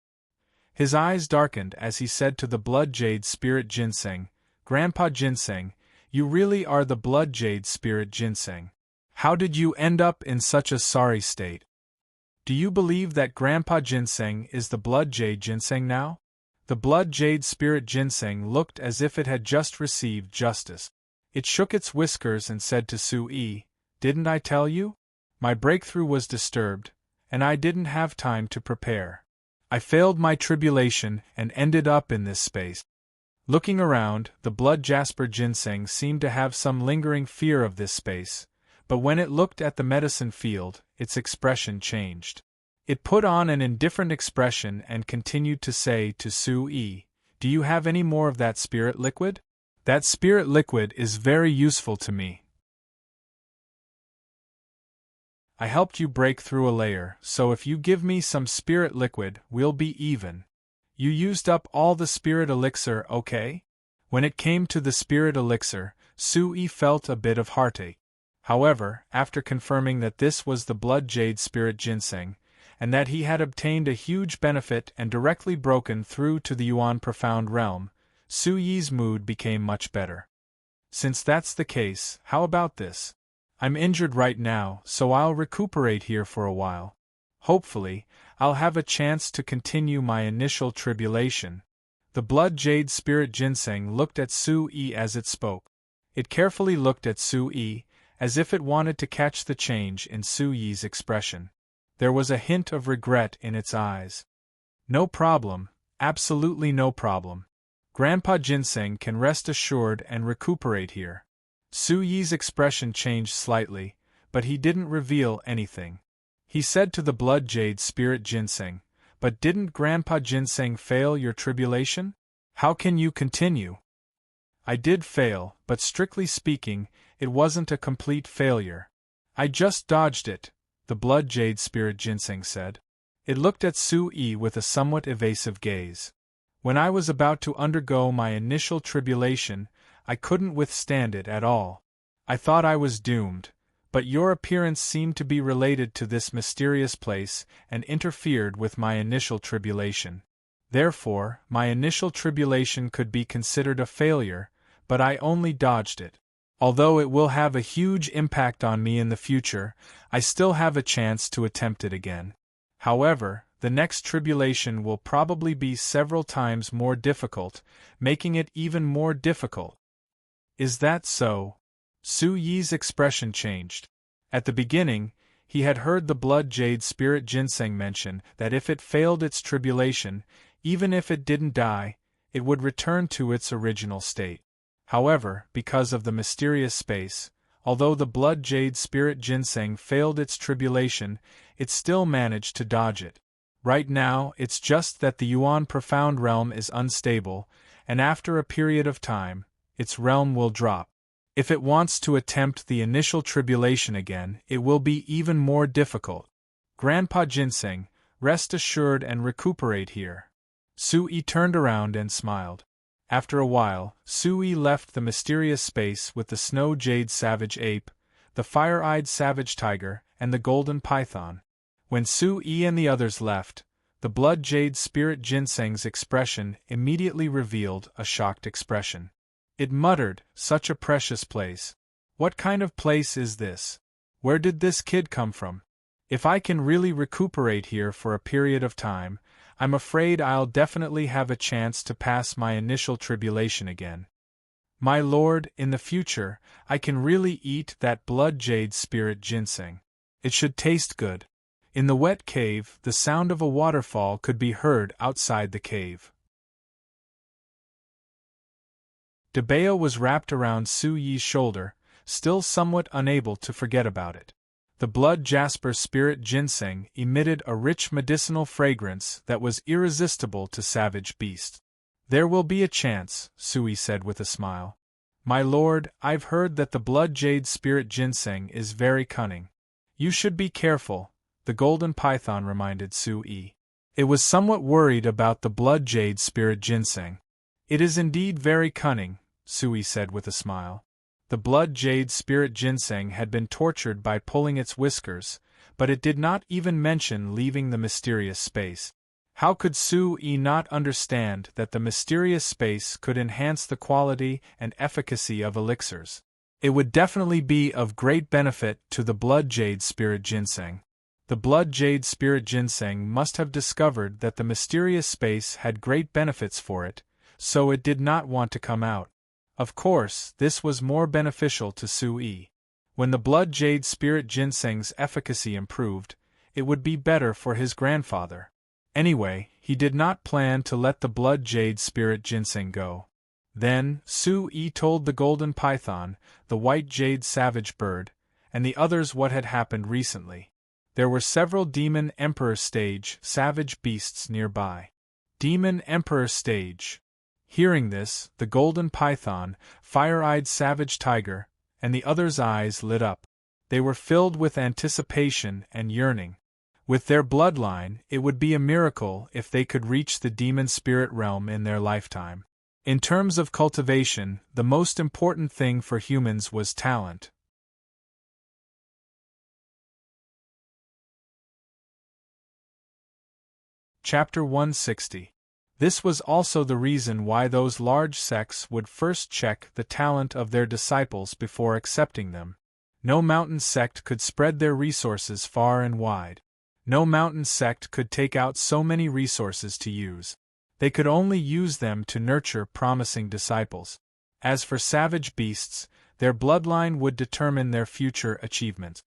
His eyes darkened as he said to the Blood Jade Spirit Ginseng, Grandpa Ginseng, you really are the Blood Jade Spirit Ginseng. How did you end up in such a sorry state? Do you believe that Grandpa Ginseng is the Blood Jade Ginseng now? The Blood Jade Spirit Ginseng looked as if it had just received justice. It shook its whiskers and said to Su-yi, Didn't I tell you? My breakthrough was disturbed, and I didn't have time to prepare. I failed my tribulation and ended up in this space. Looking around, the Blood Jasper Ginseng seemed to have some lingering fear of this space, but when it looked at the medicine field, its expression changed. It put on an indifferent expression and continued to say to Su-yi, Do you have any more of that spirit liquid? That spirit liquid is very useful to me. I helped you break through a layer, so if you give me some spirit liquid, we'll be even. You used up all the spirit elixir, okay? When it came to the spirit elixir, Su-yi felt a bit of heartache. However, after confirming that this was the Blood Jade Spirit Ginseng, and that he had obtained a huge benefit and directly broken through to the Yuan Profound Realm, Su-yi's mood became much better. Since that's the case, how about this? I'm injured right now, so I'll recuperate here for a while. Hopefully, I'll have a chance to continue my initial tribulation. The Blood Jade Spirit Ginseng looked at Su-yi as it spoke. It carefully looked at Su-yi, as if it wanted to catch the change in Su-yi's expression. There was a hint of regret in its eyes. No problem, absolutely no problem. Grandpa Ginseng can rest assured and recuperate here. Su Yi's expression changed slightly, but he didn't reveal anything. He said to the blood jade spirit Ginseng, "But didn't Grandpa Ginseng fail your tribulation? How can you continue?" "I did fail, but strictly speaking, it wasn't a complete failure. I just dodged it," the blood jade spirit Ginseng said. It looked at Su Yi with a somewhat evasive gaze. "When I was about to undergo my initial tribulation, I couldn't withstand it at all. I thought I was doomed, but your appearance seemed to be related to this mysterious place and interfered with my initial tribulation. Therefore, my initial tribulation could be considered a failure, but I only dodged it. Although it will have a huge impact on me in the future, I still have a chance to attempt it again. However, the next tribulation will probably be several times more difficult, making it even more difficult." "Is that so?" Su Yi's expression changed. At the beginning, he had heard the blood jade spirit Ginseng mention that if it failed its tribulation, even if it didn't die, it would return to its original state. However, because of the mysterious space, although the blood jade spirit Ginseng failed its tribulation, it still managed to dodge it. Right now, it's just that the Yuan Profound Realm is unstable, and after a period of time, its realm will drop. If it wants to attempt the initial tribulation again, it will be even more difficult. Grandpa Ginseng, rest assured and recuperate here." Su Yi turned around and smiled. After a while, Su Yi left the mysterious space with the snow jade savage ape, the fire-eyed savage tiger, and the golden python. When Su Yi and the others left, the blood jade spirit Ginseng's expression immediately revealed a shocked expression. It muttered, "Such a precious place. What kind of place is this? Where did this kid come from? If I can really recuperate here for a period of time, I'm afraid I'll definitely have a chance to pass my initial tribulation again. My lord, in the future, I can really eat that blood jade spirit Ginseng. It should taste good." In the wet cave, the sound of a waterfall could be heard outside the cave. Debeo was wrapped around Su Yi's shoulder, still somewhat unable to forget about it. The blood jasper spirit Ginseng emitted a rich medicinal fragrance that was irresistible to savage beasts. "There will be a chance," Su Yi said with a smile. "My lord, I've heard that the blood jade spirit Ginseng is very cunning. You should be careful," the golden python reminded Su Yi. It was somewhat worried about the blood jade spirit Ginseng. "It is indeed very cunning," Su Yi said with a smile. The blood jade spirit Ginseng had been tortured by pulling its whiskers, but it did not even mention leaving the mysterious space. How could Su Yi not understand that the mysterious space could enhance the quality and efficacy of elixirs? It would definitely be of great benefit to the blood jade spirit Ginseng. The blood jade spirit Ginseng must have discovered that the mysterious space had great benefits for it, so it did not want to come out. Of course, this was more beneficial to Su Yi. When the blood jade spirit Ginseng's efficacy improved, it would be better for his grandfather. Anyway, he did not plan to let the blood jade spirit Ginseng go. Then, Su Yi told the golden python, the white jade savage bird, and the others what had happened recently. There were several Demon Emperor stage savage beasts nearby. Demon Emperor stage. Hearing this, the golden python, fire-eyed savage tiger, and the others' eyes lit up. They were filled with anticipation and yearning. With their bloodline, it would be a miracle if they could reach the demon spirit realm in their lifetime. In terms of cultivation, the most important thing for humans was talent. Chapter 160. This was also the reason why those large sects would first check the talent of their disciples before accepting them. No mountain sect could spread their resources far and wide. No mountain sect could take out so many resources to use. They could only use them to nurture promising disciples. As for savage beasts, their bloodline would determine their future achievements.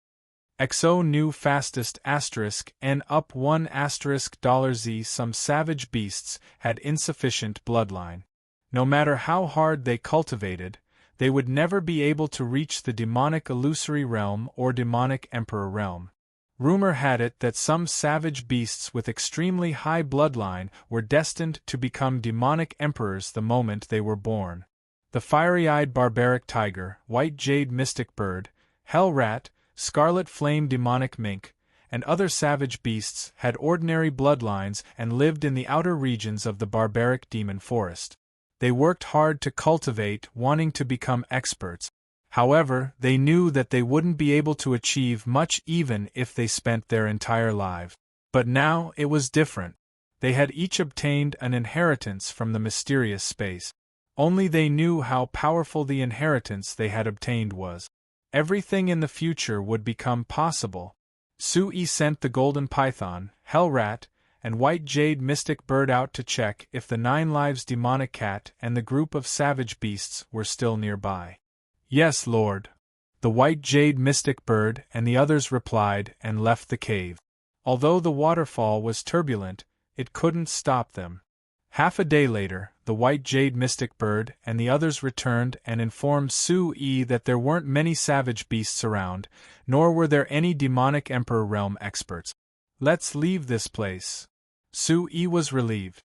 XO new fastest *n up 1 $Z. Some savage beasts had insufficient bloodline. No matter how hard they cultivated, they would never be able to reach the demonic illusory realm or demonic emperor realm. Rumor had it that some savage beasts with extremely high bloodline were destined to become demonic emperors the moment they were born. The fiery-eyed barbaric tiger, white jade mystic bird, hell rat, scarlet flame demonic mink, and other savage beasts had ordinary bloodlines and lived in the outer regions of the barbaric demon forest. They worked hard to cultivate, wanting to become experts. However, they knew that they wouldn't be able to achieve much even if they spent their entire lives. But now it was different. They had each obtained an inheritance from the mysterious space. Only they knew how powerful the inheritance they had obtained was. Everything in the future would become possible. Sui sent the golden python, hell rat, and white jade mystic bird out to check if the 9 lives demonic cat and the group of savage beasts were still nearby. Yes, Lord. The white jade mystic bird and the others replied and left the cave. Although the waterfall was turbulent, it couldn't stop them. Half a day later, the white jade mystic bird and the others returned and informed Sui that there weren't many savage beasts around, nor were there any demonic emperor realm experts. Let's leave this place. Sui was relieved.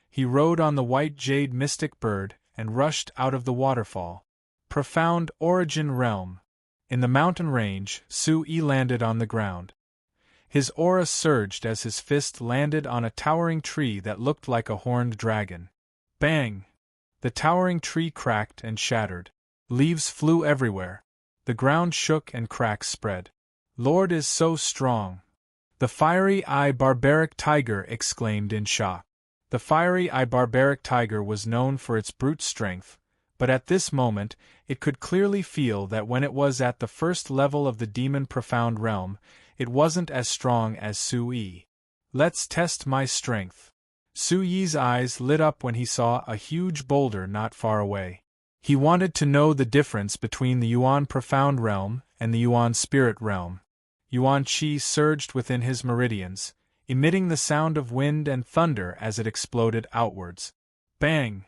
He rode on the white jade mystic bird and rushed out of the waterfall. Profound origin realm. In the mountain range, Sui landed on the ground. His aura surged as his fist landed on a towering tree that looked like a horned dragon. Bang! The towering tree cracked and shattered. Leaves flew everywhere. The ground shook and cracks spread. Lord is so strong. The fiery-eye barbaric tiger exclaimed in shock. The fiery-eye barbaric tiger was known for its brute strength, but at this moment, it could clearly feel that when it was at the first level of the demon profound realm, it wasn't as strong as Sui. Let's test my strength. Sui's eyes lit up when he saw a huge boulder not far away. He wanted to know the difference between the Yuan profound realm and the Yuan spirit realm. Yuan Qi surged within his meridians, emitting the sound of wind and thunder as it exploded outwards. Bang!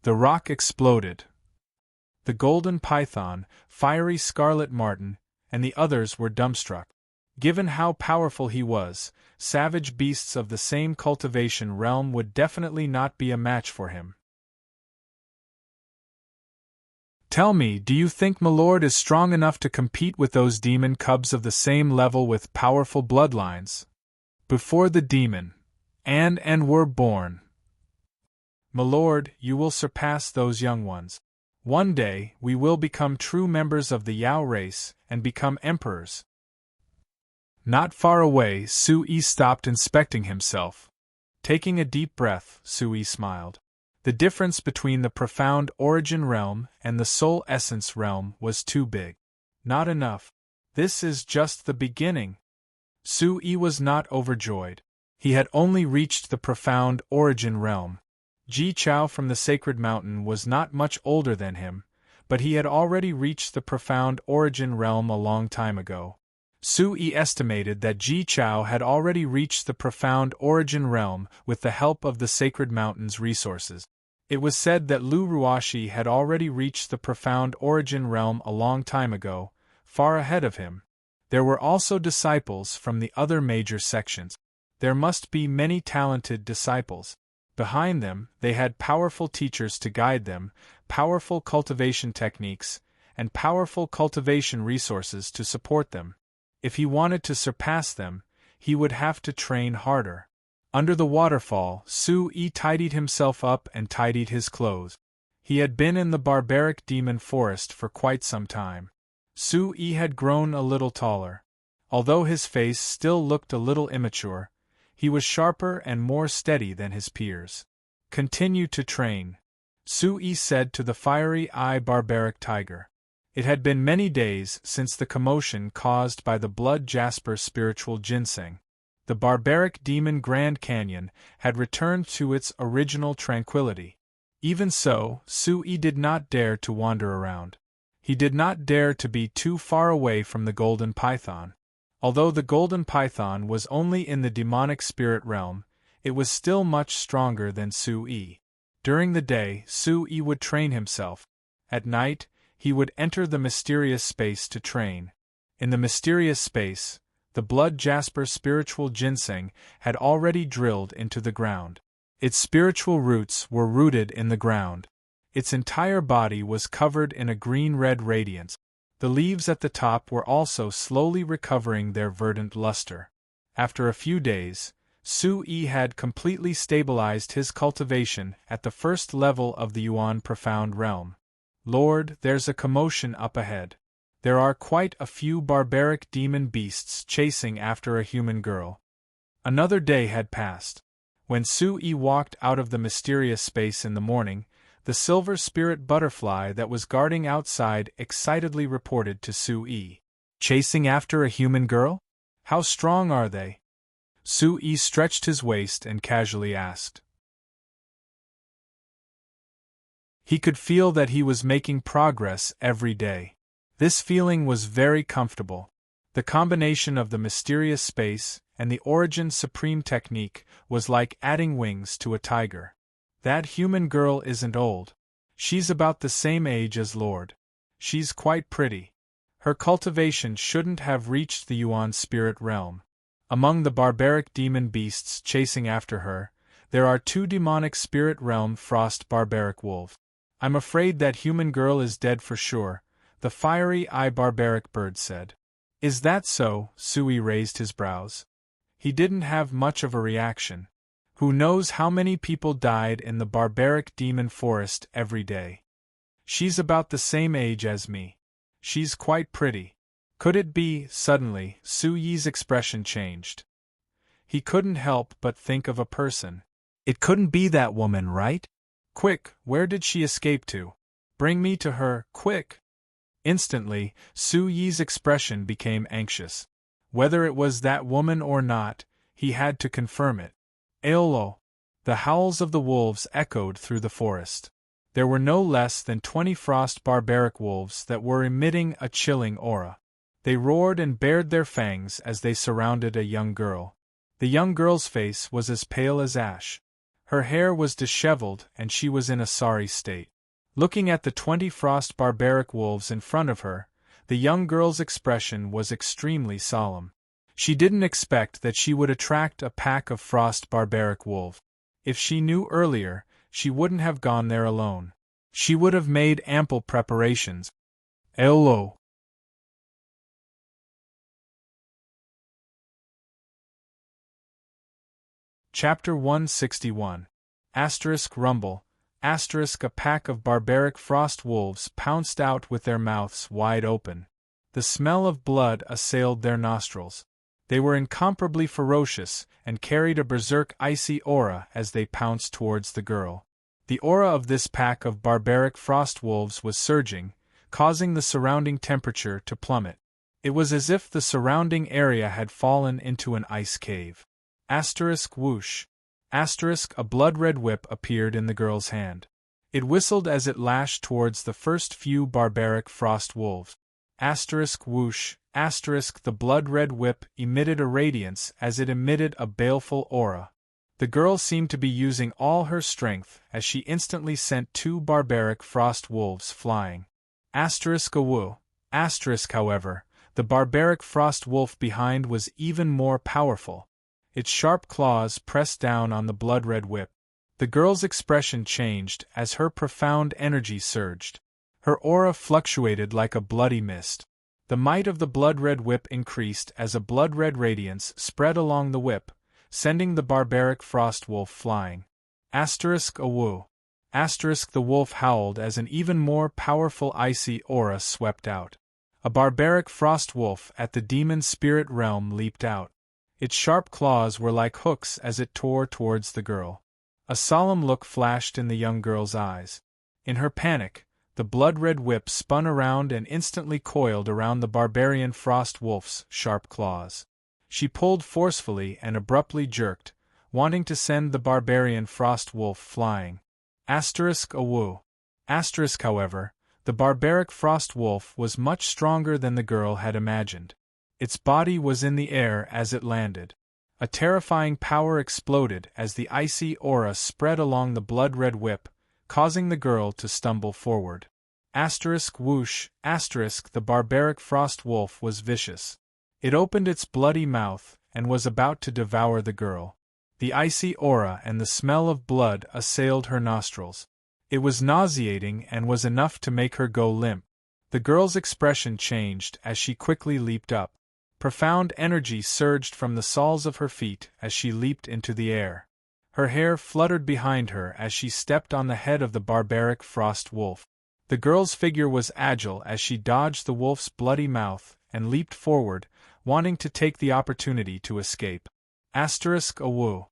The rock exploded. The golden python, fiery scarlet marten, and the others were dumbstruck. Given how powerful he was, savage beasts of the same cultivation realm would definitely not be a match for him. Tell me, do you think Milord is strong enough to compete with those demon cubs of the same level with powerful bloodlines? Before the demon and were born. Milord, you will surpass those young ones. One day, we will become true members of the Yao race and become emperors. Not far away, Sui stopped inspecting himself. Taking a deep breath, Sui smiled. The difference between the profound origin realm and the soul essence realm was too big. Not enough. This is just the beginning. Sui was not overjoyed. He had only reached the profound origin realm. Ji Chao from the sacred mountain was not much older than him, but he had already reached the profound origin realm a long time ago. Sui estimated that Ji Chao had already reached the profound origin realm with the help of the sacred mountain's resources. It was said that Lu Ruashi had already reached the profound origin realm a long time ago, far ahead of him. There were also disciples from the other major sections. There must be many talented disciples. Behind them, they had powerful teachers to guide them, powerful cultivation techniques, and powerful cultivation resources to support them. If he wanted to surpass them, he would have to train harder. Under the waterfall, Sui tidied himself up and tidied his clothes. He had been in the barbaric demon forest for quite some time. Sui had grown a little taller. Although his face still looked a little immature, he was sharper and more steady than his peers. Continue to train, Sui said to the fiery-eye barbaric tiger. It had been many days since the commotion caused by the blood jasper spiritual ginseng. The barbaric demon Grand Canyon had returned to its original tranquility. Even so, Sui did not dare to wander around. He did not dare to be too far away from the golden python. Although the golden python was only in the demonic spirit realm, it was still much stronger than Sui. During the day, Sui would train himself. At night, he would enter the mysterious space to train. In the mysterious space, the blood jasper spiritual ginseng had already drilled into the ground. Its spiritual roots were rooted in the ground. Its entire body was covered in a green-red radiance. The leaves at the top were also slowly recovering their verdant luster. After a few days, Sui had completely stabilized his cultivation at the first level of the Yuan Profound Realm. Lord, there's a commotion up ahead. There are quite a few barbaric demon beasts chasing after a human girl. Another day had passed. When Sui walked out of the mysterious space in the morning, the silver spirit butterfly that was guarding outside excitedly reported to Sui. Chasing after a human girl? How strong are they? Sui stretched his waist and casually asked. He could feel that he was making progress every day. This feeling was very comfortable. The combination of the mysterious space and the Origin Supreme technique was like adding wings to a tiger. That human girl isn't old. She's about the same age as Lord. She's quite pretty. Her cultivation shouldn't have reached the Yuan spirit realm. Among the barbaric demon beasts chasing after her, there are 2 demonic spirit realm frost barbaric wolves. I'm afraid that human girl is dead for sure, the fiery eye barbaric bird said. Is that so? Sui raised his brows. He didn't have much of a reaction. Who knows how many people died in the barbaric demon forest every day? She's about the same age as me. She's quite pretty. Could it be? Suddenly, Sui's expression changed. He couldn't help but think of a person. It couldn't be that woman, right? Quick, where did she escape to? Bring me to her, quick! Instantly, Sui's expression became anxious. Whether it was that woman or not, he had to confirm it. Aolo! The howls of the wolves echoed through the forest. There were no less than 20 frost barbaric wolves that were emitting a chilling aura. They roared and bared their fangs as they surrounded a young girl. The young girl's face was as pale as ash. Her hair was disheveled and she was in a sorry state. Looking at the 20 frost barbaric wolves in front of her, the young girl's expression was extremely solemn. She didn't expect that she would attract a pack of frost barbaric wolves. If she knew earlier, she wouldn't have gone there alone. She would have made ample preparations. Aolo! Chapter 161. Rumble. A pack of barbaric frost wolves pounced out with their mouths wide open. The smell of blood assailed their nostrils. They were incomparably ferocious and carried a berserk icy aura as they pounced towards the girl. The aura of this pack of barbaric frost wolves was surging, causing the surrounding temperature to plummet. It was as if the surrounding area had fallen into an ice cave. Whoosh. A blood-red whip appeared in the girl's hand. It whistled as it lashed towards the first few barbaric frost wolves. Whoosh. The blood-red whip emitted a radiance as it emitted a baleful aura. The girl seemed to be using all her strength as she instantly sent 2 barbaric frost wolves flying. However, the barbaric frost wolf behind was even more powerful. Its sharp claws pressed down on the blood-red whip. The girl's expression changed as her profound energy surged. Her aura fluctuated like a bloody mist. The might of the blood-red whip increased as a blood-red radiance spread along the whip, sending the barbaric frost wolf flying. The wolf howled as an even more powerful icy aura swept out. A barbaric frost wolf at the demon spirit realm leaped out. Its sharp claws were like hooks as it tore towards the girl. A solemn look flashed in the young girl's eyes. In her panic, the blood-red whip spun around and instantly coiled around the barbarian frost wolf's sharp claws. She pulled forcefully and abruptly jerked, wanting to send the barbarian frost wolf flying. However, the barbaric frost wolf was much stronger than the girl had imagined. Its body was in the air as it landed. A terrifying power exploded as the icy aura spread along the blood-red whip, causing the girl to stumble forward. Whoosh, the barbaric frost wolf was vicious. It opened its bloody mouth and was about to devour the girl. The icy aura and the smell of blood assailed her nostrils. It was nauseating and was enough to make her go limp. The girl's expression changed as she quickly leaped up. Profound energy surged from the soles of her feet as she leaped into the air. Her hair fluttered behind her as she stepped on the head of the barbaric frost wolf. The girl's figure was agile as she dodged the wolf's bloody mouth and leaped forward, wanting to take the opportunity to escape. Awoo.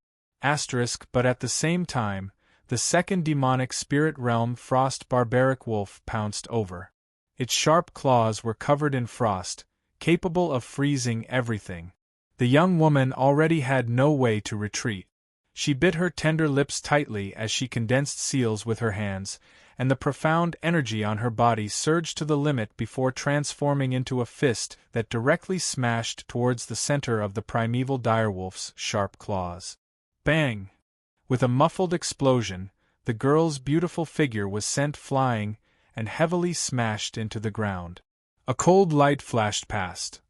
But at the same time, the second demonic spirit realm frost barbaric wolf pounced over. Its sharp claws were covered in frost, capable of freezing everything. The young woman already had no way to retreat. She bit her tender lips tightly as she condensed seals with her hands, and the profound energy on her body surged to the limit before transforming into a fist that directly smashed towards the center of the primeval direwolf's sharp claws. Bang! With a muffled explosion, the girl's beautiful figure was sent flying and heavily smashed into the ground. A cold light flashed past.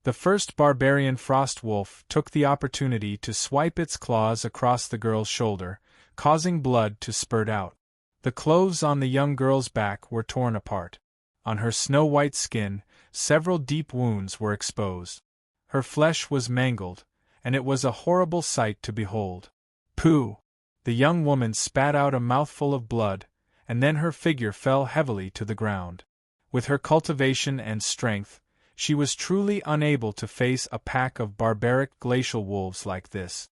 The first barbarian frost wolf took the opportunity to swipe its claws across the girl's shoulder, causing blood to spurt out. The clothes on the young girl's back were torn apart. On her snow-white skin, several deep wounds were exposed. Her flesh was mangled, and it was a horrible sight to behold. Pooh! The young woman spat out a mouthful of blood, and then her figure fell heavily to the ground. With her cultivation and strength, she was truly unable to face a pack of barbaric glacial wolves like this.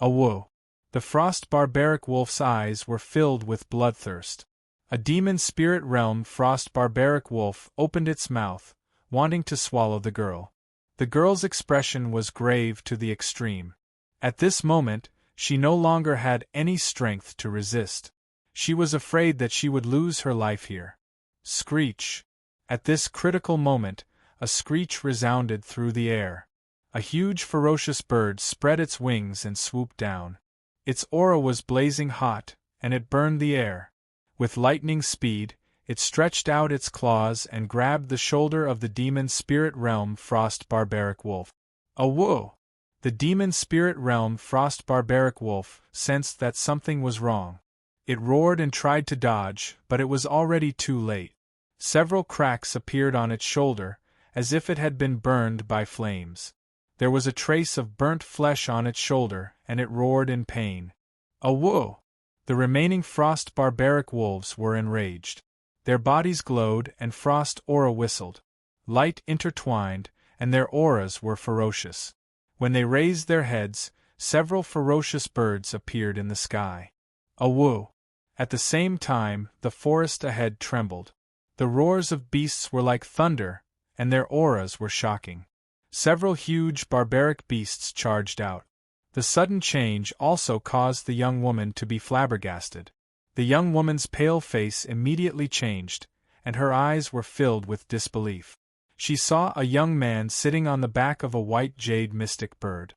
Awoo! The frost barbaric wolf's eyes were filled with bloodthirst. A demon spirit realm frost barbaric wolf opened its mouth, wanting to swallow the girl. The girl's expression was grave to the extreme. At this moment, she no longer had any strength to resist. She was afraid that she would lose her life here. Screech! At this critical moment, a screech resounded through the air. A huge ferocious bird spread its wings and swooped down. Its aura was blazing hot, and it burned the air. With lightning speed, it stretched out its claws and grabbed the shoulder of the demon spirit realm frost barbaric wolf. Awoo! The demon spirit realm frost barbaric wolf sensed that something was wrong. It roared and tried to dodge, but it was already too late. Several cracks appeared on its shoulder, as if it had been burned by flames. There was a trace of burnt flesh on its shoulder, and it roared in pain. Awoo! The remaining frost barbaric wolves were enraged. Their bodies glowed and frost aura whistled. Light intertwined, and their auras were ferocious. When they raised their heads, several ferocious birds appeared in the sky. Awoo! At the same time, the forest ahead trembled. The roars of beasts were like thunder, and their auras were shocking. Several huge barbaric beasts charged out. The sudden change also caused the young woman to be flabbergasted. The young woman's pale face immediately changed, and her eyes were filled with disbelief. She saw a young man sitting on the back of a white jade mystic bird.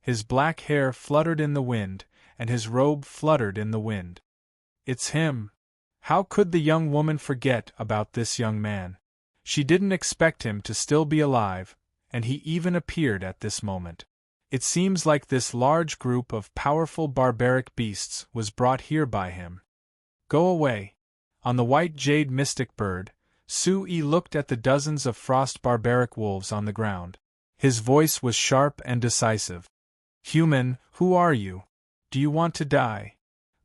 His black hair fluttered in the wind, and his robe fluttered in the wind. It's him! How could the young woman forget about this young man? She didn't expect him to still be alive, and he even appeared at this moment. It seems like this large group of powerful barbaric beasts was brought here by him. Go away. On the white jade mystic bird, Sui looked at the dozens of frost barbaric wolves on the ground. His voice was sharp and decisive. Human, who are you? Do you want to die?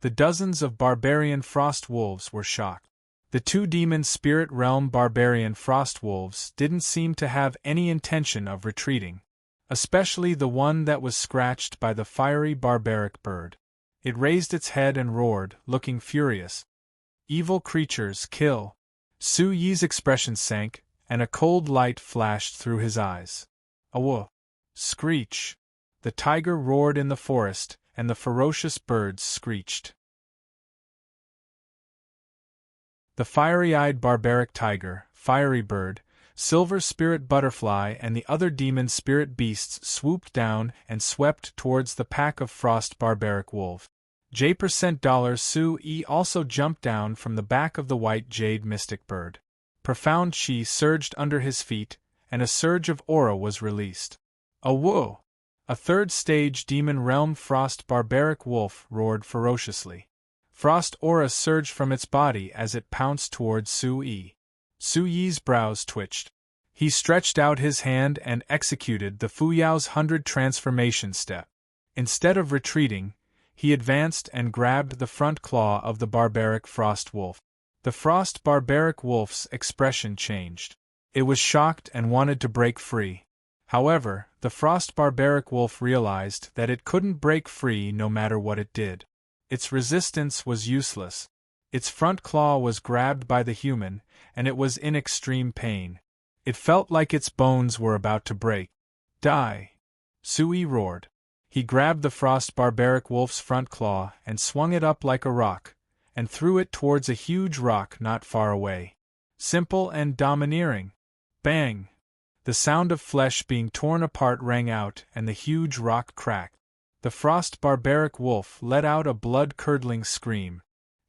The dozens of barbarian frost wolves were shocked. The two demon spirit realm barbarian frost wolves didn't seem to have any intention of retreating. Especially the one that was scratched by the fiery barbaric bird. It raised its head and roared, looking furious. Evil creatures, kill! Su Yi's expression sank, and a cold light flashed through his eyes. Awoo! Screech! The tiger roared in the forest, and the ferocious birds screeched. The fiery-eyed barbaric tiger, fiery bird, Silver Spirit Butterfly and the other demon spirit beasts swooped down and swept towards the pack of Frost Barbaric Wolves. $% Su-E also jumped down from the back of the white jade mystic bird. Profound chi surged under his feet, and a surge of aura was released. A whoa! A third-stage demon realm Frost Barbaric Wolf roared ferociously. Frost aura surged from its body as it pounced towards Su-E. Su-Yi's brows twitched. He stretched out his hand and executed the Fuyao's 100 transformation step. Instead of retreating, he advanced and grabbed the front claw of the barbaric Frost Wolf. The Frost Barbaric Wolf's expression changed. It was shocked and wanted to break free. However, the Frost Barbaric Wolf realized that it couldn't break free no matter what it did. Its resistance was useless. Its front claw was grabbed by the human, and it was in extreme pain. It felt like its bones were about to break. Die! Su-E roared. He grabbed the Frost Barbaric Wolf's front claw and swung it up like a rock, and threw it towards a huge rock not far away. Simple and domineering. Bang! The sound of flesh being torn apart rang out, and the huge rock cracked. The Frost Barbaric Wolf let out a blood-curdling scream.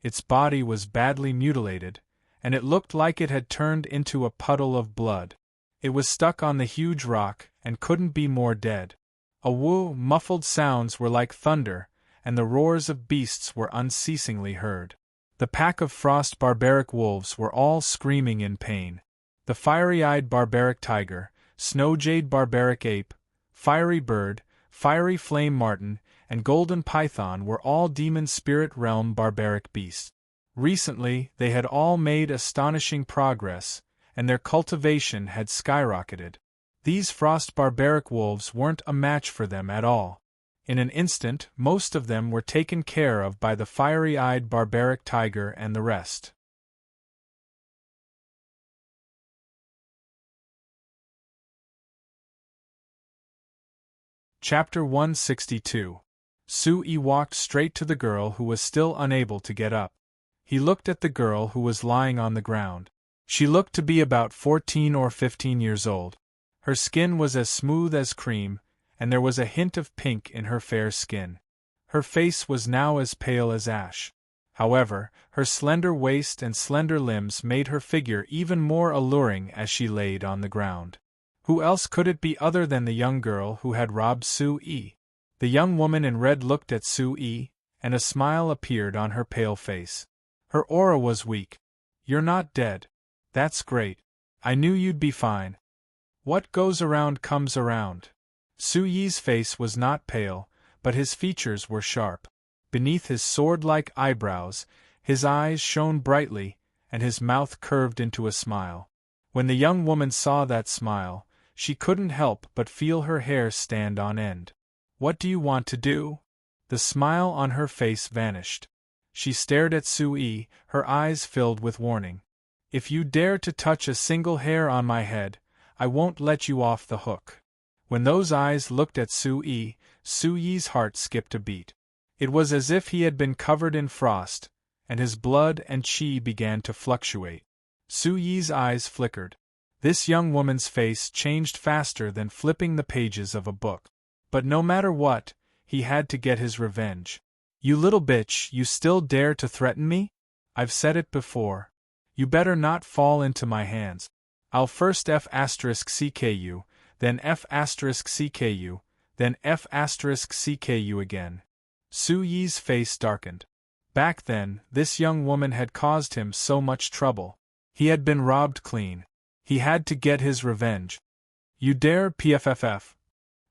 Its body was badly mutilated, and it looked like it had turned into a puddle of blood. It was stuck on the huge rock and couldn't be more dead. A woo, muffled sounds were like thunder, and the roars of beasts were unceasingly heard. The pack of Frost Barbaric Wolves were all screaming in pain. The fiery-eyed Barbaric Tiger, Snow-Jade Barbaric Ape, Fiery Bird, Fiery Flame Marten, and Golden Python were all Demon Spirit Realm barbaric beasts. Recently, they had all made astonishing progress, and their cultivation had skyrocketed. These Frost Barbaric Wolves weren't a match for them at all. In an instant, most of them were taken care of by the fiery-eyed Barbaric Tiger and the rest. Chapter 162. Su-E walked straight to the girl who was still unable to get up. He looked at the girl who was lying on the ground. She looked to be about 14 or 15 years old. Her skin was as smooth as cream, and there was a hint of pink in her fair skin. Her face was now as pale as ash. However, her slender waist and slender limbs made her figure even more alluring as she laid on the ground. Who else could it be other than the young girl who had robbed Su-E? The young woman in red looked at Su-E, and a smile appeared on her pale face. Her aura was weak. "You're not dead. That's great. I knew you'd be fine. What goes around comes around." Su-Yi's face was not pale, but his features were sharp. Beneath his sword-like eyebrows, his eyes shone brightly, and his mouth curved into a smile. When the young woman saw that smile, she couldn't help but feel her hair stand on end. "What do you want to do?" The smile on her face vanished. She stared at Su-E, her eyes filled with warning. "If you dare to touch a single hair on my head, I won't let you off the hook." When those eyes looked at Su-E, Su-Yi's heart skipped a beat. It was as if he had been covered in frost, and his blood and chi began to fluctuate. Su-Yi's eyes flickered. This young woman's face changed faster than flipping the pages of a book. But no matter what, he had to get his revenge. "You little bitch, you still dare to threaten me? I've said it before. You better not fall into my hands. I'll first F*CK you, then F*CK you, then F*CK you again." Su-Yi's face darkened. Back then, this young woman had caused him so much trouble. He had been robbed clean. He had to get his revenge. "You dare PFFF?"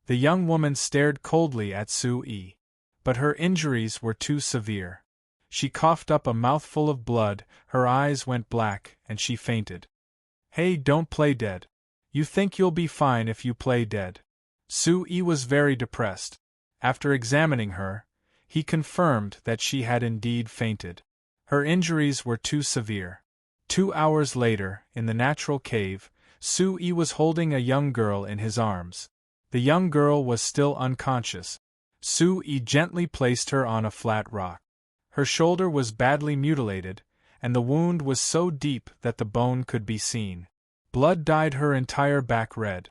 The young woman stared coldly at Su-E. But her injuries were too severe. She coughed up a mouthful of blood, her eyes went black, and she fainted. "Hey, don't play dead. You think you'll be fine if you play dead." Su-E was very depressed. After examining her, he confirmed that she had indeed fainted. Her injuries were too severe. 2 hours later, in the natural cave, Su-E was holding a young girl in his arms. The young girl was still unconscious. Su-E gently placed her on a flat rock. Her shoulder was badly mutilated, and the wound was so deep that the bone could be seen. Blood dyed her entire back red.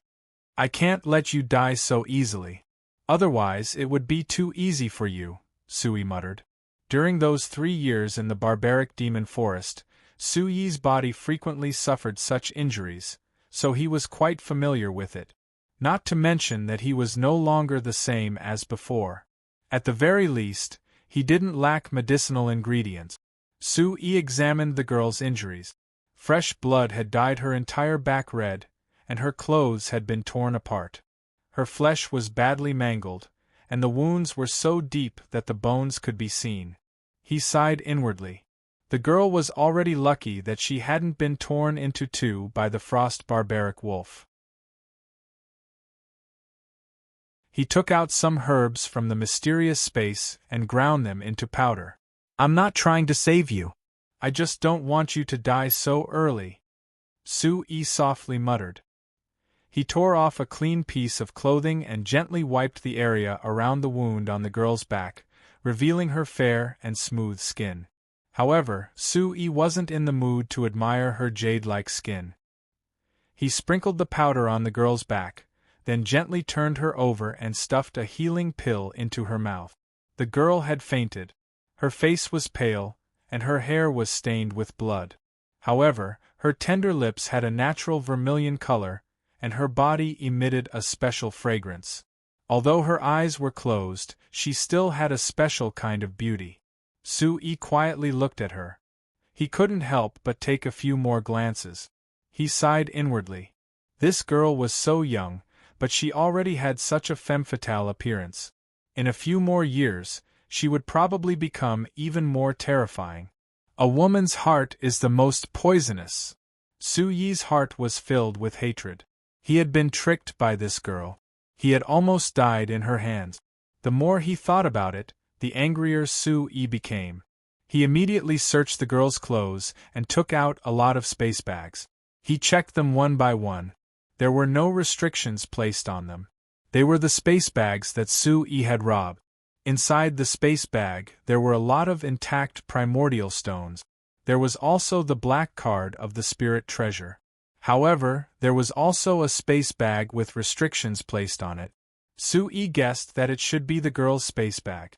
"I can't let you die so easily. Otherwise it would be too easy for you," Sui muttered. During those 3 years in the barbaric demon forest, Sui's body frequently suffered such injuries, so he was quite familiar with it. Not to mention that he was no longer the same as before. At the very least, he didn't lack medicinal ingredients. Sui examined the girl's injuries. Fresh blood had dyed her entire back red, and her clothes had been torn apart. Her flesh was badly mangled, and the wounds were so deep that the bones could be seen. He sighed inwardly. The girl was already lucky that she hadn't been torn into two by the frost barbaric wolf. He took out some herbs from the mysterious space and ground them into powder. "I'm not trying to save you. I just don't want you to die so early," Sui softly muttered. He tore off a clean piece of clothing and gently wiped the area around the wound on the girl's back, revealing her fair and smooth skin. However, Sui wasn't in the mood to admire her jade-like skin. He sprinkled the powder on the girl's back, then gently turned her over and stuffed a healing pill into her mouth. The girl had fainted. Her face was pale, and her hair was stained with blood. However, her tender lips had a natural vermilion color, and her body emitted a special fragrance. Although her eyes were closed, she still had a special kind of beauty. Sui quietly looked at her. He couldn't help but take a few more glances. He sighed inwardly. This girl was so young, but she already had such a femme fatale appearance. In a few more years, she would probably become even more terrifying. A woman's heart is the most poisonous. Sui's heart was filled with hatred. He had been tricked by this girl. He had almost died in her hands. The more he thought about it, the angrier Sui became. He immediately searched the girl's clothes and took out a lot of space bags. He checked them one by one. There were no restrictions placed on them. They were the space bags that Sui had robbed. Inside the space bag, there were a lot of intact primordial stones. There was also the black card of the spirit treasure. However, there was also a space bag with restrictions placed on it. Sui guessed that it should be the girl's space bag.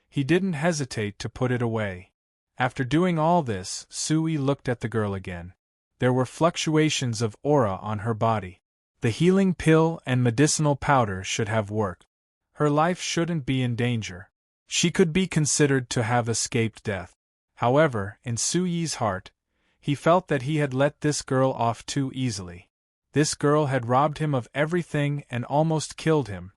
He didn't hesitate to put it away. After doing all this, Sui looked at the girl again. There were fluctuations of aura on her body. The healing pill and medicinal powder should have worked. Her life shouldn't be in danger. She could be considered to have escaped death. However, in Sui's heart, he felt that he had let this girl off too easily. This girl had robbed him of everything and almost killed him.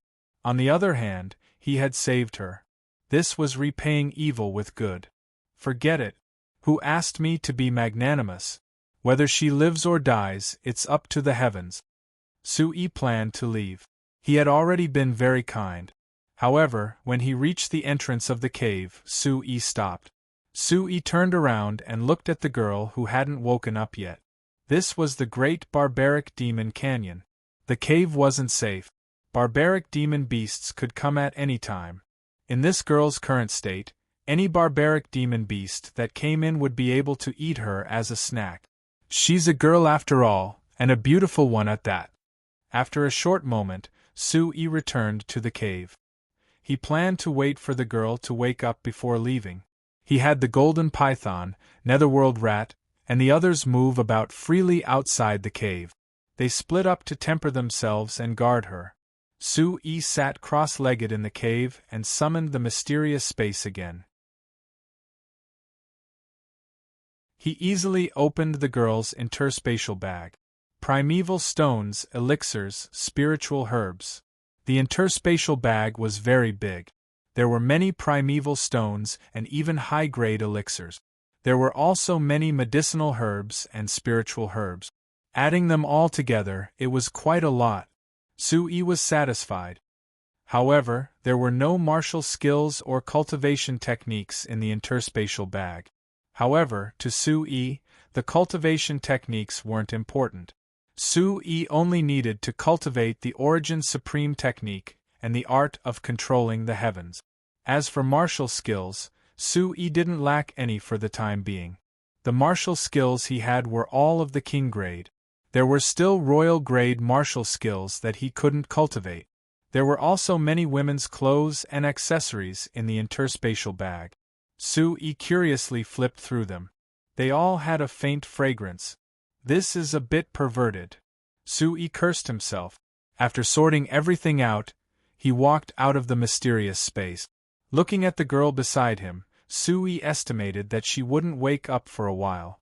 On the other hand, he had saved her. This was repaying evil with good. Forget it. Who asked me to be magnanimous? Whether she lives or dies, it's up to the heavens. Sui planned to leave. He had already been very kind. However, when he reached the entrance of the cave, Sui stopped. Sui turned around and looked at the girl who hadn't woken up yet. This was the Great Barbaric Demon Canyon. The cave wasn't safe. Barbaric demon beasts could come at any time. In this girl's current state, any barbaric demon beast that came in would be able to eat her as a snack. She's a girl after all, and a beautiful one at that. After a short moment, Sui returned to the cave. He planned to wait for the girl to wake up before leaving. He had the golden python, netherworld rat, and the others move about freely outside the cave. They split up to temper themselves and guard her. Sui sat cross-legged in the cave and summoned the mysterious space again. He easily opened the girl's interspatial bag. Primeval stones, elixirs, spiritual herbs. The interspatial bag was very big. There were many primeval stones and even high-grade elixirs. There were also many medicinal herbs and spiritual herbs. Adding them all together, it was quite a lot. Sui was satisfied. However, there were no martial skills or cultivation techniques in the interspatial bag. However, to Sui, the cultivation techniques weren't important. Sui only needed to cultivate the Origin Supreme technique and the art of controlling the heavens. As for martial skills, Sui didn't lack any for the time being. The martial skills he had were all of the king grade. There were still royal-grade martial skills that he couldn't cultivate. There were also many women's clothes and accessories in the interspatial bag. Sui curiously flipped through them. They all had a faint fragrance. This is a bit perverted. Sui cursed himself. After sorting everything out, he walked out of the mysterious space. Looking at the girl beside him, Sui estimated that she wouldn't wake up for a while.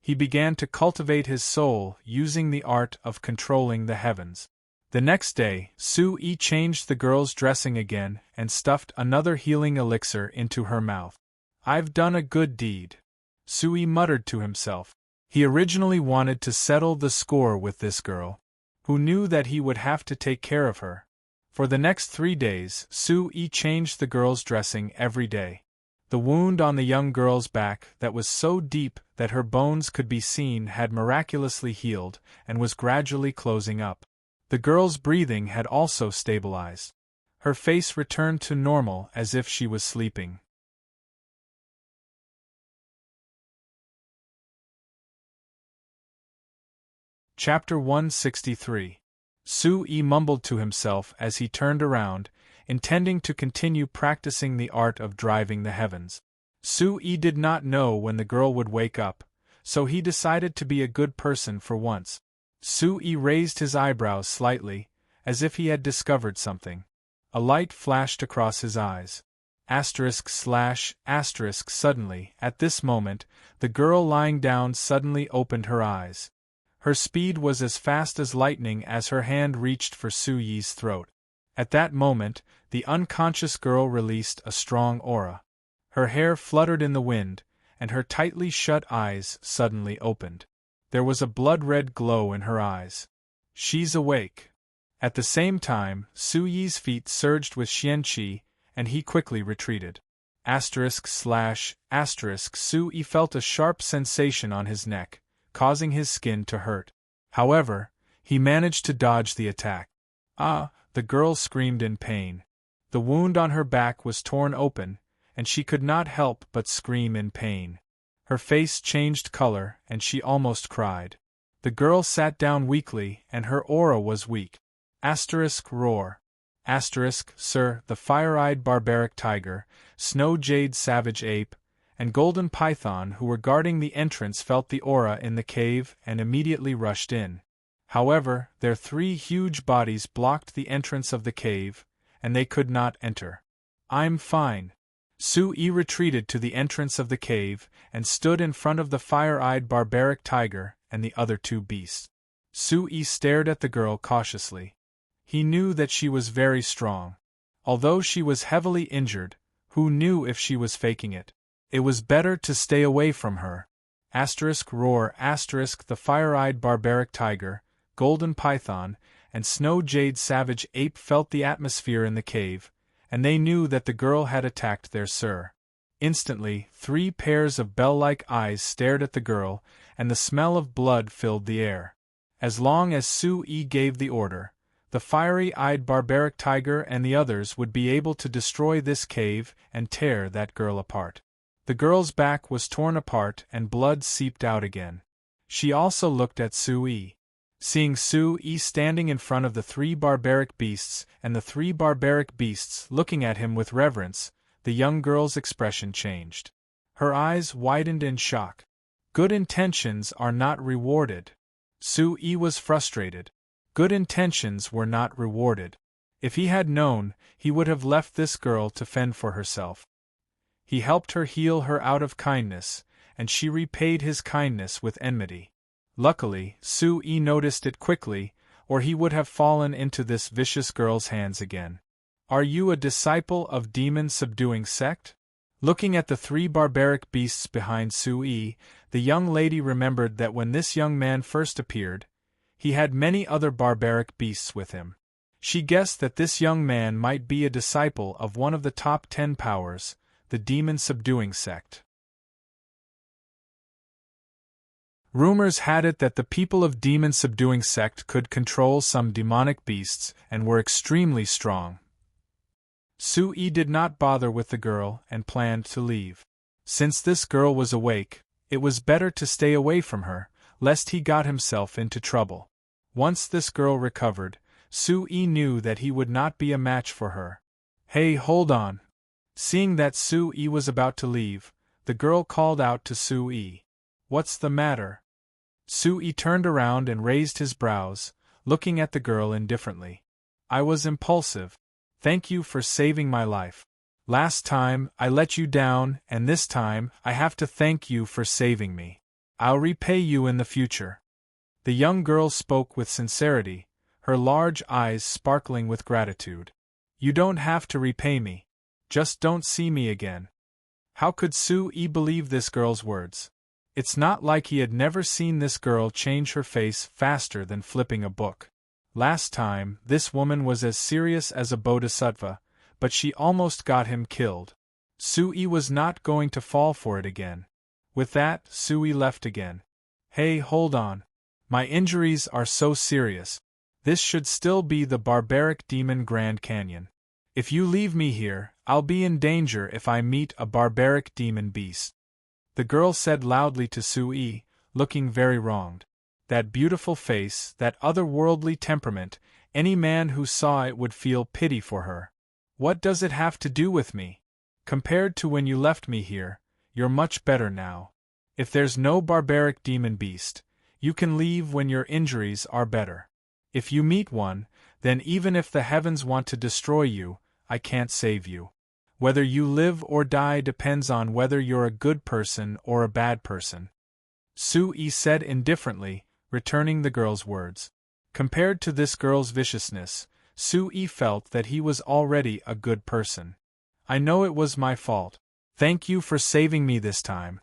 He began to cultivate his soul using the art of controlling the heavens. The next day, Sui changed the girl's dressing again and stuffed another healing elixir into her mouth. "I've done a good deed," Sui muttered to himself. He originally wanted to settle the score with this girl, who knew that he would have to take care of her. For the next 3 days, Sui changed the girl's dressing every day. The wound on the young girl's back that was so deep that her bones could be seen had miraculously healed and was gradually closing up. The girl's breathing had also stabilized. Her face returned to normal as if she was sleeping. Chapter 163. Sui mumbled to himself as he turned around, intending to continue practicing the art of driving the heavens. Sui did not know when the girl would wake up, so he decided to be a good person for once. Sui raised his eyebrows slightly, as if he had discovered something. A light flashed across his eyes. Suddenly, at this moment, the girl lying down suddenly opened her eyes. Her speed was as fast as lightning as her hand reached for Sui's throat. At that moment, the unconscious girl released a strong aura. Her hair fluttered in the wind, and her tightly shut eyes suddenly opened. There was a blood-red glow in her eyes. "She's awake." At the same time, Sui's feet surged with xianqi, and he quickly retreated. Sui felt a sharp sensation on his neck, causing his skin to hurt. However, he managed to dodge the attack. "Ah!" the girl screamed in pain. The wound on her back was torn open, and she could not help but scream in pain. Her face changed color, and she almost cried. The girl sat down weakly, and her aura was weak. Roar. Sir, the fire-eyed barbaric tiger, snow-jade savage ape, and golden python who were guarding the entrance felt the aura in the cave and immediately rushed in. However, their 3 huge bodies blocked the entrance of the cave, and they could not enter. "I'm fine." Sui retreated to the entrance of the cave and stood in front of the fire-eyed barbaric tiger and the other 2 beasts. Sui stared at the girl cautiously. He knew that she was very strong. Although she was heavily injured, who knew if she was faking it? It was better to stay away from her. Roar. The fire-eyed barbaric tiger, golden python, and snow-jade savage ape felt the atmosphere in the cave, and they knew that the girl had attacked their sir. Instantly, 3 pairs of bell-like eyes stared at the girl, and the smell of blood filled the air. As long as Sui gave the order, the fiery-eyed barbaric tiger and the others would be able to destroy this cave and tear that girl apart. The girl's back was torn apart and blood seeped out again. She also looked at Sui. Seeing Sui standing in front of the 3 barbaric beasts and the 3 barbaric beasts looking at him with reverence, the young girl's expression changed. Her eyes widened in shock. Good intentions are not rewarded. Sui was frustrated. Good intentions were not rewarded. If he had known, he would have left this girl to fend for herself. He helped her heal her out of kindness, and she repaid his kindness with enmity. Luckily, Sui noticed it quickly, or he would have fallen into this vicious girl's hands again. "Are you a disciple of demon-subduing sect?" Looking at the 3 barbaric beasts behind Sui, the young lady remembered that when this young man first appeared, he had many other barbaric beasts with him. She guessed that this young man might be a disciple of one of the top 10 powers, the demon-subduing sect. Rumors had it that the people of demon-subduing sect could control some demonic beasts and were extremely strong. Sui did not bother with the girl and planned to leave. Since this girl was awake, it was better to stay away from her, lest he got himself into trouble. Once this girl recovered, Sue-yi knew that he would not be a match for her. "Hey, hold on." Seeing that Sue-yi was about to leave, the girl called out to Sue-yi. "What's the matter?" Sue-yi turned around and raised his brows, looking at the girl indifferently. "I was impulsive. Thank you for saving my life. Last time, I let you down, and this time, I have to thank you for saving me. I'll repay you in the future." The young girl spoke with sincerity, her large eyes sparkling with gratitude. "You don't have to repay me. Just don't see me again." How could Sue-yi believe this girl's words? It's not like he had never seen this girl change her face faster than flipping a book. Last time, this woman was as serious as a bodhisattva, but she almost got him killed. Sue-yi was not going to fall for it again. With that, Sue-yi left again. "Hey, hold on. My injuries are so serious. This should still be the barbaric demon Grand Canyon. If you leave me here, I'll be in danger if I meet a barbaric demon beast," the girl said loudly to Sue-yi, looking very wronged. That beautiful face, that otherworldly temperament, any man who saw it would feel pity for her. "What does it have to do with me? Compared to when you left me here, you're much better now. If there's no barbaric demon beast, you can leave when your injuries are better. If you meet one, then even if the heavens want to destroy you, I can't save you. Whether you live or die depends on whether you're a good person or a bad person," Sue-yi said indifferently, returning the girl's words. Compared to this girl's viciousness, Sue-yi felt that he was already a good person. "I know it was my fault. Thank you for saving me this time."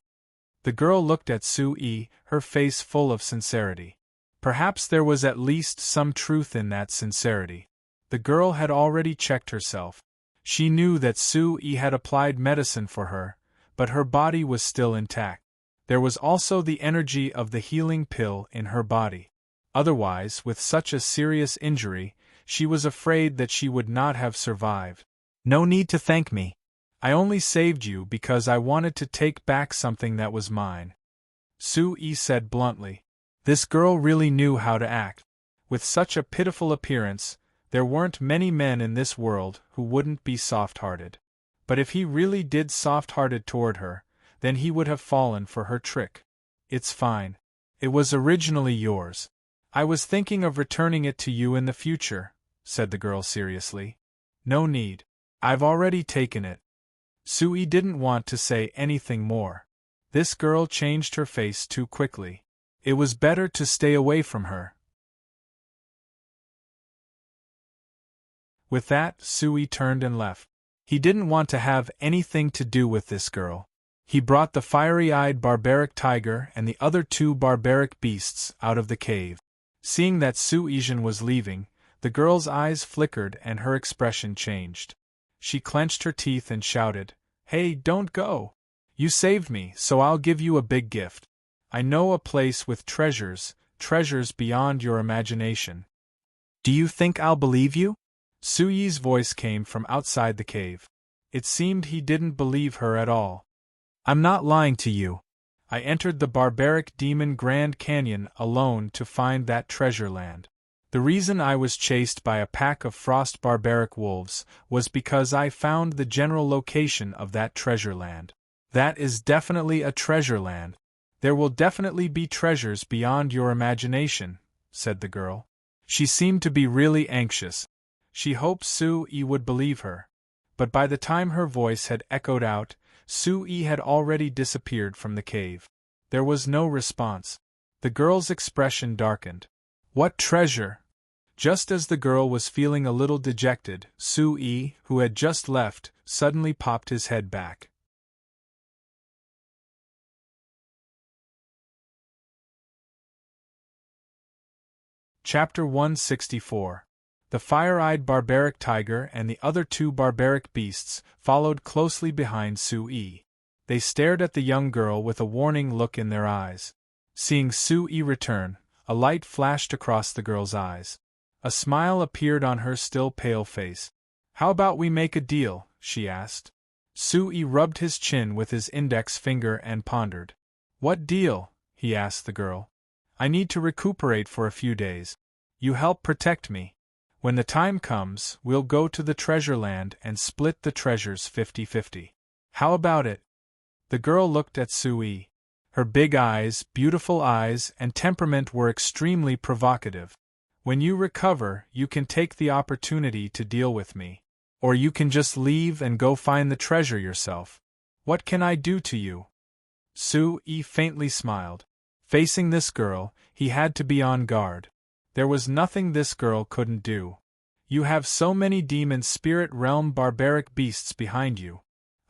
The girl looked at Sue-yi, her face full of sincerity. Perhaps there was at least some truth in that sincerity. The girl had already checked herself. She knew that Sue-yi had applied medicine for her, but her body was still intact. There was also the energy of the healing pill in her body. Otherwise, with such a serious injury, she was afraid that she would not have survived. "No need to thank me. I only saved you because I wanted to take back something that was mine," Sue-yi said bluntly. This girl really knew how to act. With such a pitiful appearance, there weren't many men in this world who wouldn't be soft-hearted. But if he really did soft-hearted toward her, then he would have fallen for her trick. "It's fine. It was originally yours. I was thinking of returning it to you in the future," said the girl seriously. "No need. I've already taken it." Sue-yi didn't want to say anything more. This girl changed her face too quickly. It was better to stay away from her. With that, Sue-yi turned and left. He didn't want to have anything to do with this girl. He brought the fiery-eyed barbaric tiger and the other two barbaric beasts out of the cave. Seeing that Sue-yi was leaving, the girl's eyes flickered and her expression changed. She clenched her teeth and shouted, "Hey, don't go! You saved me, so I'll give you a big gift. I know a place with treasures, treasures beyond your imagination." "Do you think I'll believe you?" Sue-yi's voice came from outside the cave. It seemed he didn't believe her at all. "I'm not lying to you. I entered the barbaric demon Grand Canyon alone to find that treasure land. The reason I was chased by a pack of frost barbaric wolves was because I found the general location of that treasure land. That is definitely a treasure land. There will definitely be treasures beyond your imagination," said the girl. She seemed to be really anxious. She hoped Sue-yi would believe her. But by the time her voice had echoed out, Sue-yi had already disappeared from the cave. There was no response. The girl's expression darkened. "What treasure?" Just as the girl was feeling a little dejected, Sue-yi, who had just left, suddenly popped his head back. Chapter 164. The fire-eyed barbaric tiger and the other two barbaric beasts followed closely behind Sue-yi. They stared at the young girl with a warning look in their eyes. Seeing Sue-yi return, a light flashed across the girl's eyes. A smile appeared on her still pale face. "How about we make a deal?" she asked. Sue-yi rubbed his chin with his index finger and pondered. "What deal?" he asked the girl. I need to recuperate for a few days. You help protect me. When the time comes, we'll go to the treasure land and split the treasures 50-50. How about it? The girl looked at Sui. Her big eyes, beautiful eyes, and temperament were extremely provocative. When you recover, you can take the opportunity to deal with me. Or you can just leave and go find the treasure yourself. What can I do to you? Sui faintly smiled. Facing this girl, he had to be on guard. There was nothing this girl couldn't do. You have so many demon spirit realm barbaric beasts behind you.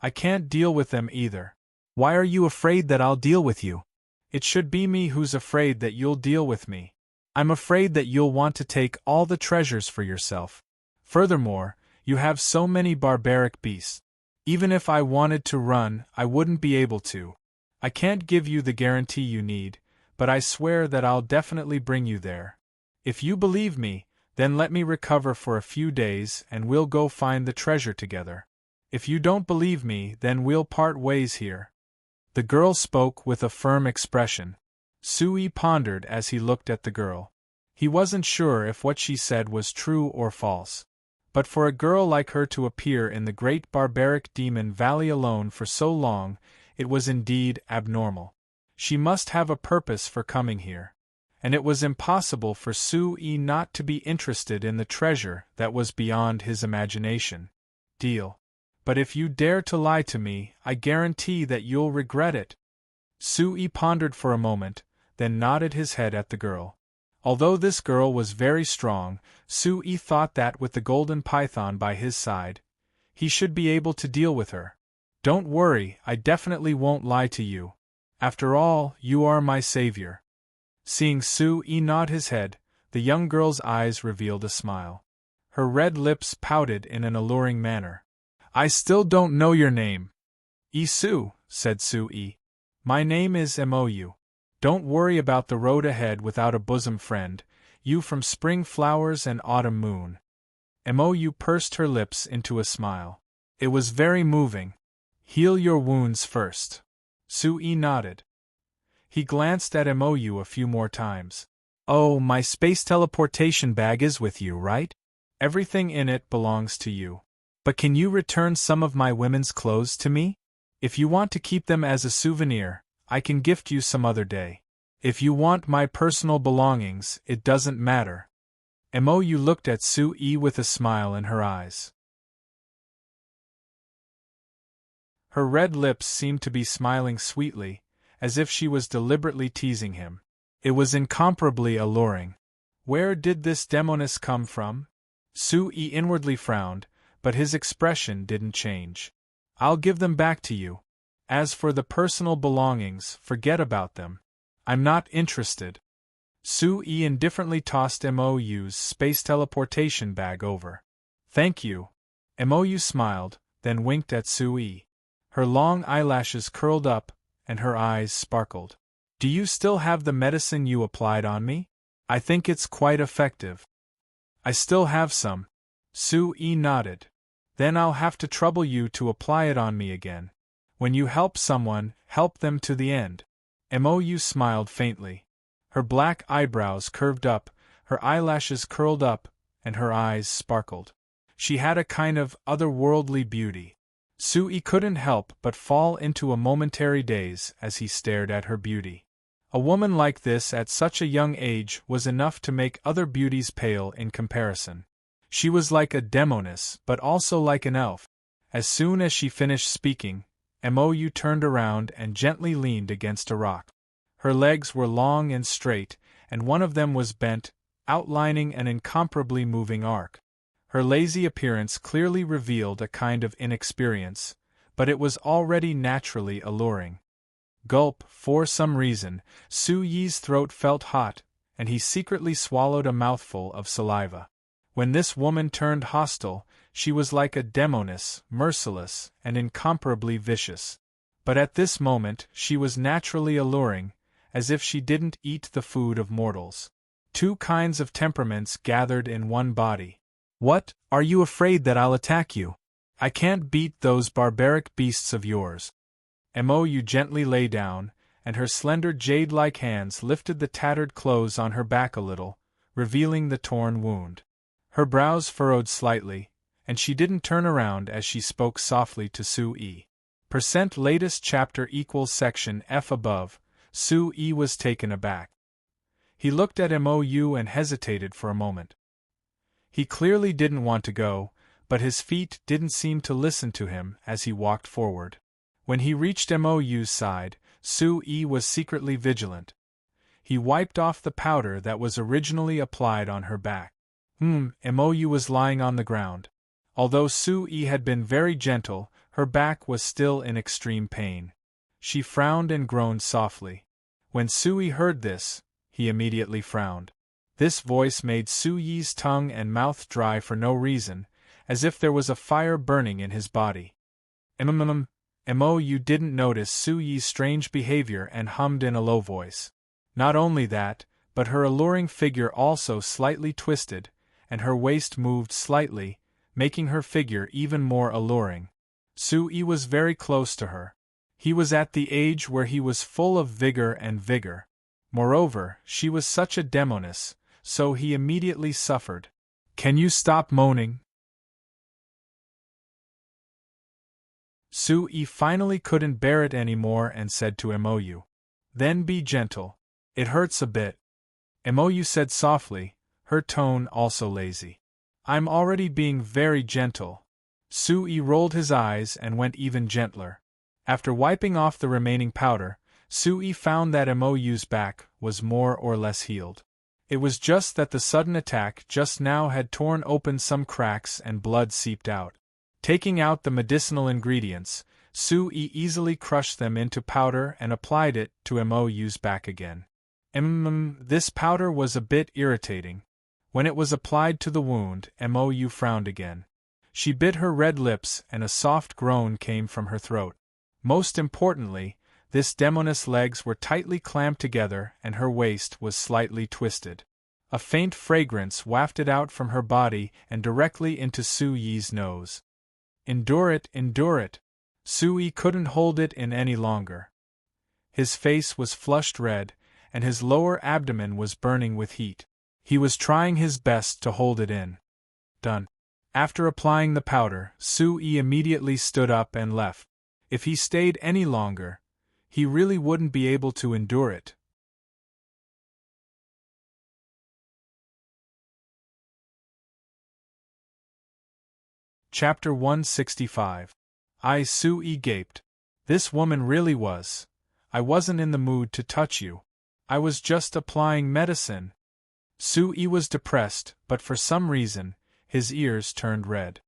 I can't deal with them either. Why are you afraid that I'll deal with you? It should be me who's afraid that you'll deal with me. I'm afraid that you'll want to take all the treasures for yourself. Furthermore, you have so many barbaric beasts. Even if I wanted to run, I wouldn't be able to. I can't give you the guarantee you need, but I swear that I'll definitely bring you there. If you believe me, then let me recover for a few days and we'll go find the treasure together. If you don't believe me, then we'll part ways here. The girl spoke with a firm expression. Sui pondered as he looked at the girl. He wasn't sure if what she said was true or false. But for a girl like her to appear in the great barbaric demon valley alone for so long, it was indeed abnormal. She must have a purpose for coming here. And it was impossible for Sui not to be interested in the treasure that was beyond his imagination. Deal. But if you dare to lie to me, I guarantee that you'll regret it. Sui pondered for a moment, then nodded his head at the girl. Although this girl was very strong, Sui thought that with the golden python by his side, he should be able to deal with her. Don't worry, I definitely won't lie to you. After all, you are my savior. Seeing Sui nod his head, the young girl's eyes revealed a smile. Her red lips pouted in an alluring manner. I still don't know your name. Isu, said Sui. My name is Mou. Don't worry about the road ahead without a bosom friend, you from spring flowers and autumn moon. Mou pursed her lips into a smile. It was very moving. Heal your wounds first. Sui nodded. He glanced at Mou a few more times. Oh, my space teleportation bag is with you, right? Everything in it belongs to you. But can you return some of my women's clothes to me? If you want to keep them as a souvenir, I can gift you some other day. If you want my personal belongings, it doesn't matter. Mou looked at Sui with a smile in her eyes. Her red lips seemed to be smiling sweetly, as if she was deliberately teasing him. It was incomparably alluring. Where did this demoness come from? Sui inwardly frowned, but his expression didn't change. I'll give them back to you. As for the personal belongings, forget about them. I'm not interested. Sui indifferently tossed Mou's space teleportation bag over. Thank you. Mou smiled, then winked at Sui. Her long eyelashes curled up, and her eyes sparkled. Do you still have the medicine you applied on me? I think it's quite effective. I still have some. Sui nodded. Then I'll have to trouble you to apply it on me again. When you help someone, help them to the end. Mou smiled faintly. Her black eyebrows curved up, her eyelashes curled up, and her eyes sparkled. She had a kind of otherworldly beauty. Sui couldn't help but fall into a momentary daze as he stared at her beauty. A woman like this at such a young age was enough to make other beauties pale in comparison. She was like a demoness, but also like an elf. As soon as she finished speaking, Mou turned around and gently leaned against a rock. Her legs were long and straight, and one of them was bent, outlining an incomparably moving arc. Her lazy appearance clearly revealed a kind of inexperience, but it was already naturally alluring. Gulp, for some reason, Sui's throat felt hot, and he secretly swallowed a mouthful of saliva. When this woman turned hostile, she was like a demoness, merciless, and incomparably vicious. But at this moment she was naturally alluring, as if she didn't eat the food of mortals. Two kinds of temperaments gathered in one body. What, are you afraid that I'll attack you? I can't beat those barbaric beasts of yours. Mou gently lay down, and her slender jade-like hands lifted the tattered clothes on her back a little, revealing the torn wound. Her brows furrowed slightly, and she didn't turn around as she spoke softly to Sue. Latest chapter equals section F above. Sue was taken aback. He looked at Mou and hesitated for a moment. He clearly didn't want to go, but his feet didn't seem to listen to him as he walked forward. When he reached Mou's side, Sue was secretly vigilant. He wiped off the powder that was originally applied on her back. Mou was lying on the ground. Although Sue had been very gentle, her back was still in extreme pain. She frowned and groaned softly. When Sue heard this, he immediately frowned. This voice made Sue's tongue and mouth dry for no reason, as if there was a fire burning in his body. Mou didn't notice Sue's strange behavior and hummed in a low voice. Not only that, but her alluring figure also slightly twisted, and her waist moved slightly, making her figure even more alluring. Sue was very close to her. He was at the age where he was full of vigor. Moreover, she was such a demoness, so he immediately suffered. "Can you stop moaning?" Sue finally couldn't bear it anymore and said to Mou. "Then be gentle. It hurts a bit." Mou said softly, her tone also lazy. "I'm already being very gentle." Sue rolled his eyes and went even gentler. After wiping off the remaining powder, Sue found that Mou's back was more or less healed. It was just that the sudden attack just now had torn open some cracks and blood seeped out. Taking out the medicinal ingredients, Sue easily crushed them into powder and applied it to Mou's back again. This powder was a bit irritating. When it was applied to the wound, Mou frowned again. She bit her red lips and a soft groan came from her throat. Most importantly, this demoness' legs were tightly clamped together and her waist was slightly twisted. A faint fragrance wafted out from her body and directly into Sue's nose. Endure it. Sue couldn't hold it in any longer. His face was flushed red, and his lower abdomen was burning with heat. He was trying his best to hold it in. Done. After applying the powder, Sue immediately stood up and left. If he stayed any longer, he really wouldn't be able to endure it. Chapter 165. Sue gaped. This woman really was. I wasn't in the mood to touch you. I was just applying medicine. Sue was depressed, but for some reason, his ears turned red.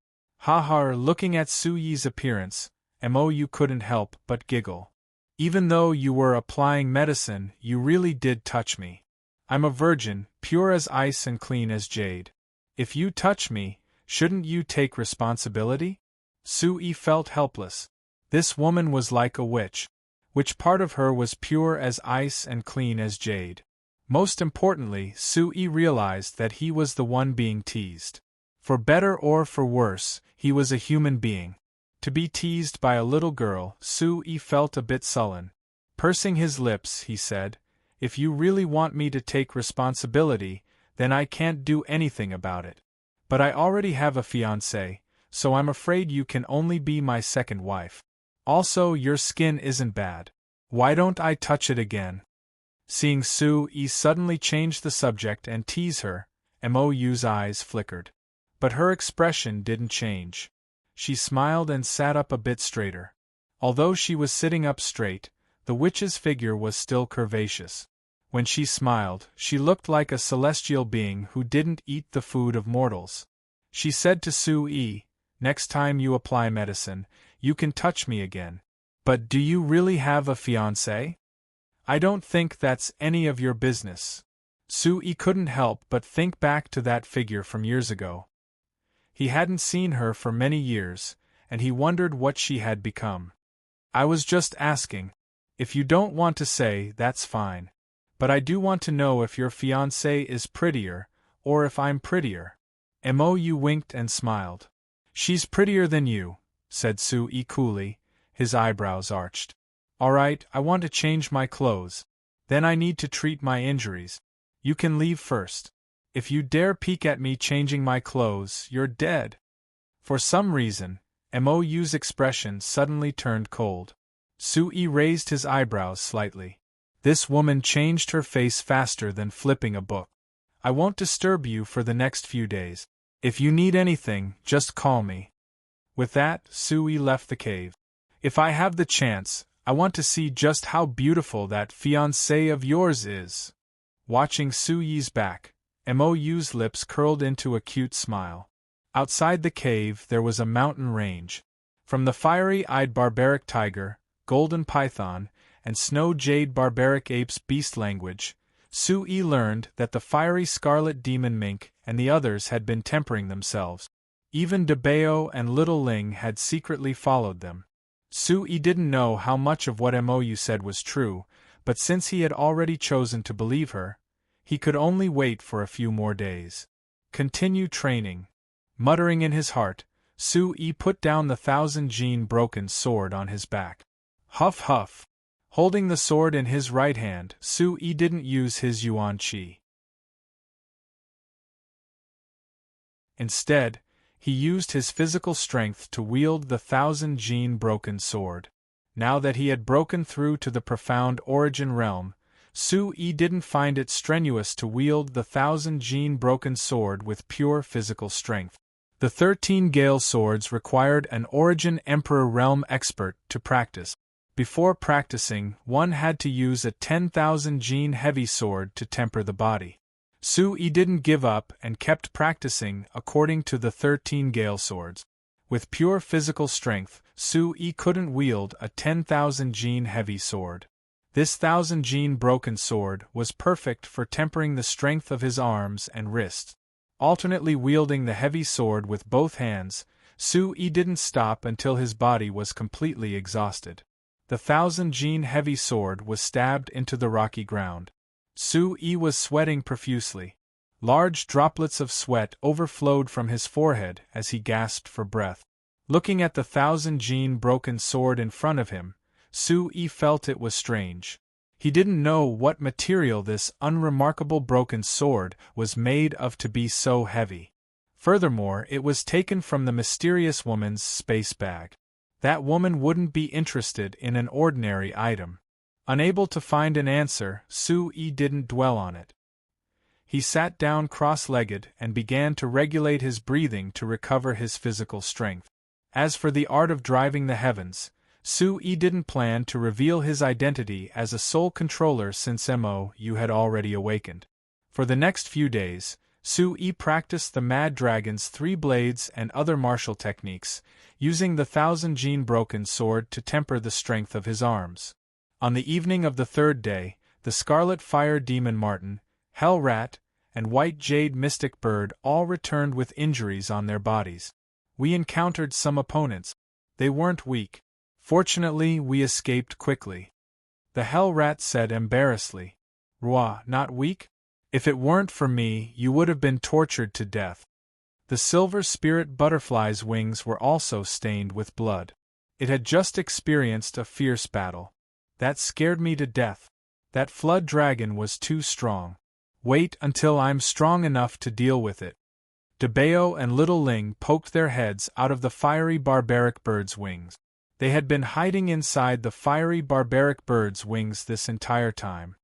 Looking at Sue's appearance, Mou couldn't help but giggle. Even though you were applying medicine, you really did touch me. I'm a virgin, pure as ice and clean as jade. If you touch me, shouldn't you take responsibility? Sue felt helpless. This woman was like a witch. Which part of her was pure as ice and clean as jade? Most importantly, Sue realized that he was the one being teased. For better or for worse, he was a human being. To be teased by a little girl, Sue felt a bit sullen. Pursing his lips, he said, "If you really want me to take responsibility, then I can't do anything about it. But I already have a fiancé, so I'm afraid you can only be my second wife. Also, your skin isn't bad. Why don't I touch it again?" Seeing Sue suddenly change the subject and tease her, Mou's eyes flickered. But her expression didn't change. She smiled and sat up a bit straighter. Although she was sitting up straight, the witch's figure was still curvaceous. When she smiled, she looked like a celestial being who didn't eat the food of mortals. She said to Sue, "Next time you apply medicine, you can touch me again. But do you really have a fiancé? I don't think that's any of your business." Sue couldn't help but think back to that figure from years ago. He hadn't seen her for many years, and he wondered what she had become. "I was just asking. If you don't want to say, that's fine. But I do want to know if your fiancé is prettier, or if I'm prettier." Mou winked and smiled. "She's prettier than you," said Sue coolly, his eyebrows arched. Alright, I want to change my clothes. Then I need to treat my injuries. You can leave first. If you dare peek at me changing my clothes, you're dead. For some reason, Mou's expression suddenly turned cold. Sui raised his eyebrows slightly. This woman changed her face faster than flipping a book. I won't disturb you for the next few days. If you need anything, just call me. With that, Sui left the cave. If I have the chance, I want to see just how beautiful that fiancé of yours is. Watching Sui's back, Mou's lips curled into a cute smile. Outside the cave there was a mountain range. From the fiery-eyed barbaric tiger, golden python, and snow-jade barbaric ape's beast language, Sui learned that the fiery scarlet demon mink and the others had been tempering themselves. Even Debeo and Little Ling had secretly followed them. Sui didn't know how much of what Mou said was true, but since he had already chosen to believe her, he could only wait for a few more days. Continue training. Muttering in his heart, Sui put down the 1000-gene broken sword on his back. Huff huff. Holding the sword in his right hand, Sui didn't use his yuan qi. Instead, he used his physical strength to wield the 1000-gene broken sword. Now that he had broken through to the profound origin realm, Sui didn't find it strenuous to wield the 1000-gene broken sword with pure physical strength. The 13 Gale swords required an Origin Emperor Realm expert to practice. Before practicing, one had to use a 10,000-gene heavy sword to temper the body. Sui didn't give up and kept practicing according to the 13 Gale swords. With pure physical strength, Sui couldn't wield a 10,000-gene heavy sword. This 1000-gene broken sword was perfect for tempering the strength of his arms and wrists. Alternately wielding the heavy sword with both hands, Sui didn't stop until his body was completely exhausted. The 1000-gene heavy sword was stabbed into the rocky ground. Sui was sweating profusely. Large droplets of sweat overflowed from his forehead as he gasped for breath. Looking at the 1000-gene broken sword in front of him, Sui felt it was strange. He didn't know what material this unremarkable broken sword was made of to be so heavy. Furthermore, it was taken from the mysterious woman's space bag. That woman wouldn't be interested in an ordinary item. Unable to find an answer, Sui didn't dwell on it. He sat down cross-legged and began to regulate his breathing to recover his physical strength. As for the art of driving the heavens, Sui didn't plan to reveal his identity as a sole controller since Mou had already awakened. For the next few days, Sui practiced the Mad Dragon's 3 blades and other martial techniques, using the 1000-gene broken sword to temper the strength of his arms. On the evening of the 3rd day, the Scarlet Fire Demon Marten, Hell Rat, and White Jade Mystic Bird all returned with injuries on their bodies. We encountered some opponents. They weren't weak. Fortunately, we escaped quickly. The Hell Rat said embarrassedly. Roi, not weak? If it weren't for me, you would have been tortured to death. The Silver Spirit Butterfly's wings were also stained with blood. It had just experienced a fierce battle. That scared me to death. That Flood Dragon was too strong. Wait until I'm strong enough to deal with it. Debeo and Little Ling poked their heads out of the fiery barbaric bird's wings. They had been hiding inside the fiery barbaric bird's wings this entire time.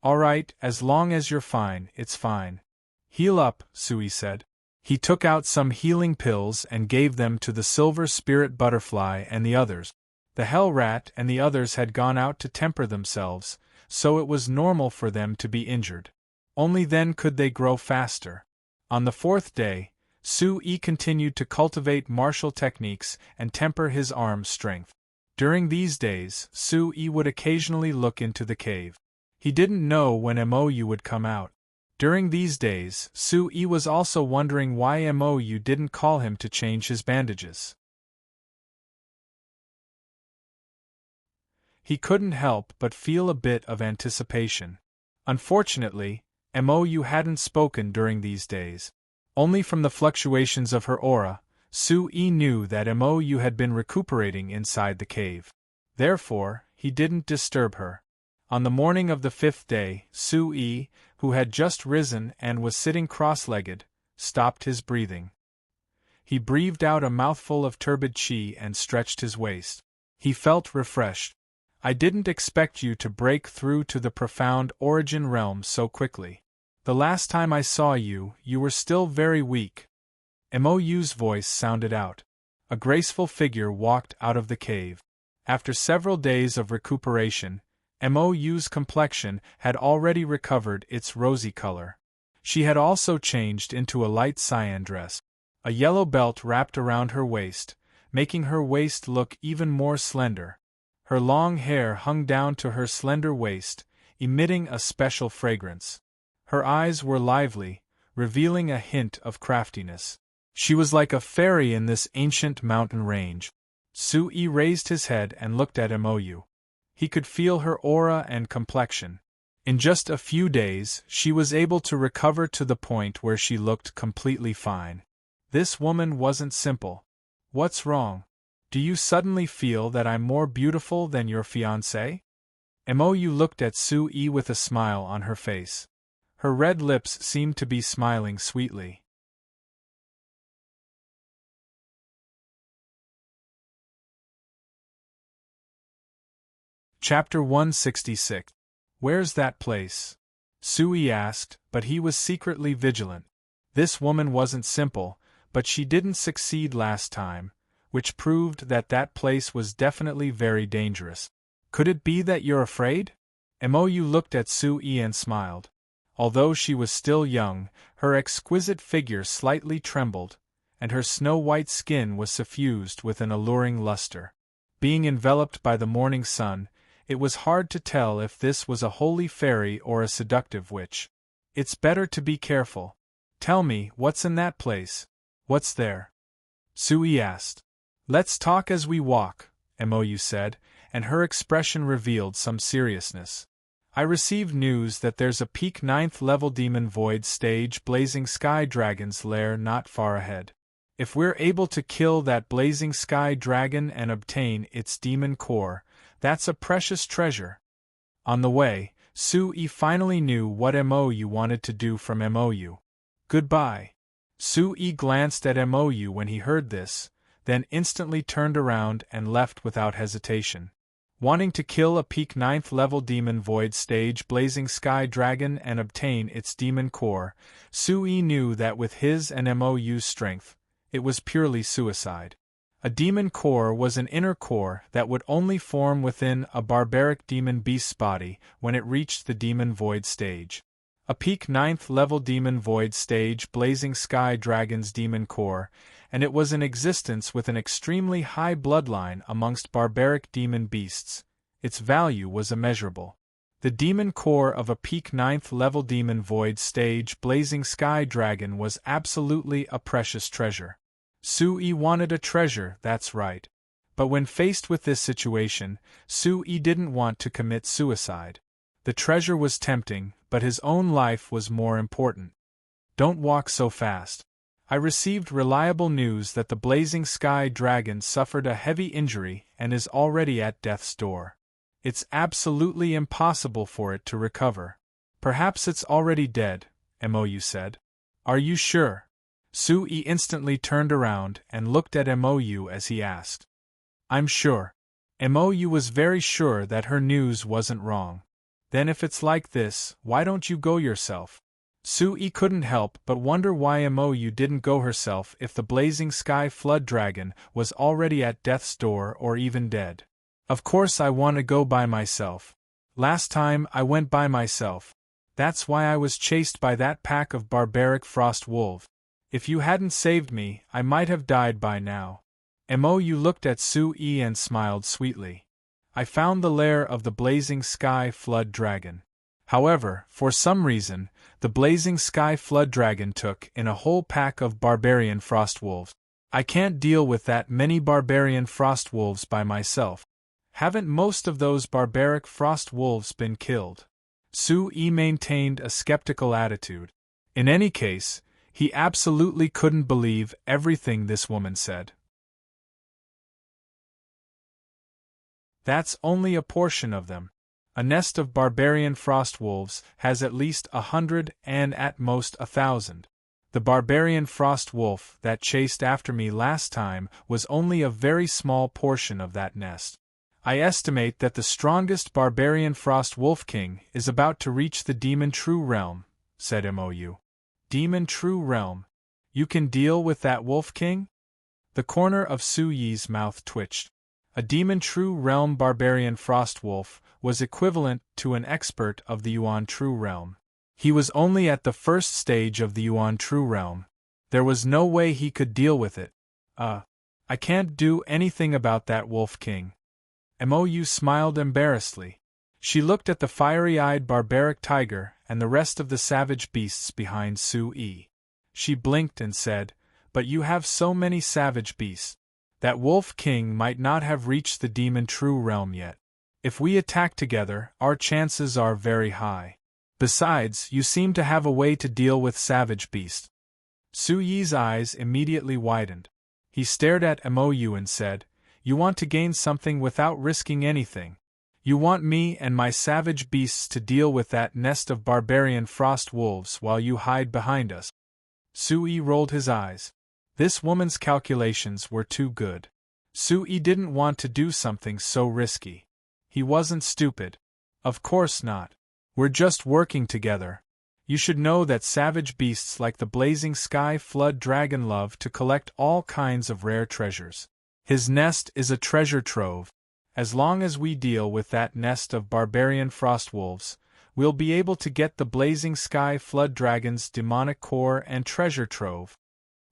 All right, as long as you're fine, it's fine. Heal up, Sui said. He took out some healing pills and gave them to the Silver Spirit Butterfly and the others. The Hell Rat and the others had gone out to temper themselves, so it was normal for them to be injured. Only then could they grow faster. On the 4th day, Sui continued to cultivate martial techniques and temper his arm's strength. During these days, Sui would occasionally look into the cave. He didn't know when Mou would come out. During these days, Sui was also wondering why Mou didn't call him to change his bandages. He couldn't help but feel a bit of anticipation. Unfortunately, Mou hadn't spoken during these days. Only from the fluctuations of her aura, Sui knew that Mou had been recuperating inside the cave. Therefore, he didn't disturb her. On the morning of the 5th day, Su-yi, who had just risen and was sitting cross-legged, stopped his breathing. He breathed out a mouthful of turbid qi and stretched his waist. He felt refreshed. I didn't expect you to break through to the profound origin realm so quickly. The last time I saw you, you were still very weak. Mou's voice sounded out. A graceful figure walked out of the cave. After several days of recuperation, Mou's complexion had already recovered its rosy color. She had also changed into a light cyan dress. A yellow belt wrapped around her waist, making her waist look even more slender. Her long hair hung down to her slender waist, emitting a special fragrance. Her eyes were lively, revealing a hint of craftiness. She was like a fairy in this ancient mountain range. Su-yi raised his head and looked at Mou. He could feel her aura and complexion. In just a few days, she was able to recover to the point where she looked completely fine. This woman wasn't simple. What's wrong? Do you suddenly feel that I'm more beautiful than your fiancé? Mou looked at Su-yi with a smile on her face. Her red lips seemed to be smiling sweetly. Chapter 166. Where's that place? Su-yi asked, but he was secretly vigilant. This woman wasn't simple, but she didn't succeed last time, which proved that that place was definitely very dangerous. Could it be that you're afraid? Mou looked at Su-yi and smiled. Although she was still young, her exquisite figure slightly trembled, and her snow-white skin was suffused with an alluring luster. Being enveloped by the morning sun, it was hard to tell if this was a holy fairy or a seductive witch. It's better to be careful. Tell me, what's in that place? What's there? Su-yi asked. Let's talk as we walk, Mou said, and her expression revealed some seriousness. I received news that there's a peak 9th level demon void stage blazing sky dragon's lair not far ahead. If we're able to kill that blazing sky dragon and obtain its demon core, that's a precious treasure. On the way, Su-yi finally knew what Mou wanted to do from Mou. Goodbye. Su-yi glanced at Mou when he heard this, then instantly turned around and left without hesitation. Wanting to kill a peak 9th level demon void stage blazing sky dragon and obtain its demon core, Su-yi knew that with his and Mou's strength, it was purely suicide. A demon core was an inner core that would only form within a barbaric demon beast's body when it reached the demon void stage. A peak 9th level demon void stage blazing sky dragon's demon core, and it was in existence with an extremely high bloodline amongst barbaric demon beasts. Its value was immeasurable. The demon core of a peak 9th level demon void stage blazing sky dragon was absolutely a precious treasure. Su-yi wanted a treasure, that's right. But when faced with this situation, Su-yi didn't want to commit suicide. The treasure was tempting, but his own life was more important. Don't walk so fast. I received reliable news that the blazing sky dragon suffered a heavy injury and is already at death's door. It's absolutely impossible for it to recover. Perhaps it's already dead, Mou said. Are you sure? Su-yi instantly turned around and looked at Mou as he asked. I'm sure. Mou was very sure that her news wasn't wrong. Then if it's like this, why don't you go yourself? Su-yi couldn't help but wonder why Mou didn't go herself if the blazing sky flood dragon was already at death's door or even dead. Of course I want to go by myself. Last time I went by myself. That's why I was chased by that pack of barbaric frost wolves. If you hadn't saved me, I might have died by now. Mou looked at Su-yi and smiled sweetly. I found the lair of the blazing sky flood dragon. However, for some reason, the blazing sky flood dragon took in a whole pack of barbarian frost wolves. I can't deal with that many barbarian frost wolves by myself. Haven't most of those barbaric frost wolves been killed? Su-yi maintained a skeptical attitude. In any case, he absolutely couldn't believe everything this woman said. That's only a portion of them. A nest of barbarian frost wolves has at least 100 and at most 1,000. The barbarian frost wolf that chased after me last time was only a very small portion of that nest. I estimate that the strongest barbarian frost wolf king is about to reach the demon true realm, said Mou. Demon true realm? You can deal with that wolf king? The corner of Su Yi's mouth twitched. A demon true realm barbarian frost wolf was equivalent to an expert of the Yuan true realm. He was only at the first stage of the Yuan true realm. There was no way he could deal with it. I can't do anything about that wolf king. Mou smiled embarrassedly. She looked at the fiery-eyed barbaric tiger and the rest of the savage beasts behind Su Yi. She blinked and said, "But you have so many savage beasts. That wolf king might not have reached the demon true realm yet. If we attack together, our chances are very high. Besides, you seem to have a way to deal with savage beasts." Su Yi's eyes immediately widened. He stared at Mou and said, "You want to gain something without risking anything. You want me and my savage beasts to deal with that nest of barbarian frost wolves while you hide behind us." Su Yi rolled his eyes. This woman's calculations were too good. Su Yi didn't want to do something so risky. He wasn't stupid. Of course not. We're just working together. You should know that savage beasts like the blazing sky flood dragon love to collect all kinds of rare treasures. His nest is a treasure trove. As long as we deal with that nest of barbarian frost wolves, we'll be able to get the blazing sky flood dragon's demonic core and treasure trove.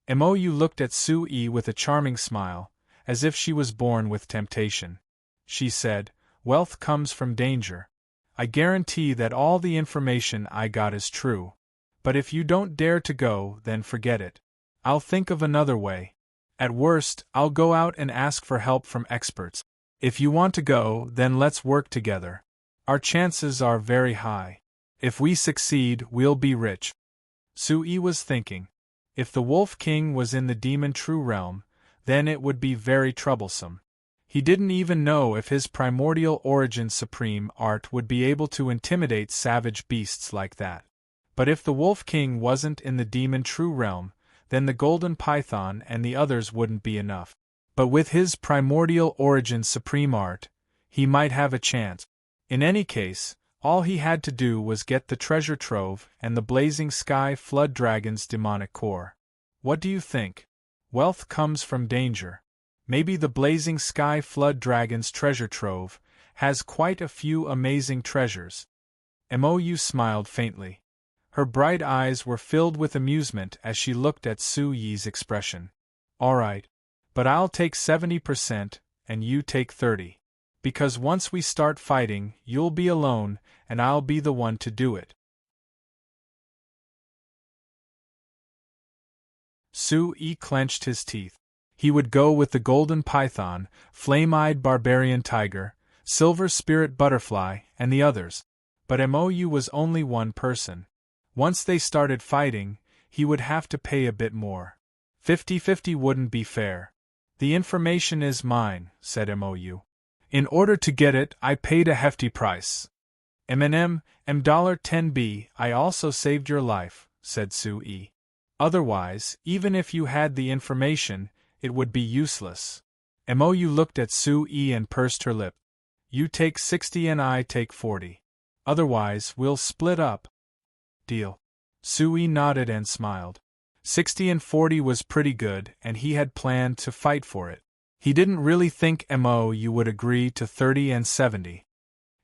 Mou looked at Su Yi with a charming smile, as if she was born with temptation. She said, "Wealth comes from danger. I guarantee that all the information I got is true. But if you don't dare to go, then forget it. I'll think of another way. At worst, I'll go out and ask for help from experts. If you want to go, then let's work together. Our chances are very high. If we succeed, we'll be rich." Su Yi was thinking. If the Wolf King was in the demon true realm, then it would be very troublesome. He didn't even know if his primordial origin supreme art would be able to intimidate savage beasts like that. But if the Wolf King wasn't in the demon true realm, then the golden python and the others wouldn't be enough. But with his primordial origin supreme art, he might have a chance. In any case, all he had to do was get the treasure trove and the blazing sky flood dragon's demonic core. What do you think? Wealth comes from danger. Maybe the blazing sky flood dragon's treasure trove has quite a few amazing treasures. Mou smiled faintly. Her bright eyes were filled with amusement as she looked at Su Yi's expression. "All right. But I'll take 70% and you take 30%. Because once we start fighting, you'll be alone, and I'll be the one to do it." Su Yi clenched his teeth. He would go with the golden python, flame-eyed barbarian tiger, silver spirit butterfly, and the others. But Mou was only one person. Once they started fighting, he would have to pay a bit more. 50-50 wouldn't be fair. "The information is mine," said Mou. "In order to get it, I paid a hefty price." $10B, I also saved your life," said Su Yi. "Otherwise, even if you had the information, it would be useless." Mou looked at Su Yi and pursed her lip. "You take 60 and I take 40. Otherwise, we'll split up." "Deal." Su Yi nodded and smiled. 60 and 40 was pretty good, and he had planned to fight for it. He didn't really think Mou would agree to 30 and 70.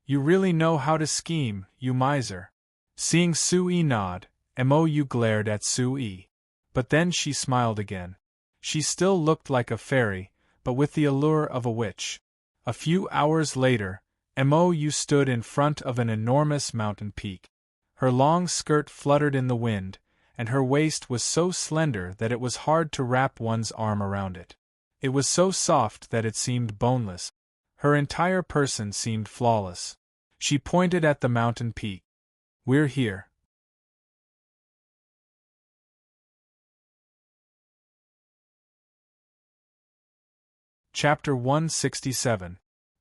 "You really know how to scheme, you miser." Seeing Su Yi nod, Mou glared at Su Yi. But then she smiled again. She still looked like a fairy, but with the allure of a witch. A few hours later, Mou stood in front of an enormous mountain peak. Her long skirt fluttered in the wind, and her waist was so slender that it was hard to wrap one's arm around it. It was so soft that it seemed boneless. Her entire person seemed flawless. She pointed at the mountain peak. "We're here." Chapter 167.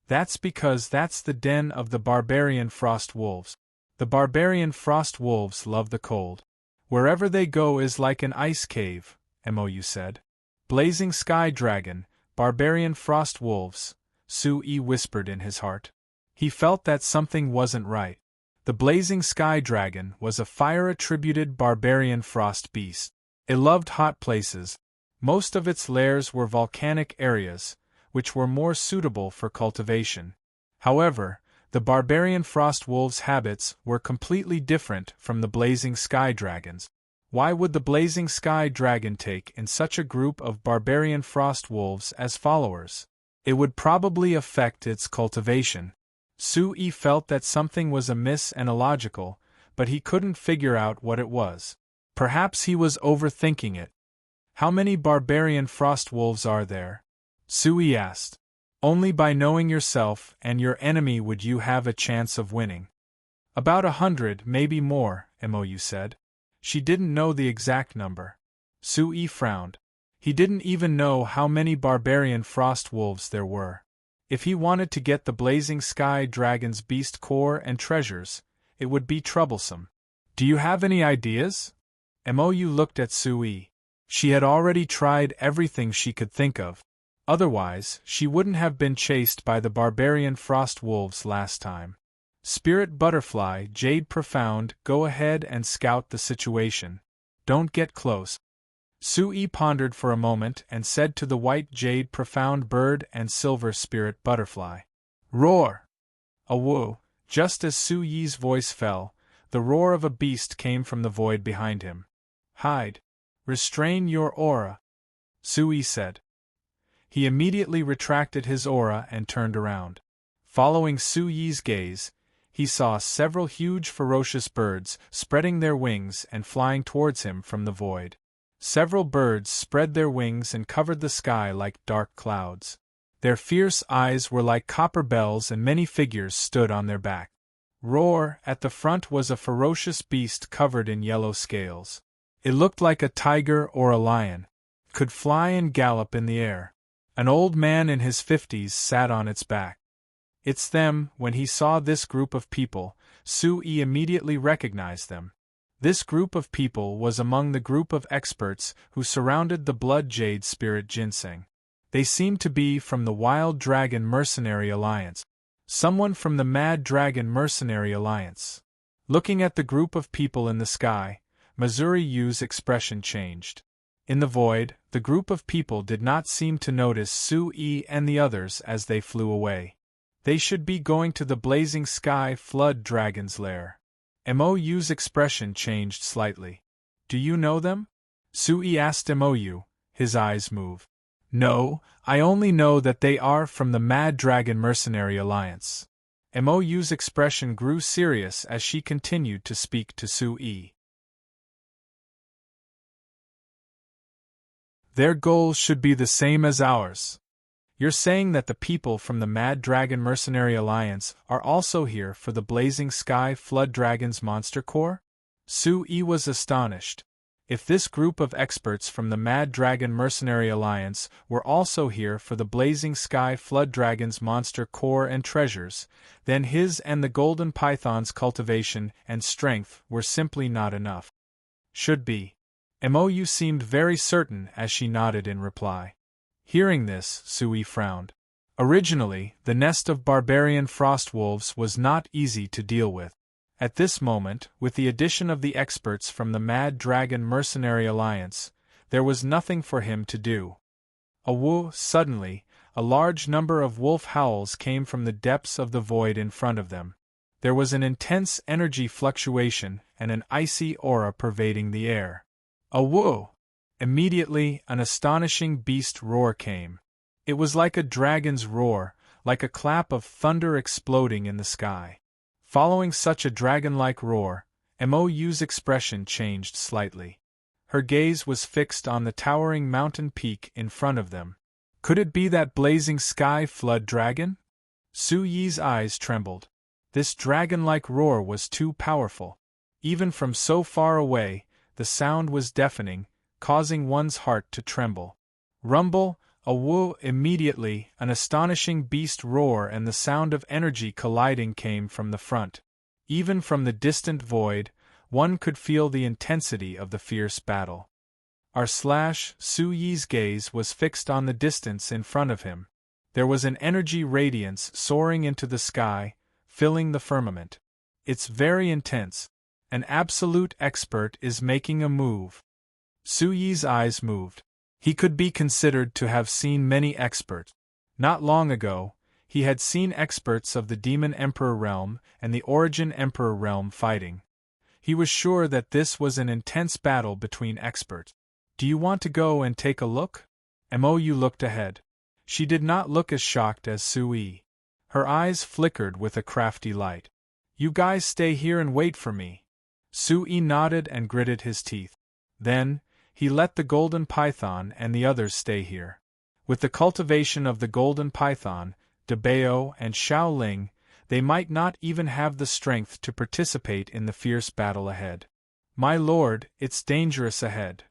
That's because that's the den of the barbarian frost wolves. The barbarian frost wolves love the cold. Wherever they go is like an ice cave, Mou said. Blazing sky dragon, barbarian frost wolves, Sui whispered in his heart. He felt that something wasn't right. The blazing sky dragon was a fire-attributed barbarian frost beast. It loved hot places. Most of its lairs were volcanic areas, which were more suitable for cultivation. However, the barbarian frost wolves' habits were completely different from the blazing sky dragon's. Why would the blazing sky dragon take in such a group of barbarian frost wolves as followers? It would probably affect its cultivation. Sui felt that something was amiss and illogical, but he couldn't figure out what it was. Perhaps he was overthinking it. How many barbarian frost wolves are there? Sui asked. Only by knowing yourself and your enemy would you have a chance of winning. About 100, maybe more, Mou said. She didn't know the exact number. Sui frowned. He didn't even know how many barbarian frost wolves there were. If he wanted to get the blazing sky dragon's beast core and treasures, it would be troublesome. Do you have any ideas? Mou looked at Sui. She had already tried everything she could think of. Otherwise, she wouldn't have been chased by the barbarian frost wolves last time. Spirit Butterfly, Jade Profound, go ahead and scout the situation. Don't get close. Sui pondered for a moment and said to the white Jade Profound Bird and Silver Spirit Butterfly, "Roar!" Awoo! Just as Sui's voice fell, the roar of a beast came from the void behind him. Hide. Restrain your aura, Sui said. He immediately retracted his aura and turned around. Following Sui's gaze, he saw several huge ferocious birds spreading their wings and flying towards him from the void. Several birds spread their wings and covered the sky like dark clouds. Their fierce eyes were like copper bells and many figures stood on their back. Roar! At the front was a ferocious beast covered in yellow scales. It looked like a tiger or a lion. Could fly and gallop in the air. An old man in his 50s sat on its back. It's them. When he saw this group of people, Sui immediately recognized them. This group of people was among the group of experts who surrounded the Blood Jade Spirit Ginseng. They seemed to be from the Wild Dragon Mercenary Alliance. Someone from the Mad Dragon Mercenary Alliance. Looking at the group of people in the sky, Missouri Yu's expression changed. In the void, the group of people did not seem to notice Sui and the others as they flew away. They should be going to the Blazing Sky Flood Dragon's lair. Mou's expression changed slightly. Do you know them? Sui asked Mou, his eyes moved. No, I only know that they are from the Mad Dragon Mercenary Alliance. Mou's expression grew serious as she continued to speak to Sui. Their goals should be the same as ours. You're saying that the people from the Mad Dragon Mercenary Alliance are also here for the Blazing Sky Flood Dragon's monster core? Sui was astonished. If this group of experts from the Mad Dragon Mercenary Alliance were also here for the Blazing Sky Flood Dragon's monster core and treasures, then his and the Golden Python's cultivation and strength were simply not enough. Should be. Mou seemed very certain as she nodded in reply. Hearing this, Sui frowned. Originally, the nest of barbarian frost wolves was not easy to deal with. At this moment, with the addition of the experts from the Mad Dragon Mercenary Alliance, there was nothing for him to do. Awoo! Suddenly, a large number of wolf howls came from the depths of the void in front of them. There was an intense energy fluctuation and an icy aura pervading the air. Awoo! Immediately, an astonishing beast roar came. It was like a dragon's roar, like a clap of thunder exploding in the sky. Following such a dragon-like roar, Mou's expression changed slightly. Her gaze was fixed on the towering mountain peak in front of them. Could it be that blazing sky flood dragon? Sui's eyes trembled. This dragon-like roar was too powerful. Even from so far away, the sound was deafening, causing one's heart to tremble. Rumble, A woo! Immediately, an astonishing beast roar and the sound of energy colliding came from the front. Even from the distant void, one could feel the intensity of the fierce battle. Su Yi's gaze was fixed on the distance in front of him. There was an energy radiance soaring into the sky, filling the firmament. It's very intense. An absolute expert is making a move. Su Yi's eyes moved. He could be considered to have seen many experts. Not long ago, he had seen experts of the Demon Emperor realm and the Origin Emperor realm fighting. He was sure that this was an intense battle between experts. Do you want to go and take a look? Mou looked ahead. She did not look as shocked as Su Yi. Her eyes flickered with a crafty light. You guys stay here and wait for me. Su Yi nodded and gritted his teeth. Then, he let the golden python and the others stay here. With the cultivation of the golden python, De Bao and Xiao Ling, they might not even have the strength to participate in the fierce battle ahead. My lord, it's dangerous ahead.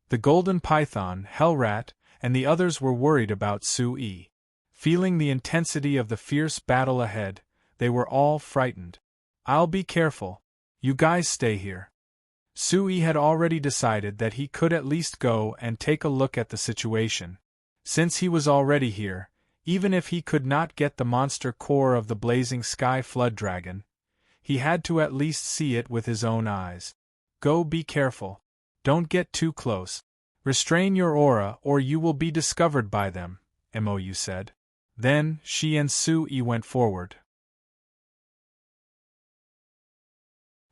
The golden python, Hellrat, and the others were worried about Su Yi. Feeling the intensity of the fierce battle ahead, they were all frightened. I'll be careful. You guys stay here. Su Yi had already decided that he could at least go and take a look at the situation. Since he was already here, even if he could not get the monster core of the blazing sky flood dragon, he had to at least see it with his own eyes. Go, be careful. Don't get too close. Restrain your aura or you will be discovered by them, Mou said. Then, she and Su Yi went forward.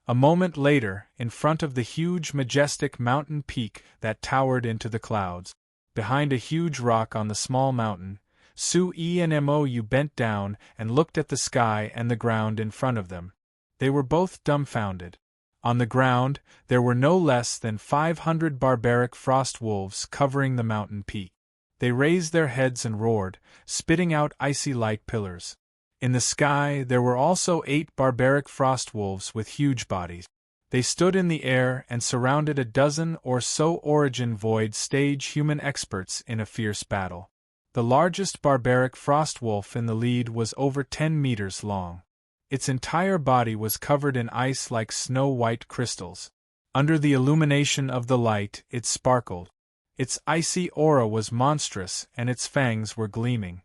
A moment later, in front of the huge majestic mountain peak that towered into the clouds, behind a huge rock on the small mountain, Su Yi and Mou bent down and looked at the sky and the ground in front of them. They were both dumbfounded. On the ground, there were no less than 500 barbaric frost wolves covering the mountain peak. They raised their heads and roared, spitting out icy light pillars. In the sky, there were also 8 barbaric frost wolves with huge bodies. They stood in the air and surrounded a dozen or so Origin Void stage human experts in a fierce battle. The largest barbaric frost wolf in the lead was over 10 meters long. Its entire body was covered in ice like snow-white crystals. Under the illumination of the light, it sparkled. Its icy aura was monstrous and its fangs were gleaming.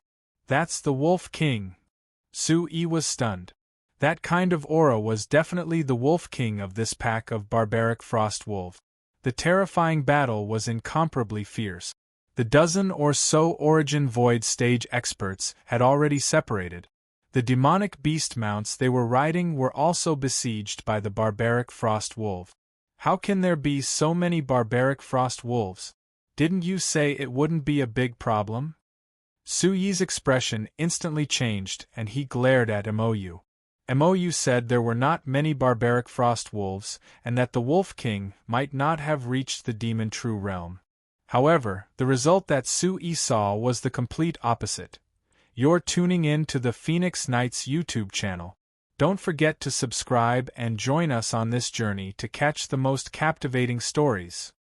That's the Wolf King. Su Yi was stunned. That kind of aura was definitely the Wolf King of this pack of barbaric frost wolves. The terrifying battle was incomparably fierce. The dozen or so Origin Void stage experts had already separated. The demonic beast mounts they were riding were also besieged by the barbaric frost wolf. How can there be so many barbaric frost wolves? Didn't you say it wouldn't be a big problem? Su Yi's expression instantly changed and he glared at Mou. Mou said there were not many barbaric frost wolves and that the Wolf King might not have reached the Demon True realm. However, the result that Su Yi saw was the complete opposite. You're tuning in to the Phoenix Knights YouTube channel. Don't forget to subscribe and join us on this journey to catch the most captivating stories.